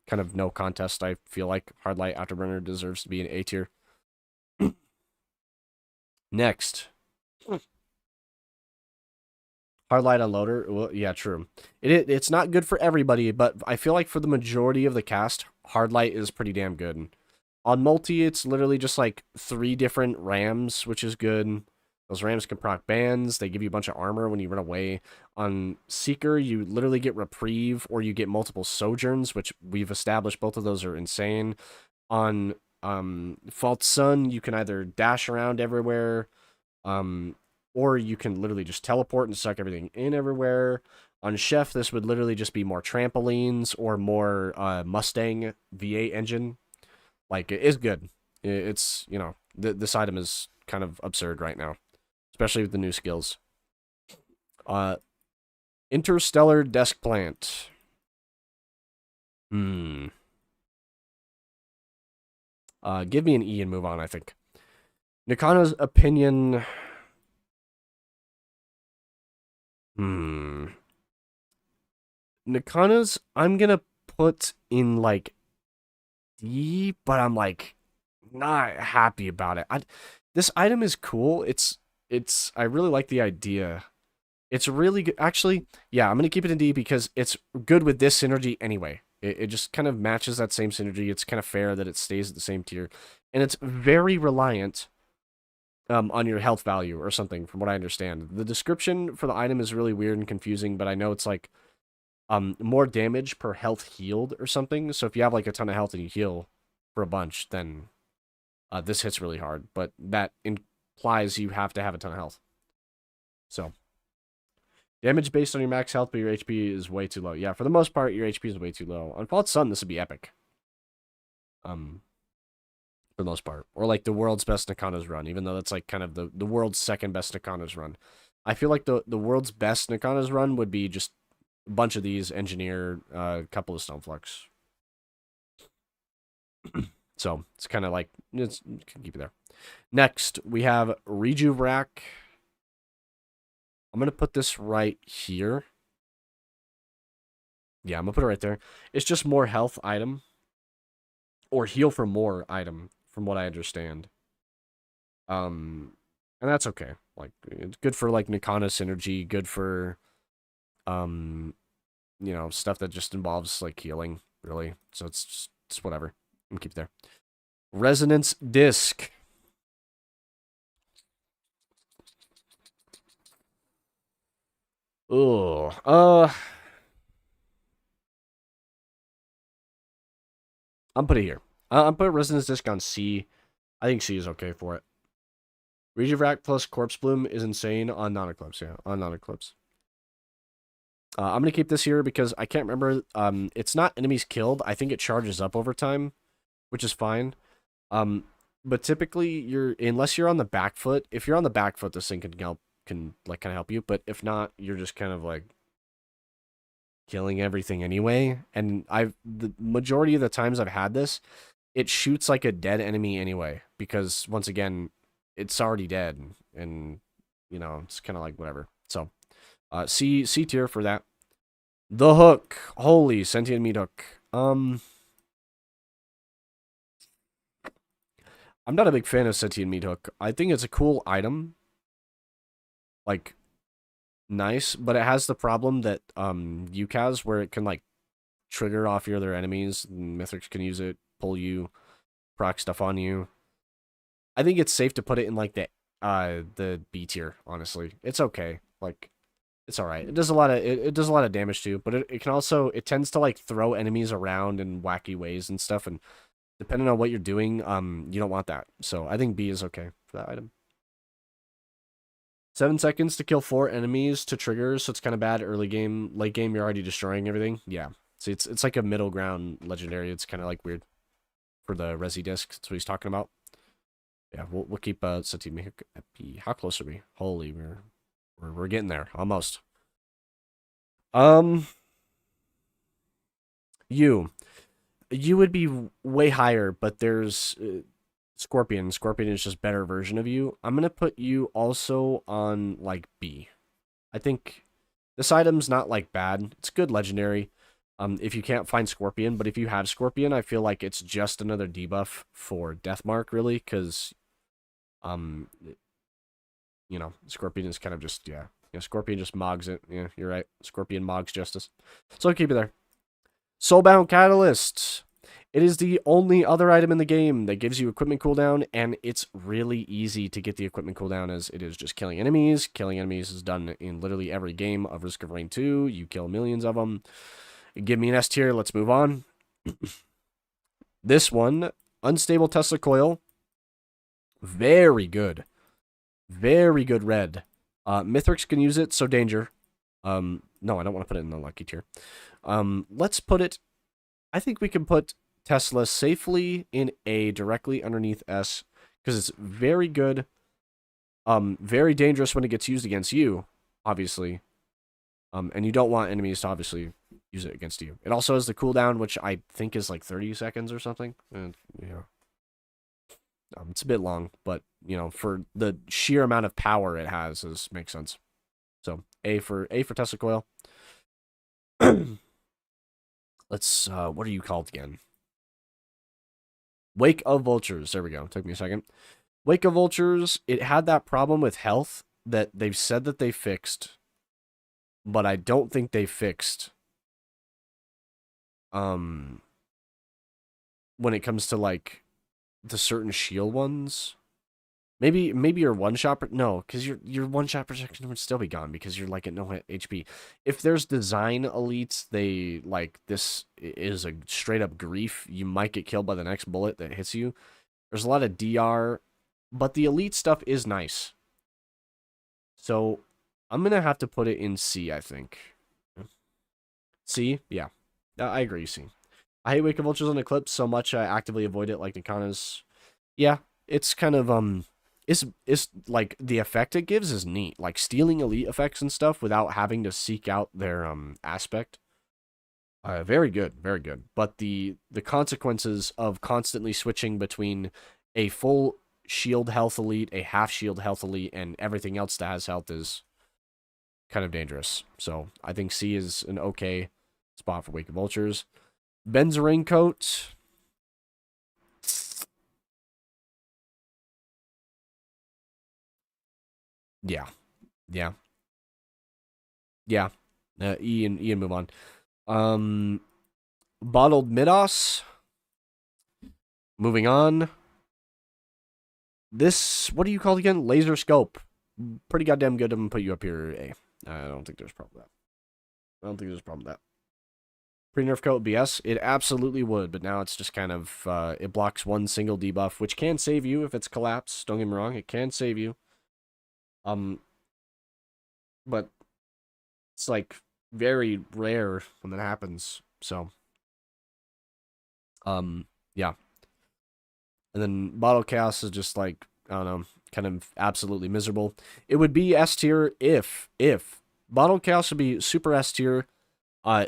Speaker 1: kind of no contest. I feel like Hard Light Afterburner deserves to be an A tier. Next. Hard Light Unloader. Well, yeah, true. It's not good for everybody, but I feel like for the majority of the cast, Hard Light is pretty damn good. On multi, it's literally just, like, 3 different rams, which is good. Those rams can proc bans. They give you a bunch of armor when you run away. On Seeker, you literally get reprieve, or you get multiple sojourns, which we've established both of those are insane. On False Sun, you can either dash around everywhere, or you can literally just teleport and suck everything in everywhere. On Chef, this would literally just be more trampolines or more Mustang V8 engine. Like, it is good. It's, you know, this item is kind of absurd right now, especially with the new skills. Interstellar Desk Plant. Give me an E and move on, I think. Nikana's opinion. Nikana's, I'm gonna put in, like, D, but I'm, like, not happy about it. This item is cool. I really like the idea. It's really good. Actually, yeah, I'm gonna keep it in D because it's good with this synergy anyway. It just kind of matches that same synergy. It's kind of fair that it stays at the same tier, and it's very reliant on your health value or something, from what I understand. The description for the item is really weird and confusing, but I know it's like more damage per health healed or something. So if you have, like, a ton of health and you heal for a bunch, then this hits really hard. But that implies you have to have a ton of health. So damage based on your max health, but your HP is way too low. Yeah, for the most part, your HP is way too low. On False Sun, this would be epic. For the most part. Or, like, the world's best Nakana's run, even though that's, like, kind of the world's second best Nakana's run. I feel like the world's best Nakana's run would be just a bunch of these, engineer, a couple of Stoneflux. So, it's kind of like, you can keep it there. Next, we have Rejuvac. I'm going to put this right here. Yeah, I'm going to put it right there. It's just more health item. Or heal for more item, from what I understand. And that's okay. Like, it's good for, like, Nikana synergy, good for, you know, stuff that just involves, like, healing, really. So it's whatever. I'm gonna keep it there. Resonance Disc. Oh, I'm putting it here. I'm putting Resonance Disc on C. I think C is okay for it. Rejuvac plus Corpse Bloom is insane on non-eclipse. Yeah, on non-eclipse. I'm going to keep this here because I can't remember. It's not enemies killed. I think it charges up over time, which is fine. But typically unless you're on the back foot. If you're on the back foot, this thing can like kind of help you. But if not, you're just kind of like killing everything anyway. And the majority of the times I've had this, it shoots like a dead enemy anyway, because once again, it's already dead, and it's kind of like whatever. So, C tier for that. The hook, holy sentient meat hook. I'm not a big fan of sentient meat hook. I think it's a cool item, like nice, but it has the problem that Uke has, where it can like trigger off your other enemies. Mythics can use it, pull you, proc stuff on you. I think it's safe to put it in like the B tier. Honestly, it's okay. Like, it's all right. It does a lot of it does a lot of damage too, but it can also it tends to like throw enemies around in wacky ways and stuff. And depending on what you're doing, you don't want that. So I think B is okay for that item. 7 seconds to kill 4 enemies to trigger, so it's kind of bad early game. Late game, you're already destroying everything. Yeah. See, it's like a middle ground legendary. It's kind of like weird for the Resi disc. That's what he's talking about. Yeah, we'll keep Satimi. How close are we? Holy, we're getting there almost. You would be way higher, but there's Scorpion. Scorpion is just better version of you. I'm gonna put you also on like B. I think this item's not like bad. It's good legendary. If you can't find Scorpion, but if you have Scorpion, I feel like it's just another debuff for Deathmark, really, because Scorpion is kind of just Scorpion just mogs it. Yeah, you're right. Scorpion mogs justice. So I'll keep it there. Soulbound Catalyst. It is the only other item in the game that gives you equipment cooldown, and it's really easy to get the equipment cooldown, as it is just killing enemies. Killing enemies is done in literally every game of Risk of Rain 2. You kill millions of them. Give me an S tier. Let's move on. This one, Unstable Tesla Coil. Very good. Very good red. Mythics can use it, so danger. No, I don't want to put it in the lucky tier. Let's put it... I think we can put Tesla safely in A, directly underneath S, because it's very good. Very dangerous when it gets used against you, obviously. And you don't want enemies to obviously use it against you. It also has the cooldown, which I think is like 30 seconds or something. And, it's a bit long, but, for the sheer amount of power it has, makes sense. So, A for Tesla Coil. Let's, what are you called again? Wake of Vultures. There we go. Took me a second. Wake of Vultures, it had that problem with health that they've said that they fixed, but I don't think they fixed when it comes to like the certain shield ones. Maybe your one shot, no, because your one shot protection would still be gone because you're like at no HP. If there's design elites, they like this is a straight up grief. You might get killed by the next bullet that hits you. There's a lot of DR, but the elite stuff is nice. So I'm gonna have to put it in C, I think. C, yeah, I agree. C. I hate Wake of Vultures on Eclipse so much I actively avoid it like Nikana's. Yeah, it's kind of it's like the effect it gives is neat. Like stealing elite effects and stuff without having to seek out their aspect. Very good, very good. But the consequences of constantly switching between a full shield health elite, a half shield health elite, and everything else that has health is kind of dangerous. So I think C is an okay spot for Wake of Vultures. Ben's Raincoat. Yeah. Yeah. Yeah. E and move on. Bottled Midos. Moving on. This, what do you call it again? Laser Scope. Pretty goddamn good. I'm going to put you up here, A. I don't think there's a problem with that. I don't think there's a problem with that. Pre-nerf coat BS. It absolutely would, but now it's just kind of, it blocks one single debuff, which can save you if it's collapse. Don't get me wrong, it can save you. But it's like very rare when that happens. So, yeah. And then Bottle Chaos is just like, I don't know, kind of absolutely miserable. It would be S tier if Bottle Chaos would be super S tier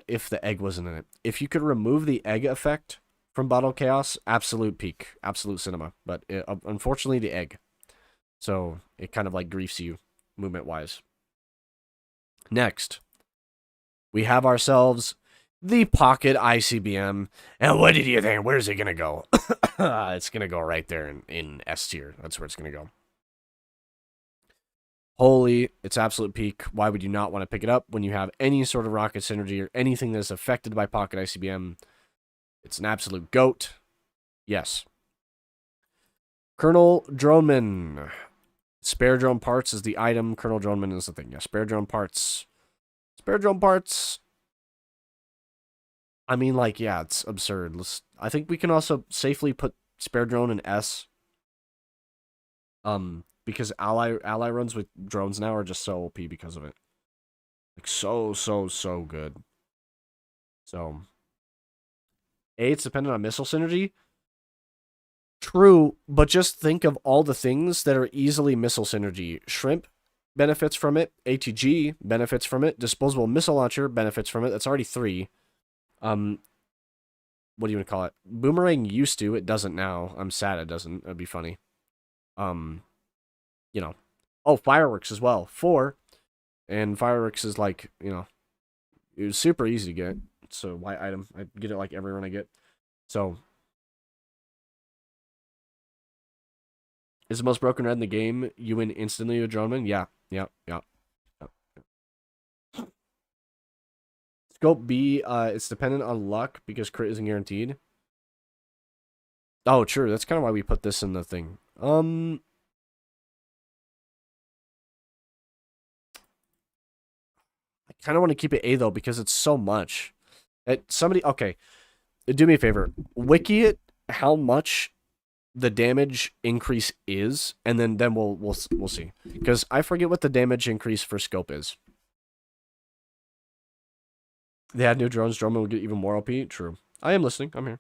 Speaker 1: if the egg wasn't in it. If you could remove the egg effect from Bottle Chaos, absolute peak, absolute cinema. But unfortunately, the egg. So it kind of like griefs you movement wise. Next, we have ourselves the Pocket ICBM. And what did you think? Where's it going to go? It's going to go right there in S tier. That's where it's going to go. Holy, it's absolute peak. Why would you not want to pick it up when you have any sort of rocket synergy or anything that's affected by Pocket ICBM? It's an absolute goat. Yes. Colonel Droneman. Spare drone parts is the item. Colonel Droneman is the thing. Yeah, spare drone parts. Spare drone parts. I mean, like, yeah, it's absurd. I think we can also safely put spare drone in S. Because ally runs with drones now are just so OP because of it. Like, so good. So, A, it's dependent on missile synergy. True, but just think of all the things that are easily missile synergy. Shrimp benefits from it. ATG benefits from it. Disposable missile launcher benefits from it. That's already 3. What do you want to call it? Boomerang used to. It doesn't now. I'm sad it doesn't. That'd be funny. You know. Oh, fireworks as well. 4. And fireworks is like, you know, it was super easy to get. It's a white item. I get it like every run I get. So, is the most broken red in the game. You win instantly with Droneman? Yeah. Scope B, it's dependent on luck because crit isn't guaranteed. Oh, true. That's kind of why we put this in the thing. I kind of want to keep it A though because it's so much. Okay, do me a favor. Wiki it how much the damage increase is, and then we'll see. Because I forget what the damage increase for scope is. They had new drones. Drone will get even more OP. True. I am listening. I'm here.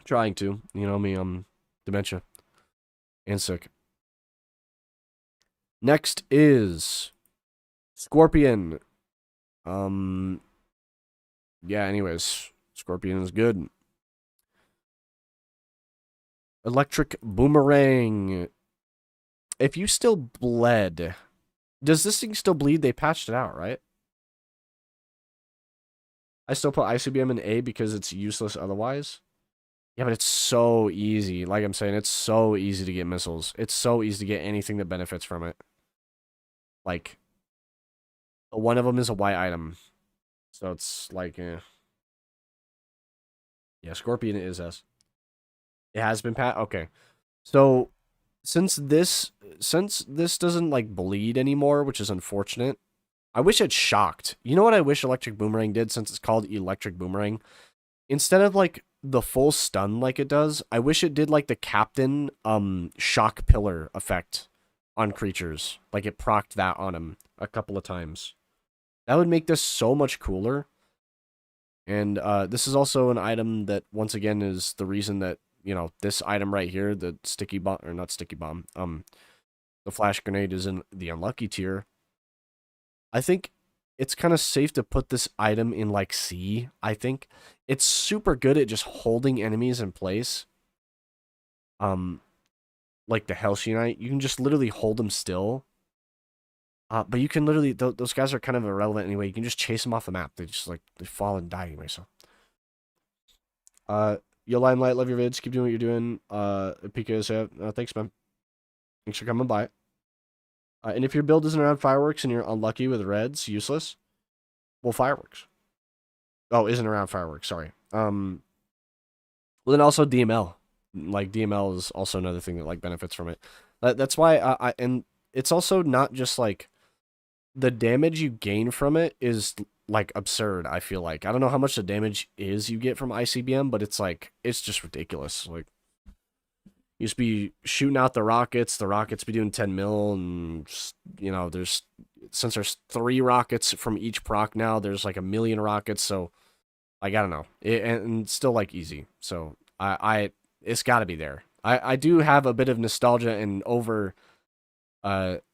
Speaker 1: Trying to. You know me. Dementia and sick. Next is Scorpion. Yeah. Anyways, Scorpion is good. Electric Boomerang. If you still bled, does this thing still bleed? They patched it out, right? I still put ICBM in A because it's useless otherwise. Yeah, but it's so easy. Like I'm saying, it's so easy to get missiles. It's so easy to get anything that benefits from it. Like, one of them is a white item. So it's like, Yeah, Scorpion is S. It has been okay. So since this doesn't like bleed anymore, which is unfortunate. I wish it shocked. You know what I wish Electric Boomerang did since it's called Electric Boomerang? Instead of like the full stun like it does, I wish it did like the Captain shock pillar effect on creatures. Like it procced that on him a couple of times. That would make this so much cooler. And this is also an item that once again is the reason that, you know, this item right here, the sticky bomb, or not sticky bomb, the flash grenade is in the unlucky tier. I think it's kind of safe to put this item in like C, I think. It's super good at just holding enemies in place. Like the Hellsheen Knight, you can just literally hold them still. But you can literally, those guys are kind of irrelevant anyway. You can just chase them off the map. They just like, they fall and die anyway, so. Yo, Limelight, love your vids. Keep doing what you're doing. PK, thanks, man. Thanks for coming by. And if your build isn't around fireworks and you're unlucky with reds, useless, well, fireworks. Oh, isn't around fireworks, sorry. Well, then also DML. Like, DML is also another thing that, like, benefits from it. That's why and it's also not just, like, the damage you gain from it is, like, absurd, I feel like. I don't know how much the damage is you get from ICBM, but it's, like, it's just ridiculous. Like, you just be shooting out the rockets be doing 10 mil, and, just, you know, since there's 3 rockets from each proc now, there's, like, 1 million rockets, so, like, I don't know. And it's still, like, easy. So, I It's got to be there. I do have a bit of nostalgia and over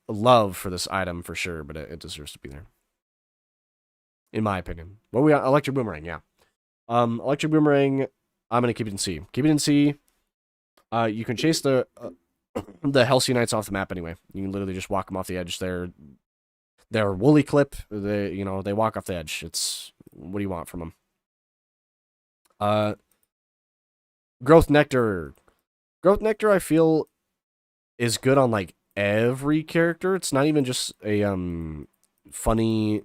Speaker 1: love for this item for sure, but it deserves to be there, in my opinion. What we got? Electric Boomerang, yeah. Electric Boomerang, I'm gonna keep it in C. Keep it in C. You can chase the Halcyonites off the map anyway. You can literally just walk them off the edge. They're woolly clip. They walk off the edge. It's what do you want from them? Growth Nectar. Growth Nectar, I feel, is good on like every character. It's not even just a funny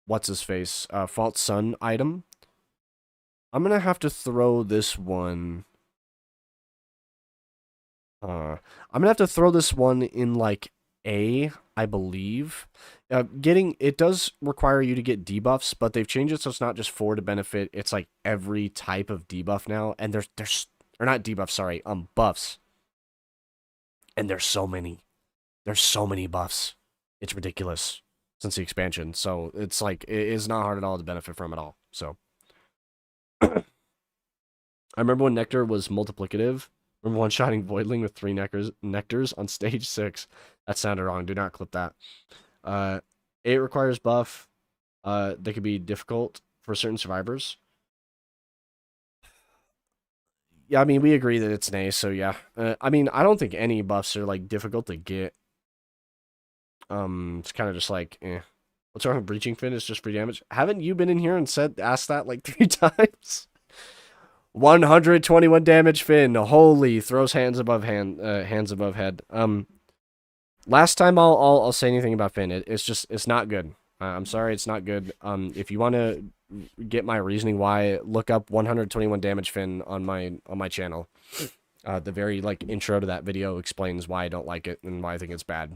Speaker 1: what's his face False Sun item. I'm gonna have to throw this one. I'm gonna have to throw this one in like A, I believe. Getting it does require you to get debuffs, but they've changed it so it's not just 4 to benefit. It's like every type of debuff now, and there's or not debuffs, sorry, buffs. And there's so many. There's so many buffs. It's ridiculous since the expansion. So it's like it is not hard at all to benefit from at all. So I remember when Nectar was multiplicative. Remember one-shotting Voidling with 3 Nectars on stage 6. That sounded wrong. Do not clip that. 8 requires buff. They could be difficult for certain survivors. Yeah, I mean, we agree that it's an A, so yeah. I mean, I don't think any buffs are, like, difficult to get. It's kind of just like, eh. What's wrong with Breaching Fin? It's just free damage. Haven't you been in here and asked that, like, 3 times? 121 damage Fin. Holy, throws hands above head. Last time I'll say anything about Fin, it's not good. I'm sorry, it's not good. If you want to get my reasoning why, look up 121 damage Fin on my channel. The very like intro to that video explains why I don't like it and why I think it's bad.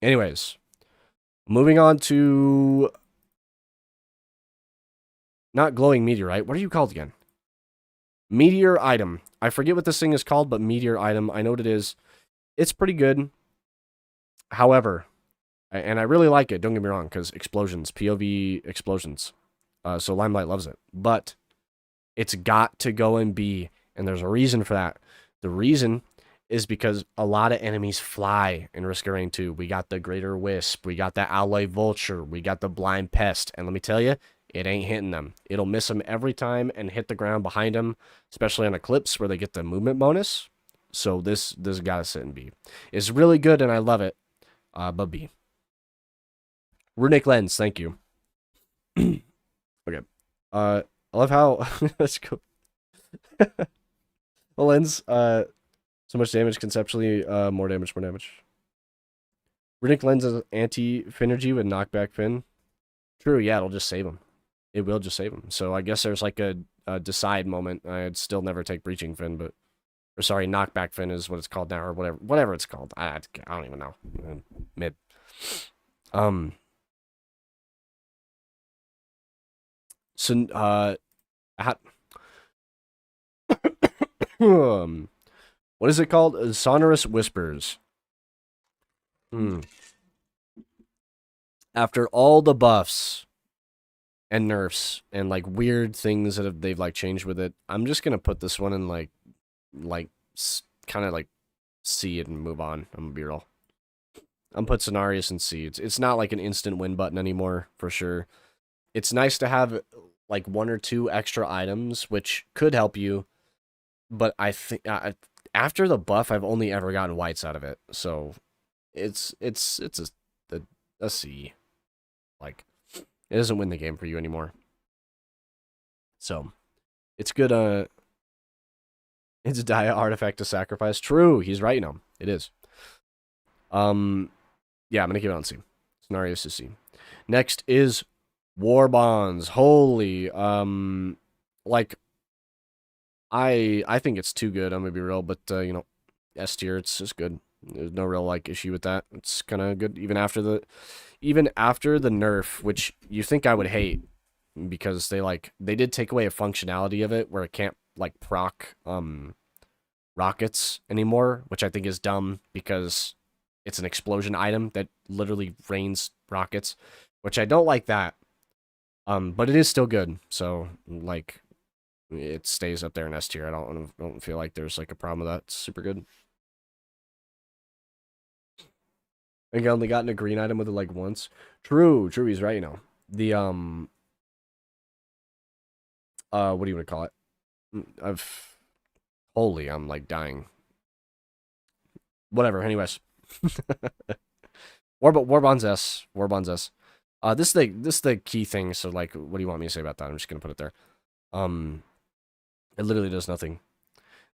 Speaker 1: Anyways, moving on to not glowing meteorite. What are you called again? Meteor item. I forget what this thing is called, but meteor item. I know what it is. It's pretty good. However, and I really like it, don't get me wrong, because explosions, POV explosions. So Limelight loves it. But it's got to go in B, and there's a reason for that. The reason is because a lot of enemies fly in Risk of Rain 2. We got the Greater Wisp, we got the Alloy Vulture, we got the Blind Pest, and let me tell you, it ain't hitting them. It'll miss them every time and hit the ground behind them, especially on Eclipse where they get the movement bonus. So this gotta sit in B. It's really good and I love it, but B. Runic Lens, thank you. Okay. I love how let's go. The lens, so much damage conceptually, more damage. Runic Lens is anti-Finergy with knockback Fin. True, yeah, it'll just save him. It will just save him. So I guess there's like a decide moment. I'd still never take Breaching Fin, but or sorry, knockback Fin is what it's called now, or whatever it's called. I don't even know. Mid. So what is it called? Sonorous Whispers. After all the buffs and nerfs and like weird things that they've like changed with it, I'm just gonna put this one in like kind of like C and move on. I'm gonna be real. I'm put Cenarius in C. It's not like an instant win button anymore for sure. It's nice to have like 1 or 2 extra items which could help you, but I think after the buff, I've only ever gotten whites out of it, so it's a C. Like, it doesn't win the game for you anymore. So, it's good. It's a Dia artifact to sacrifice. True, he's right, it is. Yeah, I'm gonna keep it on C. Cenarius is C. Next is War Bonds. Holy, like, I think it's too good. I'm gonna be real, but you know, S tier, it's just good. There's no real like issue with that. It's kind of good even after the nerf, which you think I would hate because they did take away a functionality of it where it can't like proc rockets anymore, which I think is dumb because it's an explosion item that literally rains rockets, which I don't like that. But it is still good. So like it stays up there in S tier. I don't feel like there's like a problem with that. It's super good. I think I only gotten a green item with it like once. True, he's right, you know. The what do you want to call it? Holy, I'm like dying. Whatever, anyways. Warbonds S. Warbonds S. This is the key thing, so like what do you want me to say about that? I'm just gonna put it there. It literally does nothing.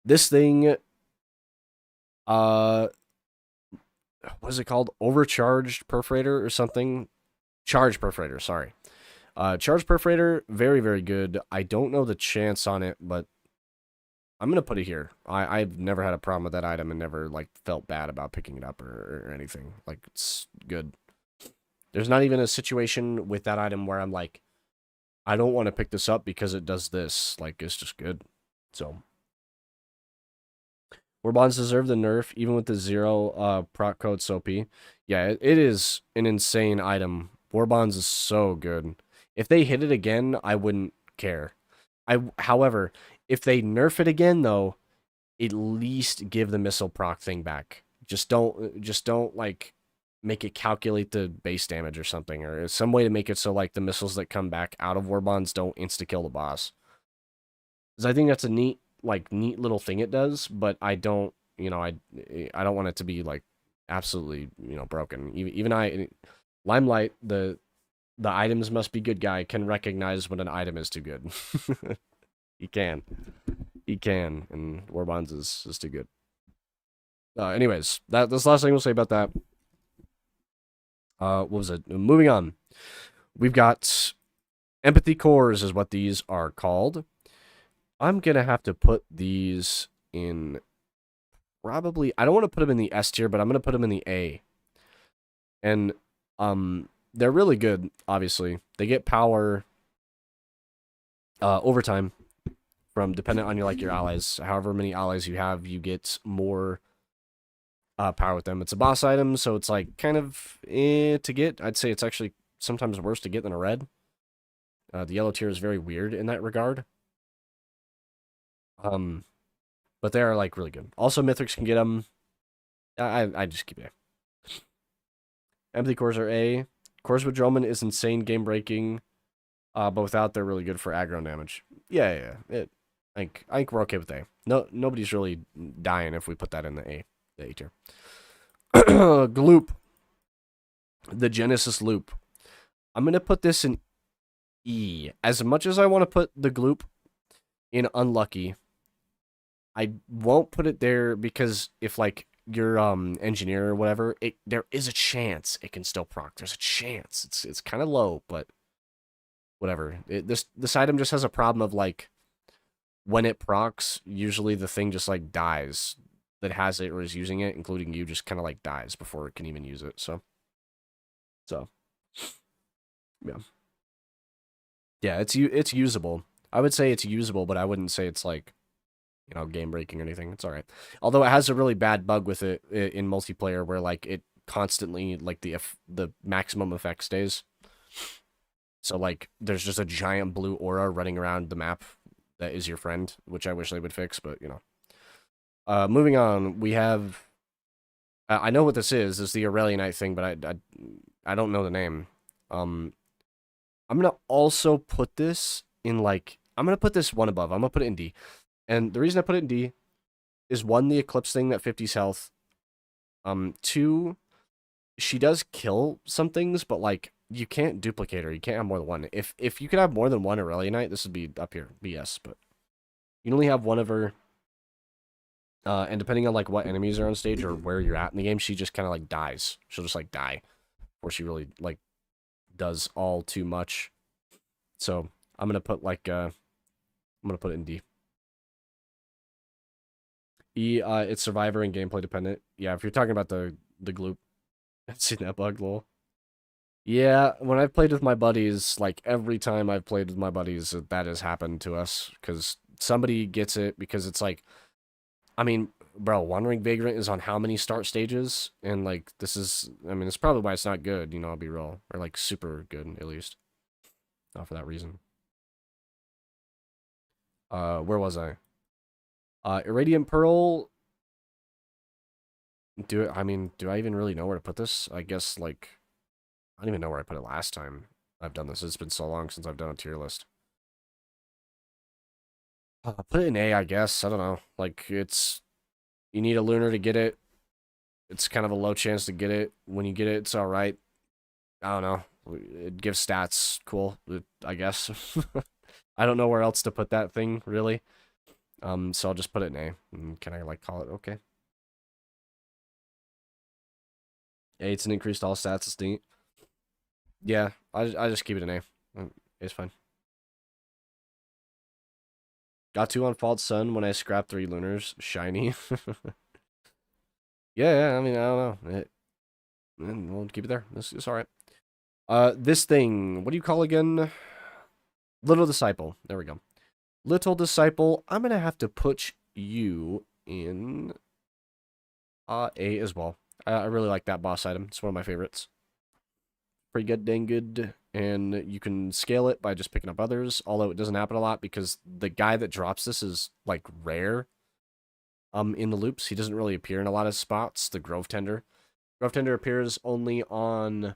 Speaker 1: This thing what is it called? Overcharged perforator or something? Charge perforator, sorry. Charge perforator, very, very good. I don't know the chance on it, but I'm gonna put it here. I've never had a problem with that item and never like felt bad about picking it up or anything. Like it's good. There's not even a situation with that item where I'm like, I don't want to pick this up because it does this. Like it's just good. So Warbonds deserve the nerf, even with the 0 proc code SOP. Yeah, it is an insane item. Warbonds is so good. If they hit it again, I wouldn't care. However, if they nerf it again, though, at least give the missile proc thing back. Just don't like make it calculate the base damage or something, or some way to make it so like the missiles that come back out of Warbonds don't insta kill the boss. Because I think that's a neat little thing it does, but I don't, I don't want it to be like absolutely, broken. Even Limelight, the items must be good guy can recognize when an item is too good. He can, and Warbonds is too good. Anyways, that's the last thing we'll say about that. What was it? Moving on, we've got empathy cores, is what these are called. I'm gonna have to put these in probably. I don't want to put them in the S tier, but I'm gonna put them in the A. And they're really good. Obviously, they get power over time from dependent on your allies. However many allies you have, you get more power with them. It's a boss item, so it's like kind of to get. I'd say it's actually sometimes worse to get than a red. The yellow tier is very weird in that regard. But they are like really good. Also, Mythics can get them. I just keep it. Empathy cores are A. Cores with Droman is insane game breaking. But without, they're really good for aggro damage. Yeah. I think we're okay with A. Nobody's really dying if we put that in the A tier. Gloop. The Genesis Loop. I'm gonna put this in E. As much as I want to put the Gloop in Unlucky, I won't put it there because if like your engineer or whatever, there is a chance it can still proc. There's a chance. It's kind of low, but whatever. This item just has a problem of like when it procs, usually the thing just like dies that has it or is using it, including you, just kind of like dies before it can even use it. So yeah, it's usable. I would say it's usable, but I wouldn't say it's like game breaking or anything. It's all right. Although it has a really bad bug with it in multiplayer where like it constantly like the maximum effect stays. So like there's just a giant blue aura running around the map that is your friend, which I wish they would fix, but moving on, we have I know what this is. It's the Aurelianite thing, but I don't know the name. I'm gonna also put this in like I'm gonna put this one above. I'm gonna put it in D. And the reason I put it in D is 1, the Eclipse thing that 50's health. 2, she does kill some things, but like you can't duplicate her. You can't have more than one. If you could have more than one Aurelianite, this would be up here, BS. But you can only have one of her. And depending on like what enemies are on stage or where you're at in the game, she just kind of like dies. She'll just like die, or she really like does all too much. So I'm gonna put like I'm gonna put it in D. E, it's survivor and gameplay dependent. Yeah, if you're talking about the gloop, I've seen that bug, lol. Yeah, when I've played with my buddies, like every time I've played with my buddies, that has happened to us because somebody gets it because it's like, I mean, bro, Wandering Vagrant is on how many start stages? And like, this is, I mean, it's probably why it's not good, I'll be real. Or like super good, at least. Not for that reason. Where was I? Irradiant Pearl. I mean, do I even really know where to put this? I guess, like, I don't even know where I put it last time I've done this. It's been so long since I've done a tier list. Put it in A, I guess. I don't know. Like, you need a lunar to get it. It's kind of a low chance to get it. When you get it, it's alright. I don't know. It gives stats. Cool, I guess. I don't know where else to put that thing, really. So I'll just put it in A. Can I, like, call it okay? A, it's an increased all stats. It's neat. Yeah, I just keep it in A. It's fine. Got 2 on False Sun when I scrapped 3 lunars. Shiny. Yeah, I mean, I don't know. We'll keep it there. It's alright. This thing, what do you call again? Little Disciple. There we go. Little Disciple, I'm going to have to put you in A as well. I really like that boss item. It's one of my favorites. Pretty good, dang good. And you can scale it by just picking up others, although it doesn't happen a lot because the guy that drops this is, like, rare in the loops. He doesn't really appear in a lot of spots, the Grove Tender. Grove Tender appears only on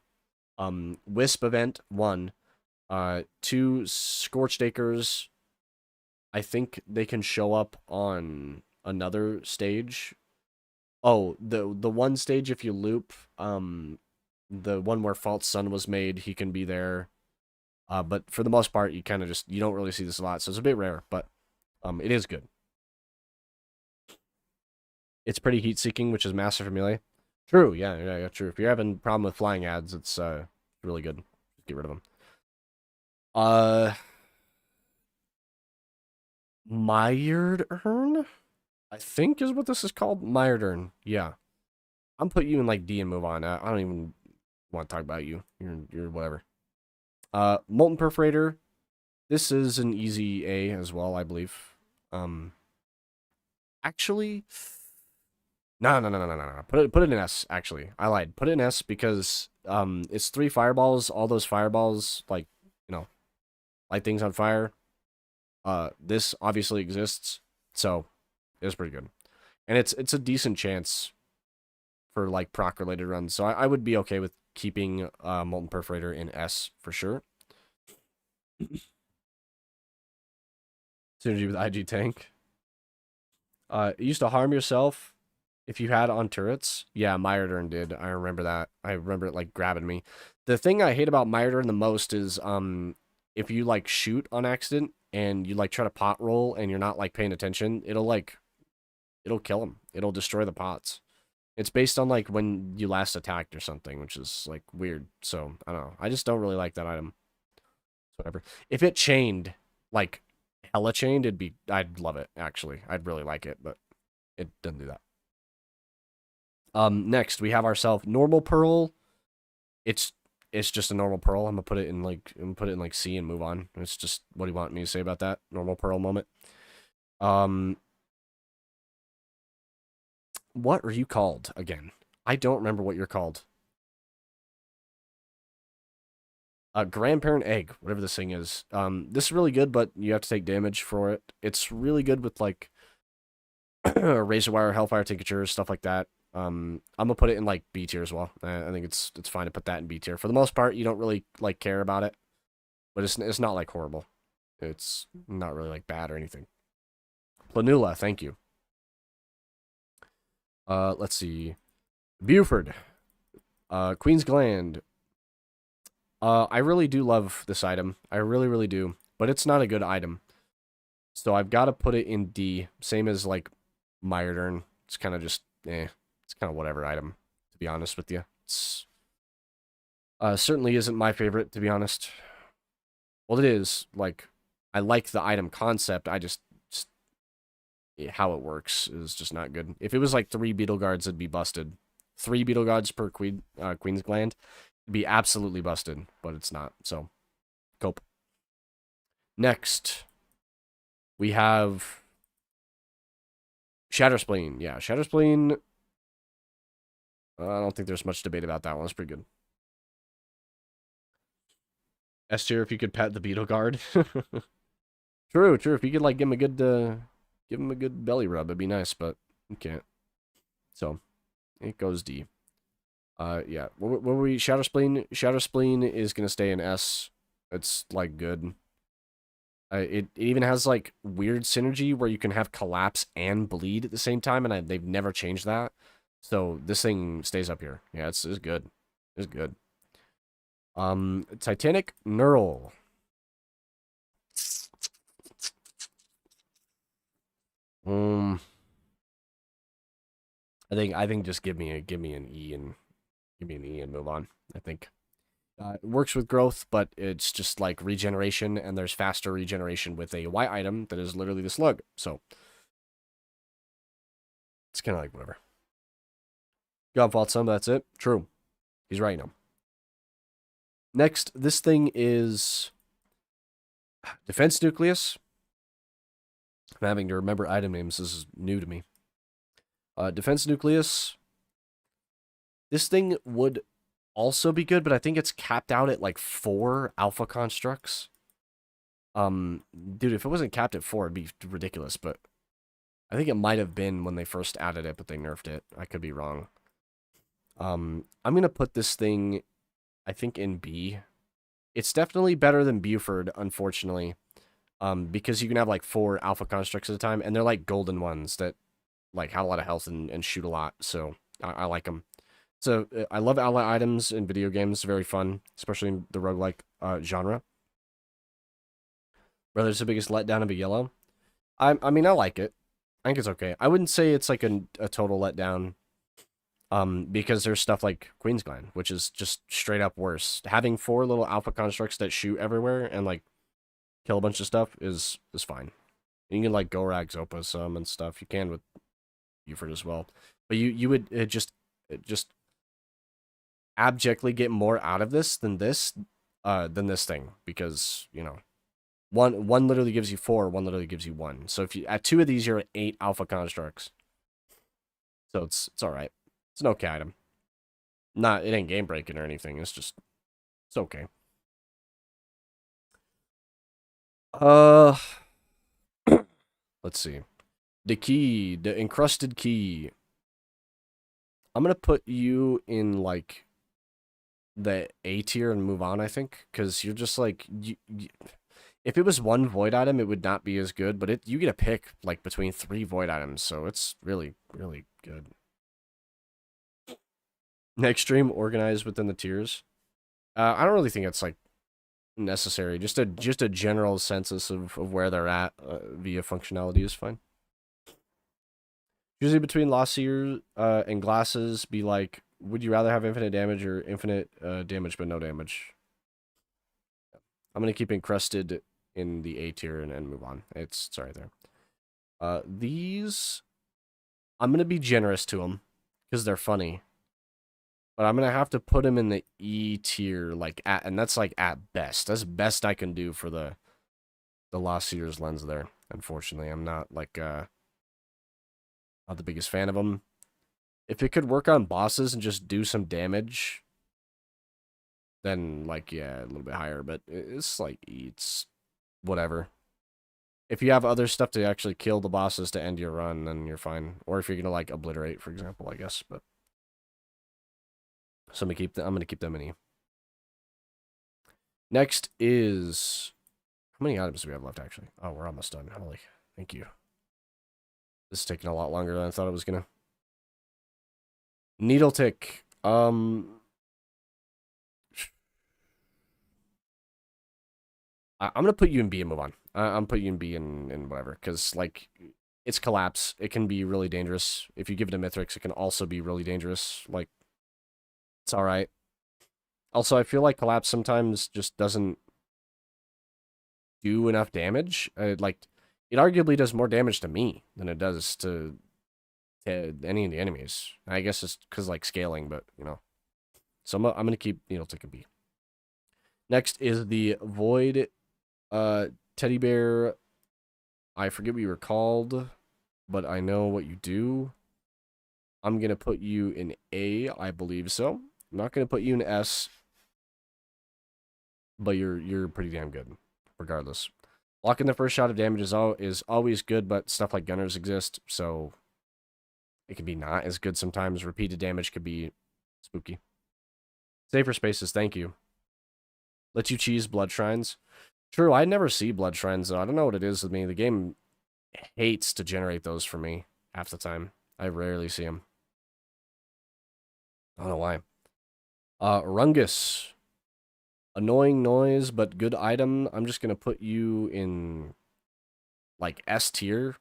Speaker 1: Wisp Event 1. 2 Scorched Acres. I think they can show up on another stage. Oh, the one stage if you loop, the one where False Sun was made, he can be there. But for the most part, you kind of you don't really see this a lot, so it's a bit rare, but it is good. It's pretty heat-seeking, which is massive for melee. True, yeah, true. If you're having a problem with flying ads, it's really good. Get rid of them. Mired Urn? I think is what this is called. Mired Urn. Yeah. I'm putting you in like D and move on. I don't even want to talk about you. You're whatever. Molten Perforator. This is an easy A as well, I believe. Actually, no. Put it in S. Actually, I lied. Put it in S because it's 3 fireballs. All those fireballs, like, light things on fire. This obviously exists, so it's pretty good, and it's a decent chance for like proc related runs. So I would be okay with keeping Molten Perforator in S for sure. Synergy with IG Tank. It used to harm yourself if you had on turrets. Yeah, Myrdern did. I remember that. I remember it like grabbing me. The thing I hate about Myrdern the most is if you like shoot on accident and you like try to pot roll and you're not like paying attention, it'll kill him. It'll destroy the pots. It's based on like when you last attacked or something, which is like weird. So I don't know. I just don't really like that item. Whatever. If it chained, like hella chained, I'd love it, actually. I'd really like it, but it doesn't do that. Next we have ourselves normal pearl. It's just a normal pearl. I'm gonna put it in like C and move on. It's just, what do you want me to say about that normal pearl moment? What are you called again? I don't remember what you're called. Grandparent egg, whatever this thing is. This is really good, but you have to take damage for it. It's really good with like razor wire, hellfire tinctures, stuff like that. I'm gonna put it in like B tier as well. I think it's fine to put that in B tier. For the most part, you don't really like care about it, but it's not like horrible. It's not really like bad or anything. Planula, thank you. Let's see. Buford. Queen's Gland. I really do love this item. I really, really do. But it's not a good item. So I've got to put it in D. Same as, like, Myrdern. It's kind of just, It's kind of whatever item, to be honest with you. It's certainly isn't my favorite, to be honest. Well, it is. Like, I like the item concept. I just how it works is just not good. If it was, like, 3 Beetle Guards, it'd be busted. 3 Beetle Guards per Queen's Gland. Be absolutely busted, but it's not. So, cope. Next, we have Shatterspleen. Yeah, Shatterspleen. I don't think there's much debate about that one. It's pretty good. S tier if you could pet the Beetle Guard. True, true. If you could like give him a good belly rub, it'd be nice, but you can't. So it goes D. Yeah. What were we? Shadow Spleen. Shadow Spleen is gonna stay in S. It's like good. It even has like weird synergy where you can have collapse and bleed at the same time, and they've never changed that. So this thing stays up here. Yeah, it's good. It's good. Titanic Neural. Um, I think just give me an E and move on. I think it works with growth, but it's just like regeneration, and there's faster regeneration with a Y item that is literally the slug. So it's kind of like whatever. God fought some. That's it. True. He's right now. Next, this thing is Defense Nucleus. I'm having to remember item names. This is new to me. Defense Nucleus. This thing would also be good, but I think it's capped out at like 4 alpha constructs. Dude, if it wasn't capped at 4, it'd be ridiculous, but I think it might have been when they first added it, but they nerfed it. I could be wrong. I'm going to put this thing, I think, in B. It's definitely better than Buford, unfortunately, because you can have like 4 alpha constructs at a time, and they're like golden ones that like have a lot of health and shoot a lot, so I like them. So I love ally items in video games. Very fun, especially in the roguelike genre. Brother's the biggest letdown of a yellow. I mean, I like it. I think it's okay. I wouldn't say it's like a total letdown. Because there's stuff like Queen's Gland, which is just straight up worse. Having 4 little alpha constructs that shoot everywhere and like kill a bunch of stuff is fine. And you can like Gorag Zopa some and stuff. You can with Buford as well. But you would just abjectly get more out of this than this thing, because you know one literally gives you 4, one literally gives you 1. So if you at 2 of these, you're at 8 alpha constructs. So it's all right. It's an okay item. It ain't game breaking or anything. It's okay. Let's see. The encrusted key. I'm gonna put you in like the A tier and move on, I think, because you're just like if it was 1 void item, it would not be as good, but you get a pick like between 3 void items, so it's really, really good. Extreme organized within the tiers. I don't really think it's like necessary. Just a general census of where they're at via functionality is fine. Usually between Lost Seer and Glasses, be like, would you rather have infinite damage or infinite damage but no damage? I'm gonna keep encrusted in the A tier and move on. It's right there. These, I'm gonna be generous to them because they're funny. But I'm gonna have to put him in the E tier, like and that's like at best. That's best I can do for the Lost Seer's lens there. Unfortunately, I'm not like not the biggest fan of them. If it could work on bosses and just do some damage, then like yeah, a little bit higher. But it's like it's whatever. If you have other stuff to actually kill the bosses to end your run, then you're fine. Or if you're gonna like obliterate, for example, I guess. But so I'm gonna keep them in E. Next is, how many items do we have left actually? Oh, we're almost done. Holy, thank you. This is taking a lot longer than I thought it was gonna. Needle Tick. I'm gonna put you in B and move on. I'm putting you in B and whatever, because like it's collapse. It can be really dangerous. If you give it a Mithrix, it can also be really dangerous. Like, it's all right. Also, I feel like collapse sometimes just doesn't do enough damage. Like, it arguably does more damage to me than it does to any of the enemies. I guess it's because like scaling, but you know. So I'm gonna keep Needle Tick and B. Next is the Void Teddy Bear. I forget what you were called, but I know what you do. I'm gonna put you in A, I believe so. I'm not gonna put you in S, but you're pretty damn good, regardless. Blocking the first shot of damage is always good, but stuff like gunners exist, so it can be not as good sometimes. Repeated damage could be spooky. Safer spaces, thank you. Let you cheese blood shrines. True, I never see blood shrines, though. I don't know what it is with me. The game hates to generate those for me half the time. I rarely see them. I don't know why. Rungus. Annoying noise, but good item. I'm just going to put you in, like, S tier.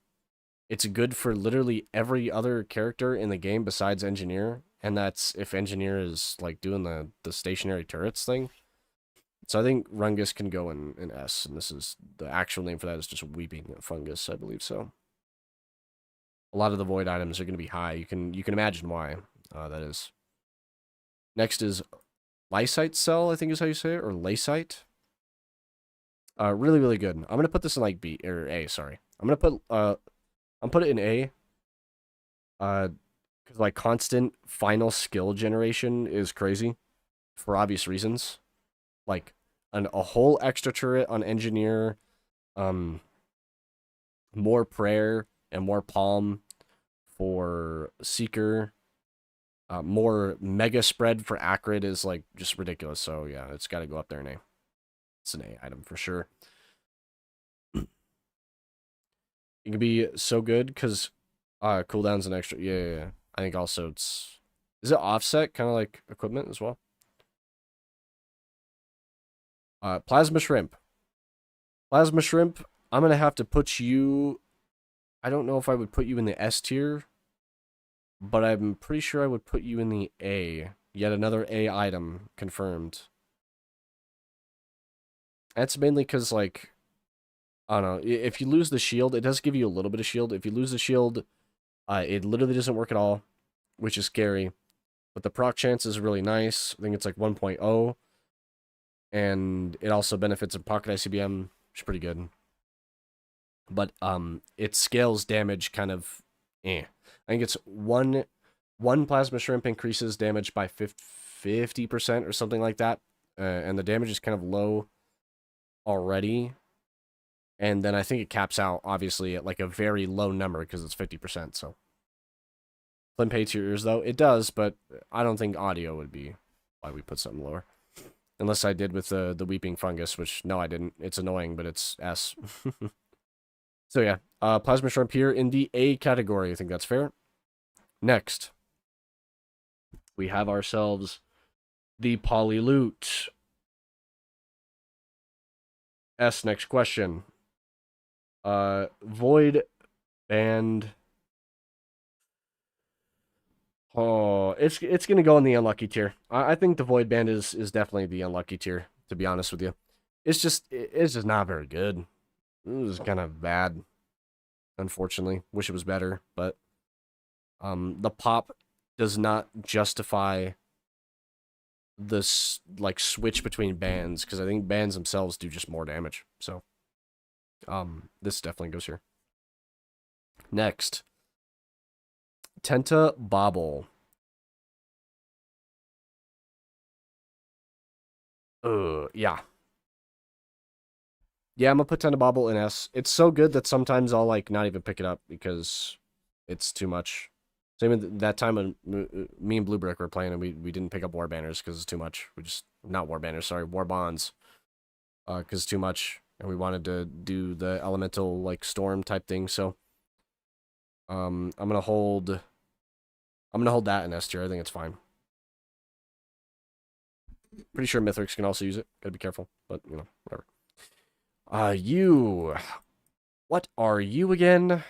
Speaker 1: It's good for literally every other character in the game besides Engineer. And that's if Engineer is, like, doing the stationary turrets thing. So I think Rungus can go in S, and this is the actual name for that is just Weeping Fungus, I believe so. A lot of the void items are going to be high. You can imagine why that is. Next is Lysite Cell, I think is how you say it, or Lysite. Really, really good. I'm gonna put this in like B or A. Sorry, I'm put it in A. Because like constant final skill generation is crazy, for obvious reasons. Like a whole extra turret on Engineer, more prayer and more palm for Seeker. More mega spread for Acrid is like just ridiculous. So yeah, it's got to go up there in A. It's an A item for sure. It can be so good because cooldown's an extra. Yeah. I think also is it offset kind of like equipment as well? Plasma Shrimp. Plasma Shrimp, I'm going to have to put you... I don't know if I would put you in the S tier, but I'm pretty sure I would put you in the A. Yet another A item confirmed. That's mainly because, like, I don't know. If you lose the shield, it does give you a little bit of shield. If you lose the shield, it literally doesn't work at all, which is scary. But the proc chance is really nice. I think it's like 1.0. And it also benefits a pocket ICBM, which is pretty good. But it scales damage kind of I think it's one plasma shrimp increases damage by 50% or something like that. And the damage is kind of low already. And then I think it caps out, obviously, at like a very low number because it's 50%. So, Flint pay to your ears, though. It does, but I don't think audio would be why we put something lower. Unless I did with the Weeping Fungus, which, no, I didn't. It's annoying, but it's S. So, yeah. Plasma Shrimp here in the A category. I think that's fair. Next, we have ourselves the Polyloot. S, next question. Void Band. Oh, it's gonna go in the unlucky tier. I think the Void Band is definitely the unlucky tier, to be honest with you. It's just not very good. It was kind of bad, unfortunately. Wish it was better, but the pop does not justify this like switch between bands, because I think bands themselves do just more damage. So this definitely goes here. Next, Tenta Bobble. Yeah. Yeah, I'm gonna put Tenta Bobble in S. It's so good that sometimes I'll like not even pick it up because it's too much. Same with that time when me and Blue Brick were playing and we didn't pick up War Banners because it's too much. We just, not War Banners, sorry, War Bonds. Because it's too much. And we wanted to do the elemental like storm type thing, so I'm gonna hold that in S tier. I think it's fine. Pretty sure Mithrix can also use it. Gotta be careful, but you know, whatever. What are you again?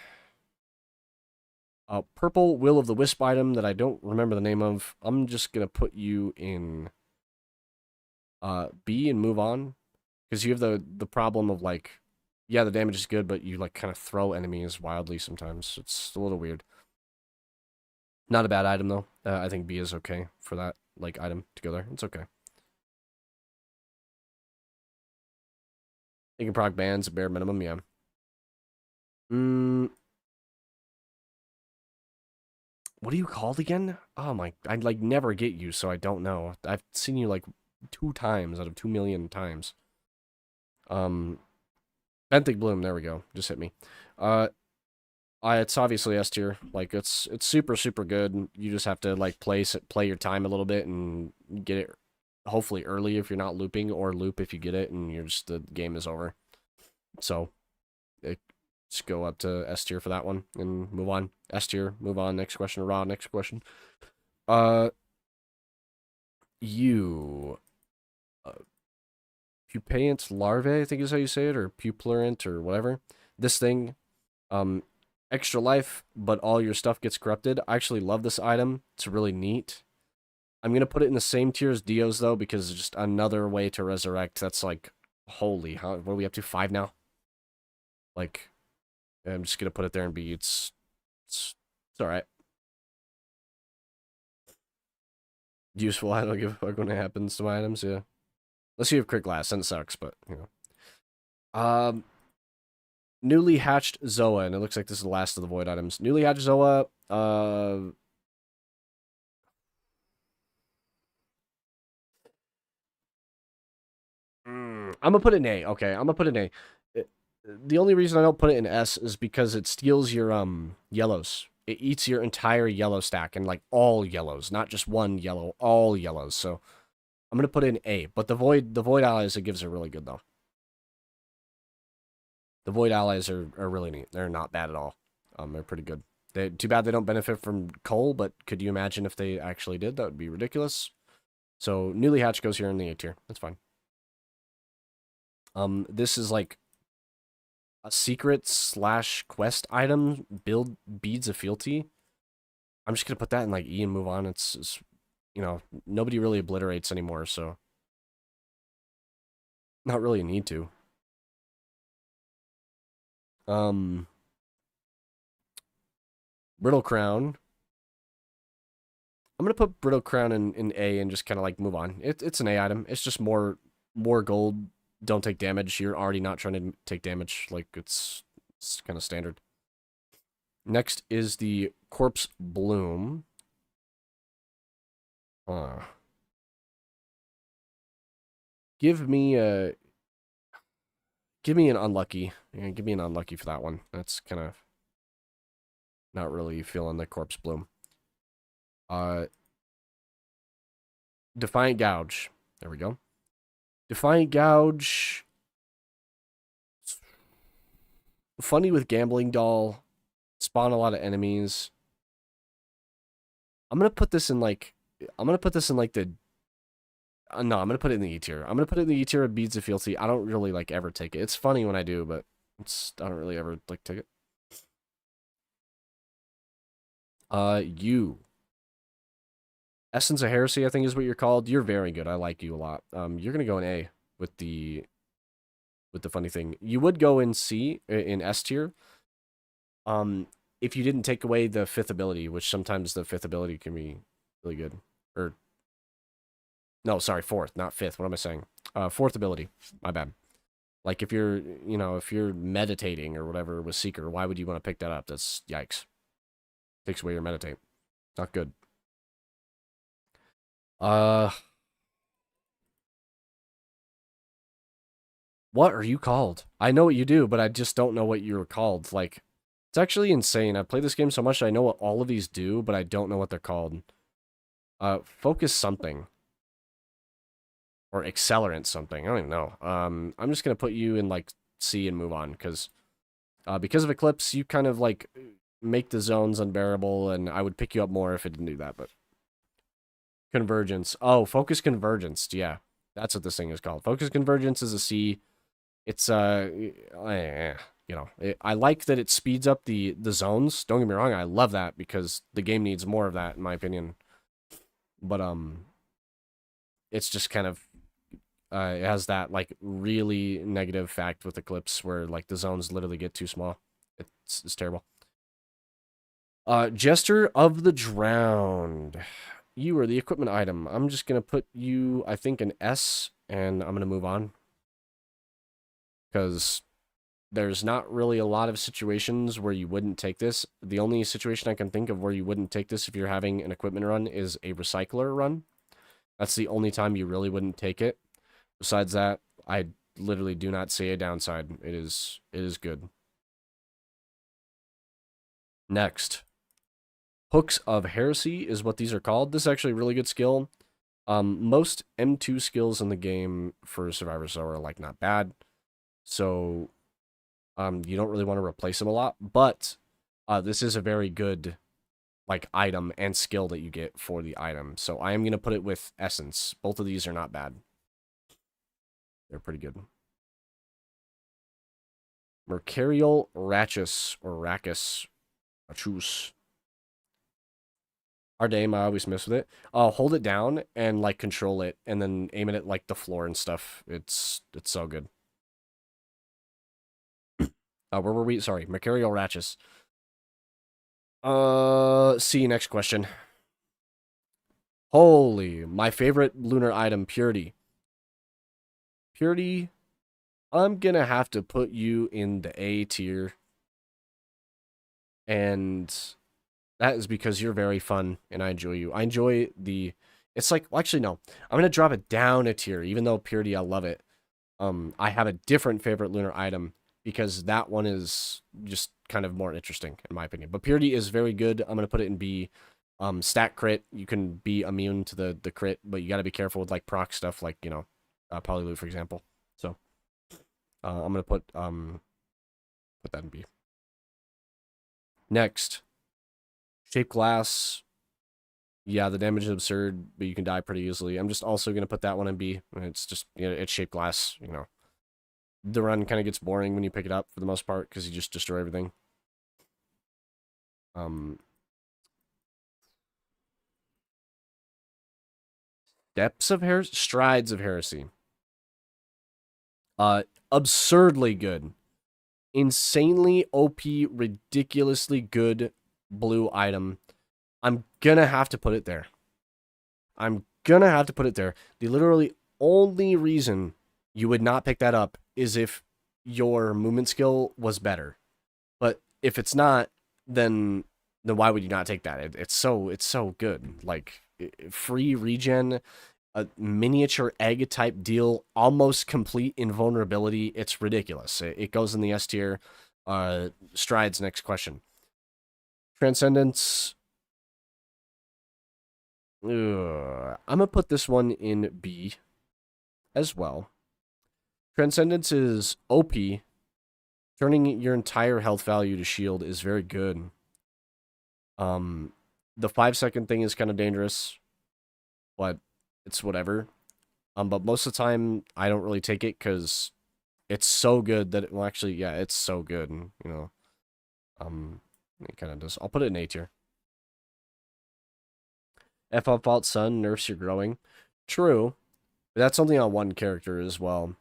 Speaker 1: Purple Will of the Wisp item that I don't remember the name of. I'm just gonna put you in B and move on. Because you have the problem of like, yeah, the damage is good, but you like kind of throw enemies wildly sometimes. It's a little weird. Not a bad item though. I think B is okay for that like item to go there. It's okay. You can proc bans, bare minimum, yeah. What are you called again? Oh my, I like never get you, so I don't know. I've seen you like 2 times out of 2 million times. Benthic Bloom, there we go. Just hit me. It's obviously S tier. Like it's super super good. You just have to like play your time a little bit and get it hopefully early if you're not looping, or loop if you get it and the game is over. So just go up to S tier for that one and move on. S tier, move on. Next question. Raw. Next question. You pupant larvae, I think is how you say it, or pupillant or whatever. This thing, extra life, but all your stuff gets corrupted. I actually love this item. It's really neat. I'm going to put it in the same tier as Dio's, though, because it's just another way to resurrect. That's like, holy, what are we up to, 5 now? Like, I'm just going to put it there and be, it's alright. Useful, I don't give a fuck when it happens to my items, yeah. Unless you have crit glass, then it sucks, but, you know. Newly hatched Zoa, and it looks like this is the last of the void items. Newly hatched Zoa, I'm gonna put it in A. Okay, I'm gonna put it in A. The only reason I don't put it in S is because it steals your yellows. It eats your entire yellow stack, and like all yellows, not just one yellow, all yellows. So I'm gonna put it in A. But the void allies it gives are really good though. The void allies are really neat. They're not bad at all. They're pretty good. Too bad they don't benefit from coal, but could you imagine if they actually did? That would be ridiculous. So newly hatched goes here in the A tier. That's fine. This is like a secret / quest item. Build beads of fealty. I'm just gonna put that in like E and move on. It's you know, nobody really obliterates anymore, so not really a need to. Brittle Crown. I'm gonna put Brittle Crown in A and just kind of like move on. It's an A item. It's just more gold. Don't take damage. You're already not trying to take damage. Like it's kind of standard. Next is the Corpse Bloom. Give me an unlucky. Yeah, give me an unlucky for that one. That's kind of not really feeling the Corpse Bloom. Defiant Gouge. There we go. Defiant Gouge. Funny with Gambling Doll. Spawn a lot of enemies. I'm gonna put this in like the no, I'm gonna put it in the E tier. I'm gonna put it in the E tier of Beads of Fealty. I don't really like ever take it. It's funny when I do, but I don't really ever like take it. You. Essence of Heresy, I think is what you're called. You're very good. I like you a lot. You're gonna go in A with the funny thing. You would go in C in S tier. If you didn't take away the 5th ability, which sometimes the 5th ability can be really good. Or no, sorry, 4th, not 5th. What am I saying? 4th ability. My bad. Like if you're, if you're meditating or whatever with Seeker, why would you want to pick that up? That's yikes. Takes away your meditate. Not good. What are you called? I know what you do, but I just don't know what you're called. Like, it's actually insane. I've played this game so much I know what all of these do, but I don't know what they're called. Focus something. Or accelerant something. I don't even know. I'm just gonna put you in like C and move on, because of Eclipse, you kind of like make the zones unbearable, and I would pick you up more if it didn't do that, but Convergence. Oh, Focus Convergence. Yeah, that's what this thing is called. Focus Convergence is a C. It's I like that it speeds up the zones. Don't get me wrong, I love that because the game needs more of that, in my opinion. But it's just kind of it has that like really negative fact with Eclipse where like the zones literally get too small. It's terrible. Jester of the Drowned. You are the equipment item. I'm just gonna put you, I think, an S, and I'm gonna move on. Because there's not really a lot of situations where you wouldn't take this. The only situation I can think of where you wouldn't take this if you're having an equipment run is a recycler run. That's the only time you really wouldn't take it. Besides that, I literally do not see a downside. It is good. Next, Hooks of Heresy is what these are called. This is actually a really good skill. Most M2 skills in the game for Survivor So are like not bad. So you don't really want to replace them a lot, but this is a very good like item and skill that you get for the item. So I am going to put it with Essence. Both of these are not bad. They're pretty good. Mercurial Ratchus or Rachus. Rachus. Hard aim, I always miss with it. Hold it down and like control it and then aim it at like the floor and stuff. It's so good. Where were we? Sorry, Mercurial Ratchus. See, next question. Holy, my favorite lunar item, Purity. Purity, I'm gonna have to put you in the A tier. And that is because you're very fun and I enjoy you. I enjoy the... It's like... Well, actually, no. I'm gonna drop it down a tier, even though Purity, I love it. I have a different favorite lunar item because that one is just kind of more interesting, in my opinion. But Purity is very good. I'm gonna put it in B. Stat crit, you can be immune to the crit, but you gotta be careful with like proc stuff, like, you know, Polyloot, for example. So, I'm gonna put that in B. Next, Shape Glass. Yeah, the damage is absurd, but you can die pretty easily. I'm just also gonna put that one in B. It's just, you know, it's Shape Glass, you know. The run kind of gets boring when you pick it up for the most part, because you just destroy everything. Depths of Heresy? Strides of Heresy. Absurdly good. Insanely OP, ridiculously good blue item. I'm gonna have to put it there. I'm gonna have to put it there. The literally only reason you would not pick that up is if your movement skill was better. But if it's not, then why would you not take that? It's so good. Like, free regen, a miniature egg type deal, almost complete invulnerability. It's ridiculous. It goes in the S tier. Strides, next question. Transcendence. I'm gonna put this one in B as well. Transcendence is OP. Turning your entire health value to shield is very good. The 5-second thing is kind of dangerous, but it's whatever. But most of the time, I don't really take it because it's so good that well, actually, yeah, it's so good, and, you know, it kind of does. I'll put it in A tier. FF Fault Sun nerfs your growing. True, but that's only on one character as well.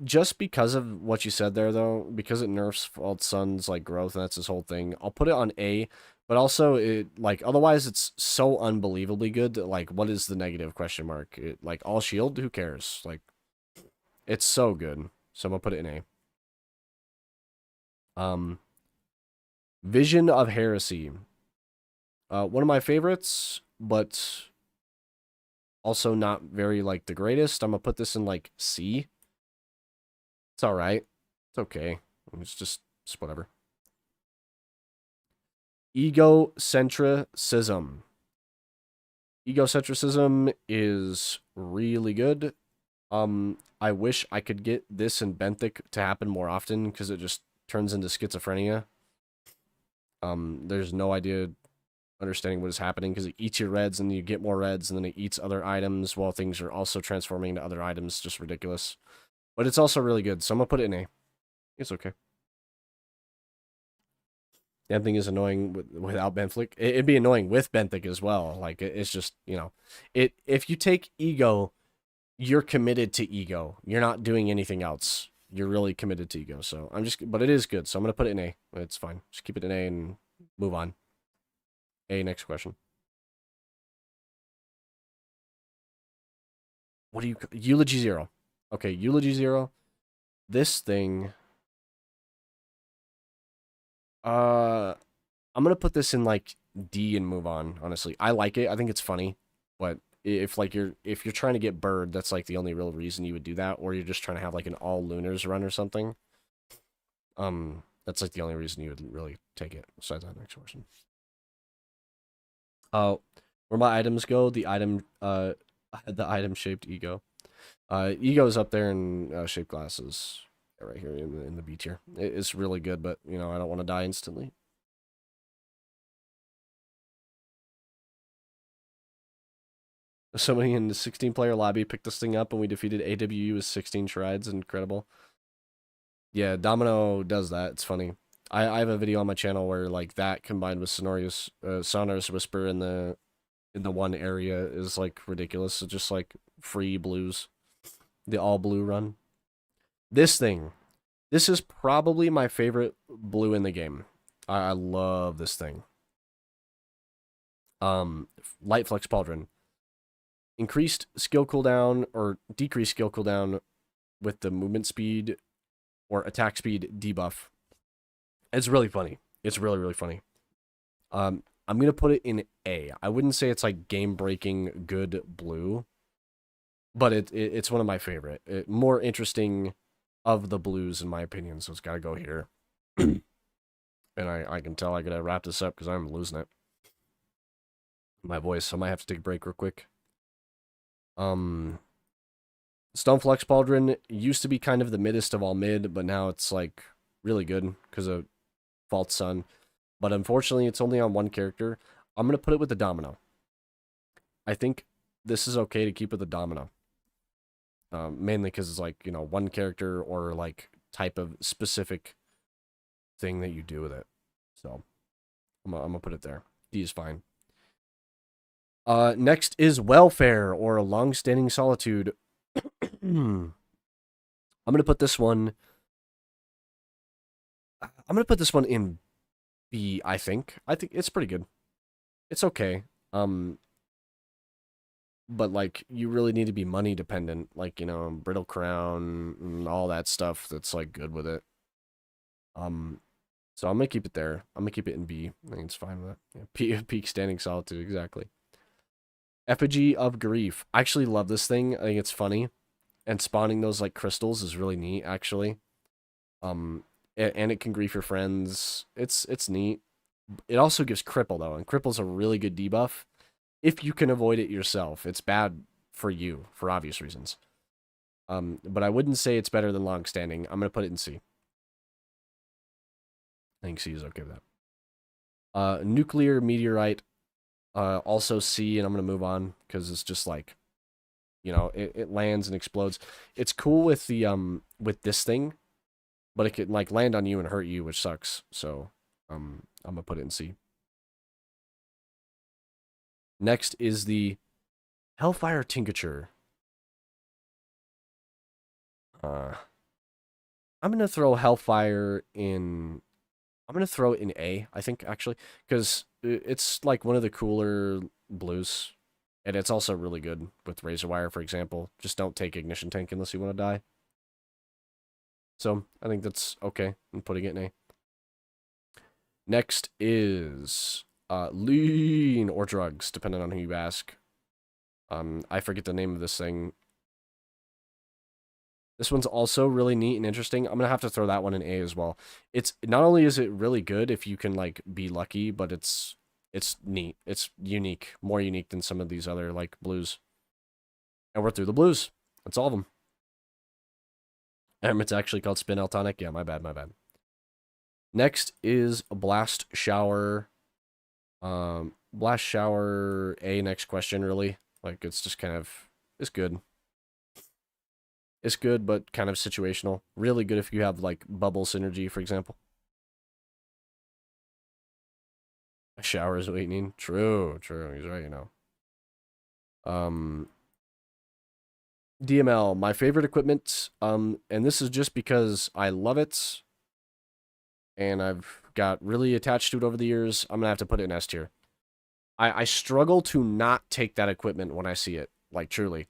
Speaker 1: Just because of what you said there, though, because it nerfs Fault Sun's like growth, and that's his whole thing. I'll put it on A, but also it like otherwise it's so unbelievably good that like what is the negative question mark? It, like all shield, who cares? Like it's so good, so I'm gonna put it in A. Vision of Heresy. One of my favorites, but also not very like the greatest. I'm gonna put this in like C. It's all right. It's okay. It's just whatever. Egocentricism. Egocentricism is really good. I wish I could get this in Benthic to happen more often because it just turns into schizophrenia. There's no idea understanding what is happening because it eats your reds and you get more reds and then it eats other items while things are also transforming into other items. Just ridiculous. But it's also really good, so I'm gonna put it in A. It's okay. Damn thing is annoying without Benthic. It'd be annoying with Benthic as well. Like, it's just, you know, if you take Ego, you're committed to Ego. You're not doing anything else. You're really committed to Ego. So but it is good. So I'm gonna put it in A. It's fine. Just keep it in A and move on. A, next question. What do you... Eulogy 0. Okay, Eulogy 0. This thing... I'm gonna put this in, like, D and move on, honestly. I like it. I think it's funny, but If like if you're trying to get bird, that's like the only real reason you would do that, or you're just trying to have like an all lunars run or something. That's like the only reason you would really take it. Besides that next question. Where my items go, the item shaped ego. Ego's up there in shaped glasses, right here in the B tier. It's really good, but you know I don't want to die instantly. Somebody in the 16-player lobby picked this thing up, and we defeated AWU with 16 strides. Incredible. Yeah, Domino does that. It's funny. I have a video on my channel where like that combined with sonorous whisper in the one area is like ridiculous. It's just like free blues, the all blue run. This is probably my favorite blue in the game. I love this thing. Light Flex Pauldron. Increased skill cooldown or decreased skill cooldown with the movement speed or attack speed debuff. It's really funny. It's really, really funny. I'm going to put it in A. I wouldn't say it's like game-breaking good blue, but it's one of my favorite. More interesting of the blues, in my opinion, so it's got to go here. And I can tell I got to wrap this up because I'm losing it. My voice, I might have to take a break real quick. Stoneflex Pauldron used to be kind of the middest of all mid, but now it's like really good because of False Sun. But unfortunately, it's only on one character. I'm going to put it with the Domino. I think this is okay to keep with the Domino. Mainly because it's like, you know, one character or like type of specific thing that you do with it. So I'm going to put it there. D is fine. Next is Welfare or Long-Standing Solitude. I'm going to put this one... I'm going to put this one in B, I think. I think it's pretty good. It's okay. But, like, you really need to be money dependent. Like, you know, Brittle Crown and all that stuff that's, like, good with it. So I'm going to keep it there. I'm going to keep it in B. I think it's fine with that. Yeah, Peak Standing Solitude, exactly. Effigy of Grief. I actually love this thing. I think it's funny. And spawning those, like, crystals is really neat, actually. And it can grief your friends. It's neat. It also gives Cripple, though. And Cripple's a really good debuff. If you can avoid it yourself. It's bad for you, for obvious reasons. But I wouldn't say it's better than Long-Standing. I'm going to put it in C. I think C is okay with that. Nuclear Meteorite. Also C, and I'm going to move on. Because it's just like... You know, it lands and explodes. It's cool with the with this thing. But it can, like, land on you and hurt you, which sucks. So, I'm going to put it in C. Next is the Hellfire Tincture. I'm going to throw Hellfire in... I'm going to throw it in A, I think, actually. Because it's, like, one of the cooler blues. And it's also really good with Razor Wire, for example. Just don't take Ignition Tank unless you want to die. So, I think that's okay. I'm putting it in A. Next is Lean or Drugs, depending on who you ask. I forget the name of this thing. This one's also really neat and interesting. I'm going to have to throw that one in A as well. It's not only is it really good if you can, like, be lucky, but it's neat. It's unique. More unique than some of these other, like, blues. And we're through the blues. That's all of them. It's actually called Spin Eltonic. Yeah, my bad. Next is Blast Shower. Blast Shower A, next question, really. Like, it's just kind of... It's good. It's good, but kind of situational. Really good if you have, like, bubble synergy, for example. A shower is awakening. True. He's right, you know. DML, my favorite equipment, and this is just because I love it, and I've got really attached to it over the years. I'm going to have to put it in S tier. I struggle to not take that equipment when I see it, like, truly.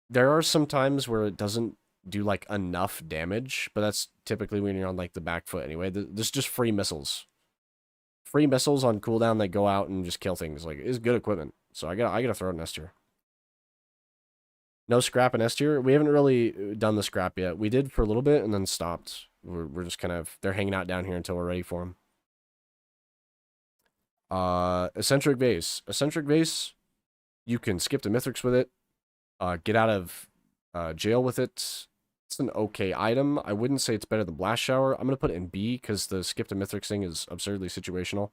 Speaker 1: There are some times where it doesn't do, like, enough damage, but that's typically when you're on, like, the back foot anyway. There's just free missiles. Free missiles on cooldown that go out and just kill things. Like, it's good equipment, so I gotta throw it in S tier. No scrap in S tier. We haven't really done the scrap yet. We did for a little bit and then stopped. We're just kind of, they're hanging out down here until we're ready for them. Eccentric Vase. Eccentric Vase, you can skip to Mythics with it. Get out of jail with it. It's an okay item. I wouldn't say it's better than Blast Shower. I'm going to put it in B because the skip to Mythics thing is absurdly situational.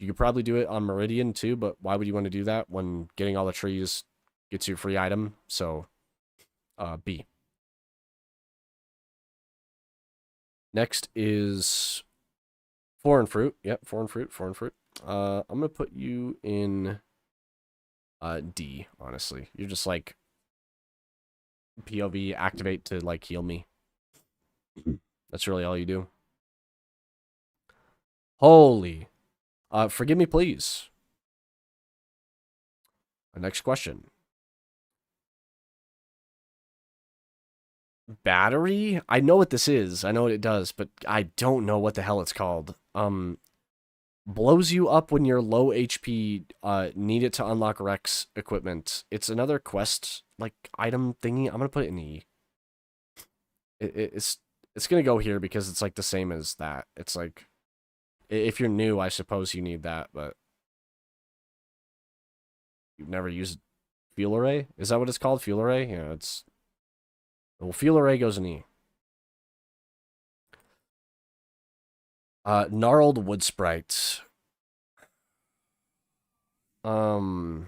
Speaker 1: You could probably do it on Meridian too, but why would you want to do that when getting all the trees gets you a free item? So, B. Next is Foreign Fruit. Yep, Foreign Fruit, Foreign Fruit. I'm going to put you in D, honestly. You're just like POV activate to like heal me. That's really all you do. Holy. Forgive me, please. Next question. Battery? I know what this is. I know what it does, but I don't know what the hell it's called. Blows you up when you're low HP. Need it to unlock Rex equipment. It's another quest like item thingy. I'm gonna put it in E. It's gonna go here because it's like the same as that. It's like if you're new, I suppose you need that, but you've never used Fuel Array. Is that what it's called? Fuel Array? Yeah, it's well, Fuel Array goes in E. Gnarled Wood Sprite. Bro.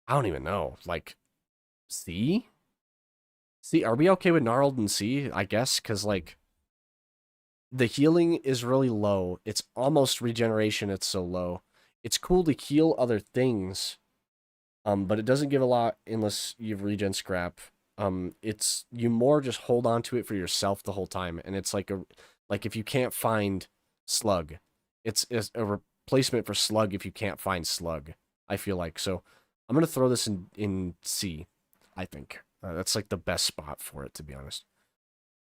Speaker 1: I don't even know. Like, C? C, are we okay with Gnarled and C? I guess, because, like, the healing is really low. It's almost regeneration, it's so low. It's cool to heal other things, but it doesn't give a lot unless you have regen scrap. It's you more just hold on to it for yourself the whole time, and it's like if you can't find slug, it's a replacement for slug if you can't find slug. I feel like so. I'm gonna throw this in C. I think that's like the best spot for it, to be honest.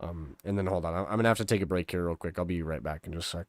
Speaker 1: And then hold on, I'm gonna have to take a break here real quick. I'll be right back in just a sec.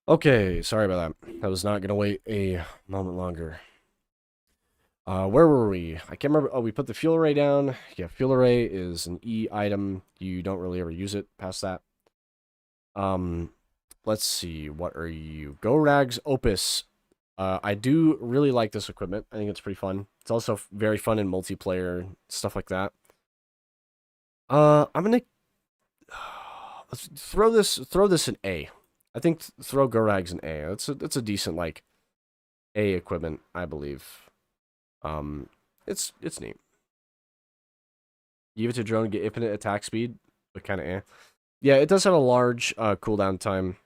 Speaker 1: Okay, sorry about that. I was not gonna wait a moment longer. Where were we? I can't remember. Oh, we put the fuel array down. Yeah, fuel array is an E item. You don't really ever use it past that. Let's see. What are you? Go Rags Opus. I do really like this equipment. I think it's pretty fun. It's also very fun in multiplayer, stuff like that. I'm gonna let's throw this in A. I think throw Go Rags in A. It's a decent like A equipment, I believe. It's neat. Give it to drone, get infinite attack speed, but kind of eh. Yeah, it does have a large cooldown time.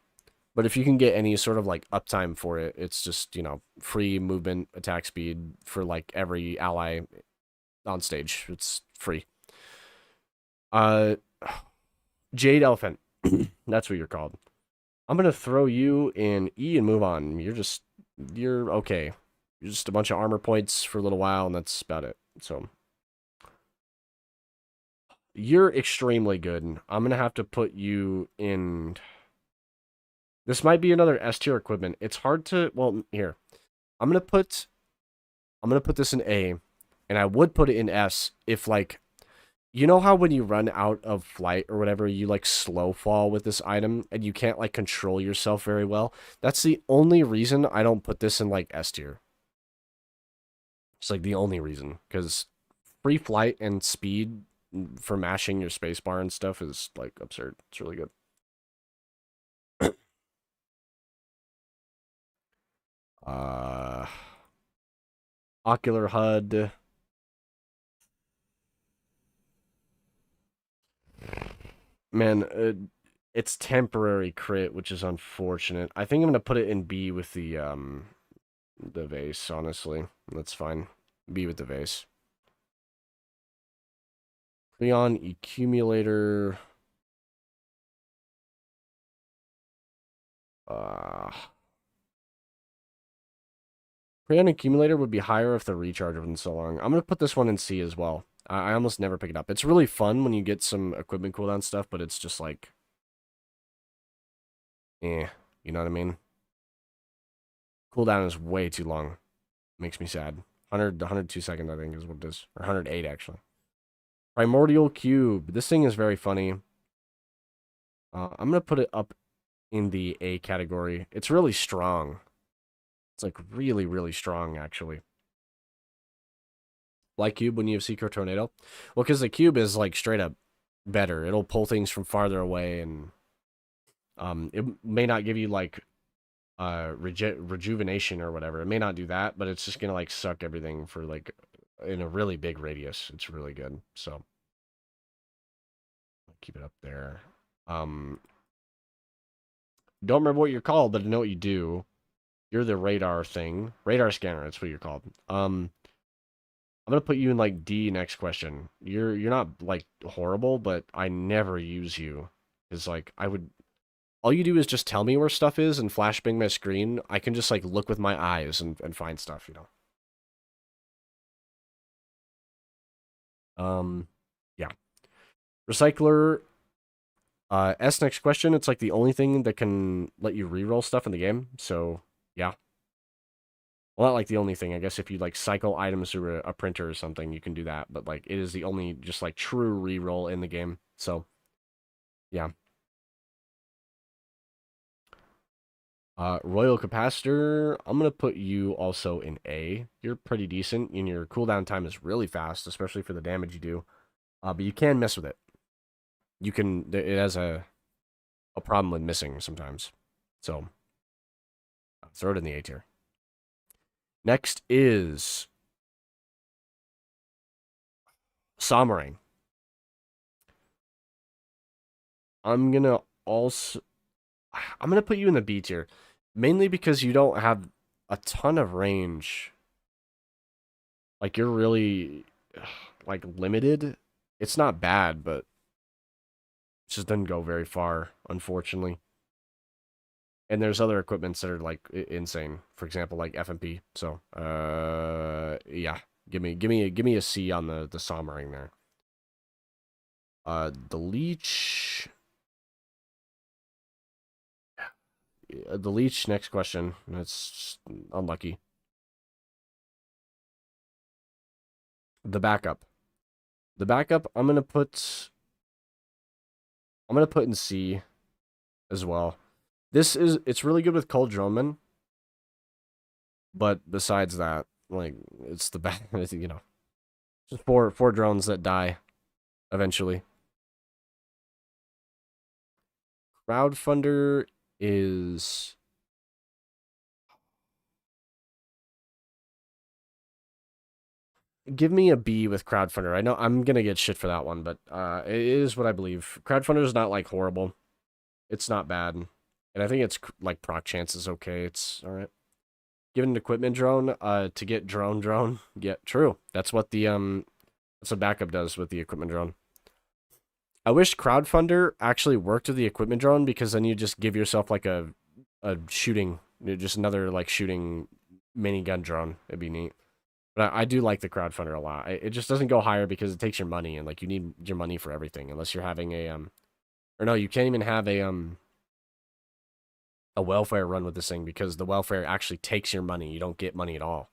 Speaker 1: But if you can get any sort of like uptime for it, it's just, free movement, attack speed for like every ally on stage. It's free. Uh, Jade Elephant. That's what you're called. I'm gonna throw you in E and move on. You're okay. You're just a bunch of armor points for a little while, and that's about it. So you're extremely good. I'm gonna have to put you in. This might be another S tier equipment. It's hard to. Well, here. I'm gonna put. I'm gonna put this in A, and I would put it in S if like. You know how when you run out of flight or whatever, you like slow fall with this item and you can't like control yourself very well? That's the only reason I don't put this in like S tier. It's like the only reason, because free flight and speed for mashing your spacebar and stuff is like absurd. It's really good. Uh, Ocular HUD. Man, it's temporary crit, which is unfortunate. I think I'm gonna put it in B with the vase, honestly. That's fine. B with the vase. Creon accumulator. Uh Creon accumulator would be higher if the recharge wasn't so long. I'm gonna put this one in C as well. I almost never pick it up. It's really fun when you get some equipment cooldown stuff, but it's just like, you know what I mean? Cooldown is way too long. Makes me sad. 102 seconds, I think, is what it is. Or 108, actually. Primordial Cube. This thing is very funny. I'm going to put it up in the A category. It's really strong. It's like really, really strong, actually. Like Cube when you have Secret Tornado? Well, because the Cube is like straight up better. It'll pull things from farther away, and it may not give you like rejuvenation or whatever. It may not do that, but it's just gonna like suck everything for like in a really big radius. It's really good. So keep it up there. Don't remember what you're called, but I know what you do. You're the radar thing. Radar scanner, that's what you're called. I'm gonna put you in like D next question. You're not like horrible, but I never use you. Because like I would, all you do is just tell me where stuff is and flashbang my screen. I can just like look with my eyes and find stuff, Yeah. Recycler. S next question. It's like the only thing that can let you reroll stuff in the game. So yeah. Well, not like the only thing. I guess if you like cycle items through a printer or something, you can do that. But like it is the only just like true reroll in the game. So yeah. Royal Capacitor, I'm going to put you also in A. You're pretty decent, and your cooldown time is really fast, especially for the damage you do. But you can mess with it. It has a problem with missing sometimes. So, throw it in the A tier. Next is Sommering. I'm going to put you in the B tier, mainly because you don't have a ton of range. Like, you're really, like, limited. It's not bad, but it just doesn't go very far, unfortunately. And there's other equipments that are, like, insane. For example, like FMP. So, yeah. Give me a C on the Sommering there. The Leech... The Leech, next question. That's unlucky. The backup. The backup, I'm gonna put in C as well. It's really good with Cold Droneman, but besides that, like it's the best, just four drones that die eventually. Crowdfunder is give me a B with Crowdfunder. I know I'm gonna get shit for that one, but it is what I believe. Crowdfunder is not like horrible. It's not bad. And I think it's like proc chance is okay. It's all right. Given an equipment drone, to get drone. Yeah, true. That's what backup does with the equipment drone. I wish crowdfunder actually worked with the equipment drone because then you just give yourself like a shooting, just another like shooting minigun drone. It'd be neat. But I do like the crowdfunder a lot. It just doesn't go higher because it takes your money and like you need your money for everything unless you're having or no, you can't even have a welfare run with this thing because the welfare actually takes your money. You don't get money at all.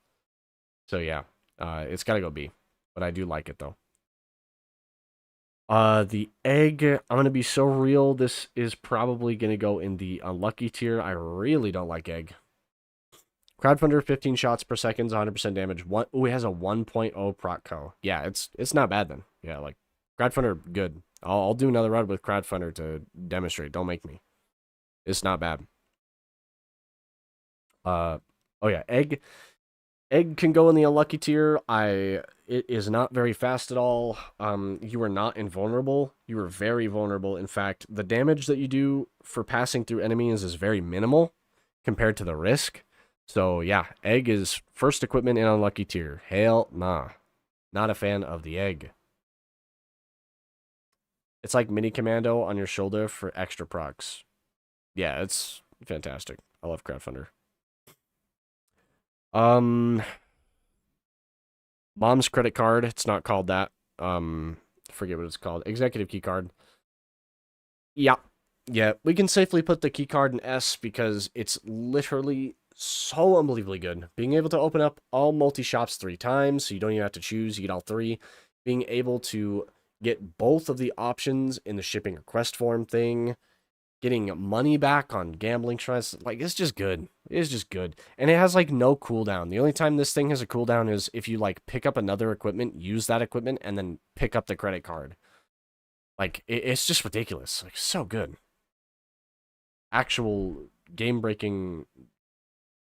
Speaker 1: So yeah, it's got to go B. But I do like it though. The egg, I'm gonna be so real. This is probably gonna go in the unlucky tier. I really don't like egg. Crowdfunder, 15 shots per second, 100% damage. It has a 1.0 proc co. Yeah, it's not bad then. Yeah, like Crowdfunder, good. I'll do another run with Crowdfunder to demonstrate. Don't make me. It's not bad. Oh yeah, egg. Egg can go in the unlucky tier. It is not very fast at all. You are not invulnerable. You are very vulnerable. In fact, the damage that you do for passing through enemies is very minimal compared to the risk. So yeah, egg is first equipment in unlucky tier. Hell nah. Not a fan of the egg. It's like mini commando on your shoulder for extra procs. Yeah, it's fantastic. I love Crowdfunder. Um, Mom's credit card. It's not called that. Forget what it's called. Executive key card. Yeah. Yeah, we can safely put the key card in S because it's literally so unbelievably good. Being able to open up all multi-shops 3 times, so you don't even have to choose, you get all 3. Being able to get both of the options in the shipping request form thing. Getting money back on gambling shrines, like, it's just good. It's just good. And it has, like, no cooldown. The only time this thing has a cooldown is if you, like, pick up another equipment, use that equipment, and then pick up the credit card. Like, it's just ridiculous. Like, so good. Actual game-breaking,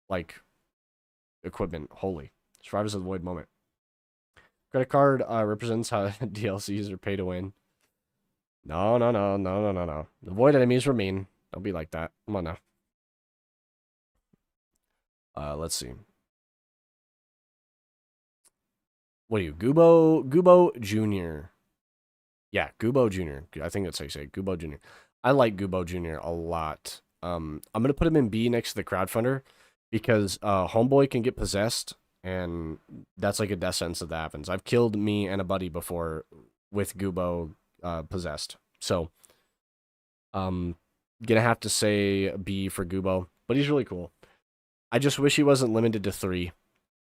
Speaker 1: like, equipment. Holy. Survivors of the Void moment. Credit card represents how DLCs are pay to win. No. The Void enemies were mean. Don't be like that. Come on now. Let's see. What are you, Goobo Jr.? Yeah, Goobo Jr. I think that's how you say it, Goobo Jr. I like Goobo Jr. a lot. I'm gonna put him in B next to the crowdfunder because Homeboy can get possessed, and that's like a death sentence if that happens. I've killed me and a buddy before with Goobo possessed. So gonna have to say B for Goobo, but he's really cool. I just wish he wasn't limited to 3.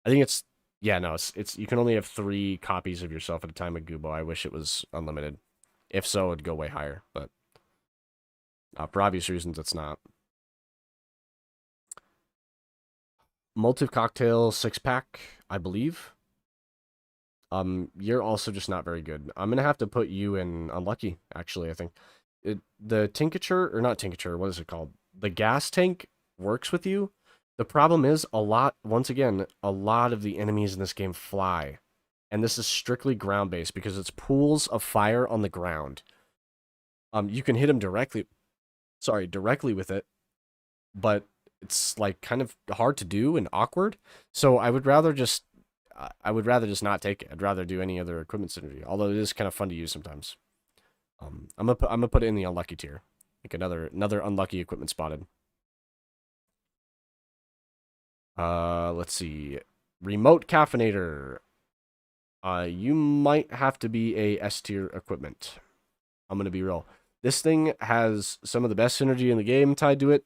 Speaker 1: I think it's yeah, no, it's you can only have 3 copies of yourself at a time of Goobo. I wish it was unlimited. If so, it'd go way higher, but for obvious reasons, it's not. Multi cocktail 6-pack, I believe. You're also just not very good. I'm gonna have to put you in unlucky. Actually, I think the tincture or not tincture. What is it called? The gas tank works with you. The problem is once again, a lot of the enemies in this game fly. And this is strictly ground-based because it's pools of fire on the ground. You can hit them directly with it, but it's like kind of hard to do and awkward. So I would rather just not take it. I'd rather do any other equipment synergy, although it is kind of fun to use sometimes. I'm gonna put it in the unlucky tier. Like another unlucky equipment spotted. Let's see. Remote caffeinator. You might have to be a S tier equipment. I'm gonna be real. This thing has some of the best synergy in the game tied to it.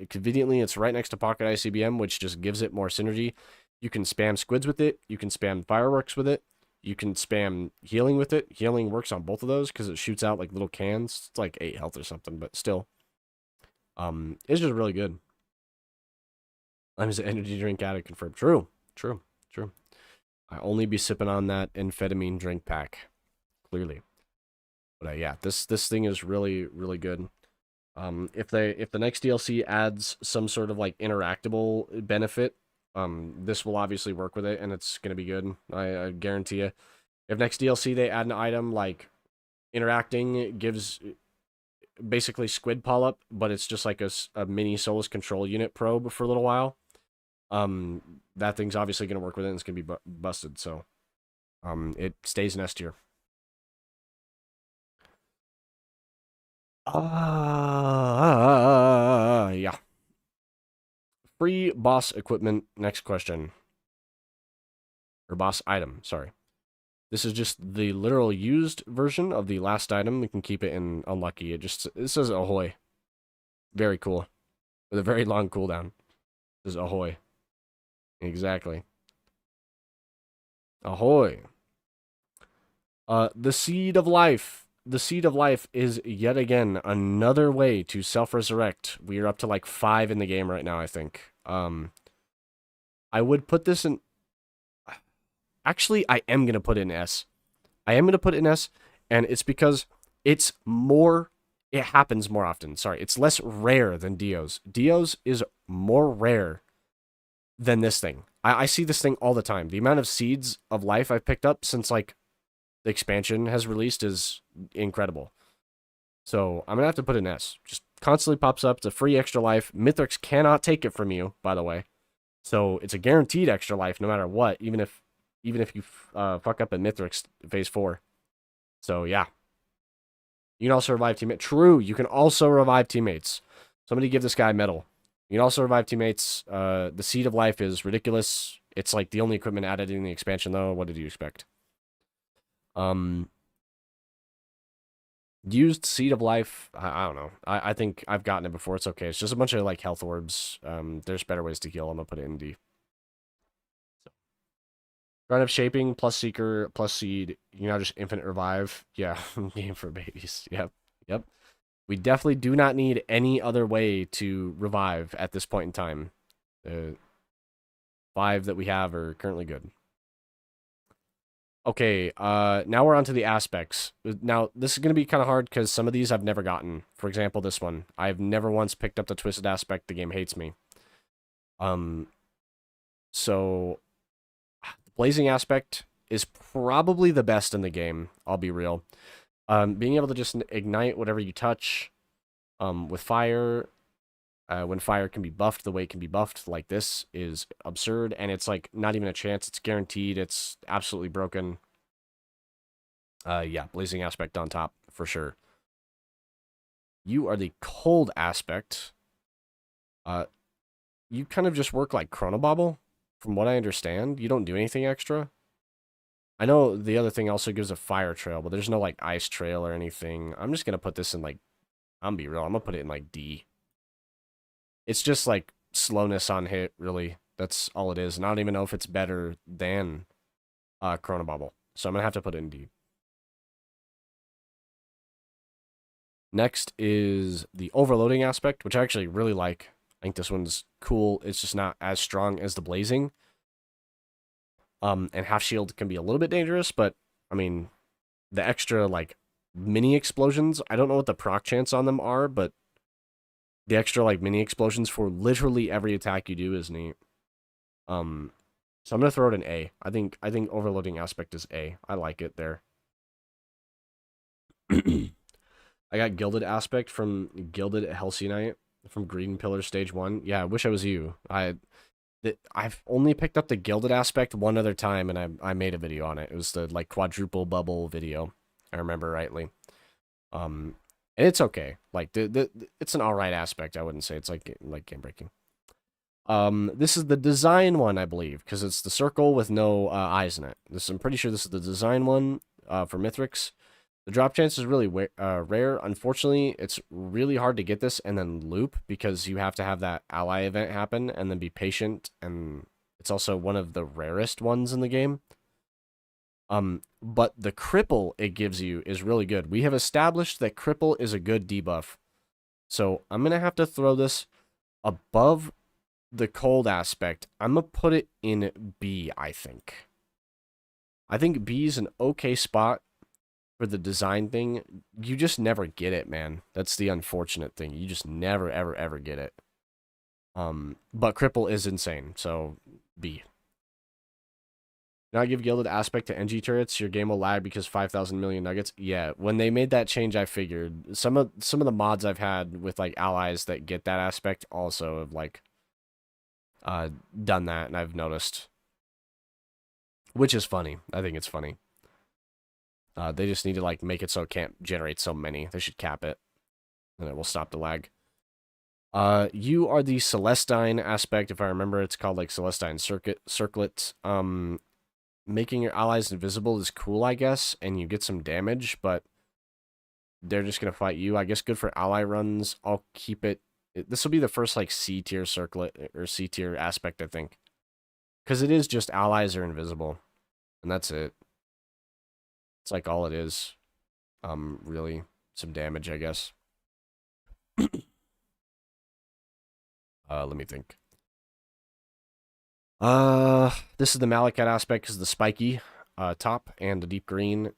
Speaker 1: Conveniently, it's right next to Pocket ICBM, which just gives it more synergy. You can spam squids with it. You can spam fireworks with it. You can spam healing with it. Healing works on both of those because it shoots out like little cans. It's like 8 health or something, but still. It's just really good. I'm an energy drink addict confirmed. True. I only be sipping on that amphetamine drink pack. Clearly. But yeah, this thing is really, really good. If the next DLC adds some sort of like interactable benefit, this will obviously work with it, and it's gonna be good. I guarantee you. If next DLC they add an item like interacting gives basically squid polyp, but it's just like a mini Solus control unit probe for a little while. That thing's obviously going to work with it and it's going to be busted, so it stays in S tier. Yeah. Free boss equipment, next question. Or boss item, sorry. This is just the literal used version of the last item. We can keep it in unlucky. It says ahoy. Very cool. With a very long cooldown. It says ahoy. Exactly. Ahoy. The Seed of Life. The Seed of Life is yet again another way to self-resurrect. We are up to like 5 in the game right now, I think. I would put this in... Actually, I am going to put it in S. I am going to put it in S, and it's because it's more... It happens more often. Sorry, it's less rare than Dio's. Dio's is more rare than this thing. I see this thing all the time. The amount of Seeds of Life I've picked up since, like, the expansion has released is incredible. So I'm going to have to put an S. Just constantly pops up. It's a free extra life. Mithrix cannot take it from you, by the way. So it's a guaranteed extra life no matter what, even if you fuck up in Mithrix phase 4. So yeah. You can also revive teammates. True, you can also revive teammates. Somebody give this guy medal. You can also revive teammates. The Seed of Life is ridiculous. It's like the only equipment added in the expansion, though. What did you expect? Used Seed of Life, I don't know. I think I've gotten it before. It's okay. It's just a bunch of like health orbs. There's better ways to heal. I'm gonna put it in D. So. Run of Shaping plus Seeker plus Seed. You know, just infinite revive. Yeah, game for babies. Yep. We definitely do not need any other way to revive at this point in time. The 5 that we have are currently good. Okay, now we're on to the aspects. Now, this is going to be kind of hard because some of these I've never gotten. For example, this one. I've never once picked up the Twisted Aspect. The game hates me. So, the Blazing Aspect is probably the best in the game. I'll be real. Being able to just ignite whatever you touch with fire, when fire can be buffed the way it can be buffed like this is absurd, and it's like not even a chance. It's guaranteed. It's absolutely broken. Yeah, Blazing Aspect on top for sure. You are the Cold Aspect. You kind of just work like Chronobobble, from what I understand. You don't do anything extra. I know the other thing also gives a fire trail, but there's no like ice trail or anything. I'm just gonna put this in like, I'm gonna be real. I'm gonna put it in like D. It's just like slowness on hit, really. That's all it is. And I don't even know if it's better than Chronobobble. So I'm going to have to put it in D. Next is the Overloading Aspect, which I actually really like. I think this one's cool. It's just not as strong as the Blazing. And Half Shield can be a little bit dangerous, but, I mean, the extra, like, mini explosions, I don't know what the proc chance on them are, but the extra, like, mini explosions for literally every attack you do is neat. So I'm going to throw it in A. I think Overloading Aspect is A. I like it there. I got Gilded Aspect from Gilded Halcyon from Green Pillar Stage 1. Yeah, I wish I was you. I've only picked up the Gilded Aspect one other time, and I made a video on it. It was the, like, quadruple bubble video, I remember rightly. And it's okay. Like, it's an alright aspect. I wouldn't say it's, like game breaking. This is the design one, I believe, because it's the circle with no eyes in it. I'm pretty sure this is the design one for Mithrix. The drop chance is really rare. Unfortunately, it's really hard to get this and then loop because you have to have that ally event happen and then be patient, and it's also one of the rarest ones in the game. But the cripple it gives you is really good. We have established that cripple is a good debuff. So I'm going to have to throw this above the cold aspect. I'm going to put it in B, I think. I think B is an okay spot for the design thing. You just never get it, man. That's the unfortunate thing. You just never, ever, ever get it. But cripple is insane, so B. Not give gilded aspect to NG turrets, your game will lag because 5,000 million nuggets. Yeah, when they made that change, I figured some of the mods I've had with like allies that get that aspect also have like done that, and I've noticed, which is funny. I think it's funny. They just need to like make it so it can't generate so many. They should cap it, and it will stop the lag. You are the Celestine aspect, if I remember. It's called like Celestine Circlet. Making your allies invisible is cool, I guess, and you get some damage, but they're just gonna fight you. I guess good for ally runs. I'll keep it. This will be the first like C tier circlet or C tier aspect, I think, because it is just allies are invisible, and that's it. It's like all it is. Really some damage, I guess. Let me think. This is the Malachite aspect because the spiky top and the deep green.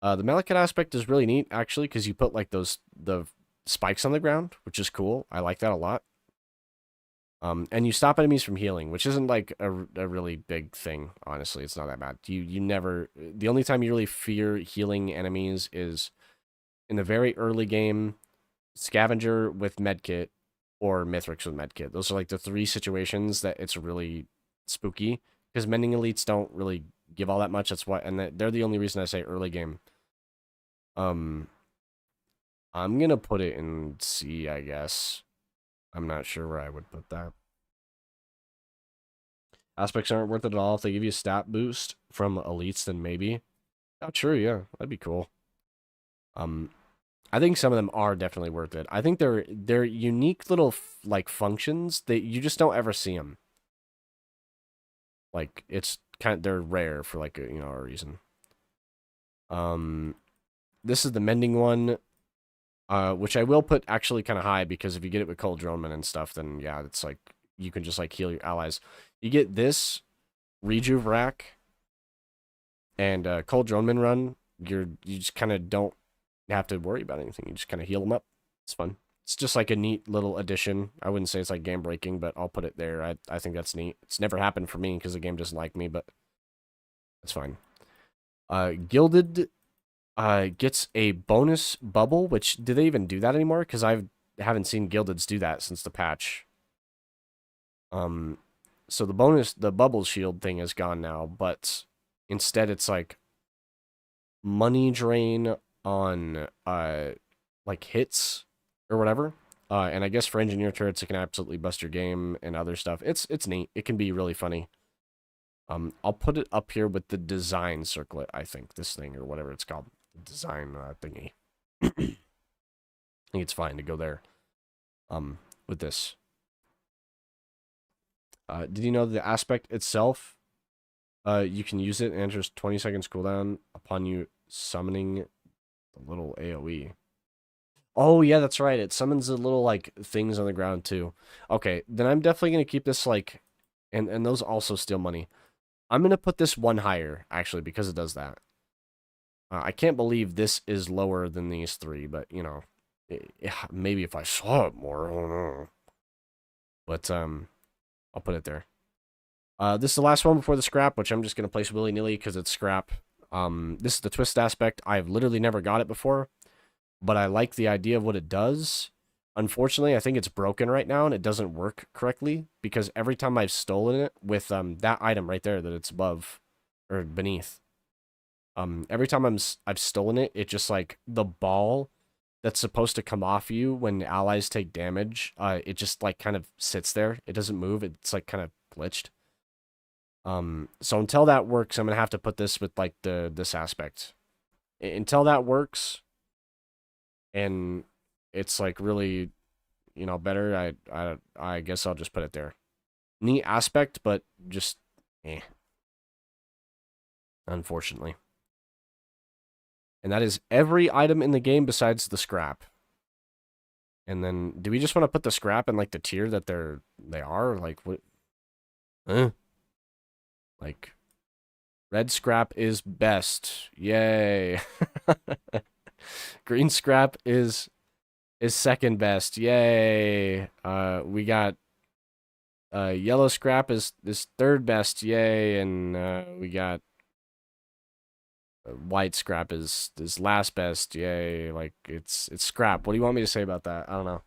Speaker 1: The Malachite aspect is really neat actually because you put like the spikes on the ground, which is cool. I like that a lot. And you stop enemies from healing, which isn't like a really big thing. Honestly, it's not that bad. You never. The only time you really fear healing enemies is in the very early game, Scavenger with medkit, or Mithrix with medkit. Those are like the three situations that it's really spooky because mending elites don't really give all that much. That's why, and they're the only reason I say early game. I'm gonna put it in C, I guess. I'm not sure where I would put that. Aspects aren't worth it at all. If they give you a stat boost from elites, then maybe. Oh, true, yeah, that'd be cool. I think some of them are definitely worth it. I think they're unique little like functions that you just don't ever see them. Like it's they're rare for like a reason. This is the mending one, which I will put actually kind of high because if you get it with cold droneman and stuff, then yeah, it's like you can just like heal your allies. You get this rejuve rack and cold droneman run. You just kind of don't have to worry about anything. You just kind of heal them up. It's fun. It's just like a neat little addition. I wouldn't say it's like game breaking, but I'll put it there. I think that's neat. It's never happened for me because the game doesn't like me, but it's fine. Gilded gets a bonus bubble, which do they even do that anymore? Because I haven't seen Gildeds do that since the patch. So the bubble shield thing is gone now, but instead it's like money drain on like hits or whatever. And I guess for engineer turrets, it can absolutely bust your game and other stuff. It's neat. It can be really funny. I'll put it up here with the design circlet, I think. This thing, or whatever it's called. The design thingy. I think it's fine to go there. With this. Did you know the aspect itself, you can use it and enters 20 seconds cooldown upon you summoning the little AoE. Oh, yeah, that's right. It summons the little, like, things on the ground, too. Okay, then I'm definitely going to keep this, like... And those also steal money. I'm going to put this one higher, actually, because it does that. I can't believe this is lower than these three, but, you know... maybe if I saw it more, I don't know. But, I'll put it there. This is the last one before the scrap, which I'm just going to place willy-nilly because it's scrap. This is the twist aspect. I've literally never got it before, but I like the idea of what it does. Unfortunately, I think it's broken right now, and it doesn't work correctly, because every time I've stolen it with that item right there that it's above, or beneath, every time I've stolen it, it just, like, the ball that's supposed to come off you when allies take damage, it just, like, kind of sits there. It doesn't move. It's, like, kind of glitched. So until that works, I'm gonna have to put this with like this aspect. Until that works, and it's like really, better. I guess I'll just put it there. Neat aspect, but just unfortunately. And that is every item in the game besides the scrap. And then, do we just want to put the scrap in like the tier that they are? Like what? Like, red scrap is best. Yay. Green scrap is second best. Yay. We got Yellow scrap is third best, yay, and we got white scrap is last best, yay. Like it's scrap. What do you want me to say about that? I don't know.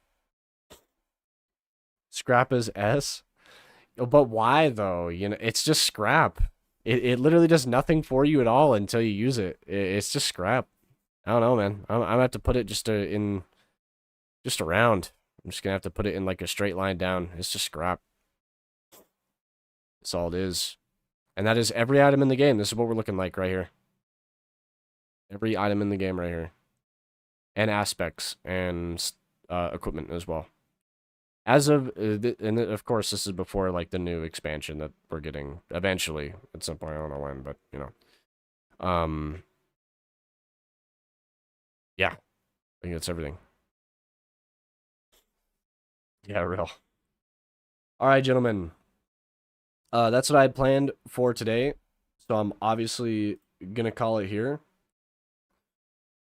Speaker 1: Scrap is S. Oh, but why though? You know, it's just scrap. It literally does nothing for you at all until you use it. It's just scrap. I don't know, man. I'm gonna have to put it just in just around. I'm just gonna have to put it in like a straight line down. It's just scrap. That's all it is. And that is every item in the game. This is what we're looking like right here. Every item in the game right here. And aspects and equipment as well. As of, and of course, this is before like the new expansion that we're getting eventually at some point. I don't know when, but you know, yeah, I think that's everything. Yeah, real. All right, gentlemen. That's what I had planned for today. So I'm obviously gonna call it here.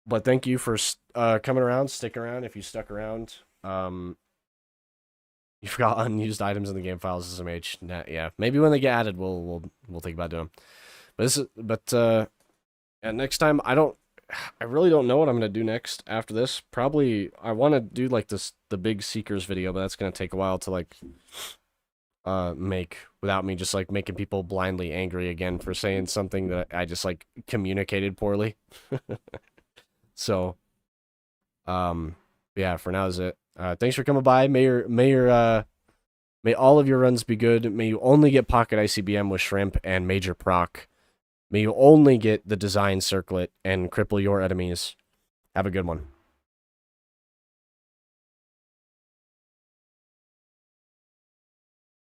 Speaker 1: But thank you for coming around, stick around if you stuck around. You've got unused items in the game files as MH. Nah, yeah, maybe when they get added, we'll think about doing them. And next time I really don't know what I'm gonna do next after this. Probably I want to do like the big Seekers video, but that's gonna take a while to like make without me just like making people blindly angry again for saying something that I just like communicated poorly. So, yeah, for now is it. Thanks for coming by. May all of your runs be good. May you only get pocket ICBM with shrimp and major proc. May you only get the design circlet and cripple your enemies. Have a good one.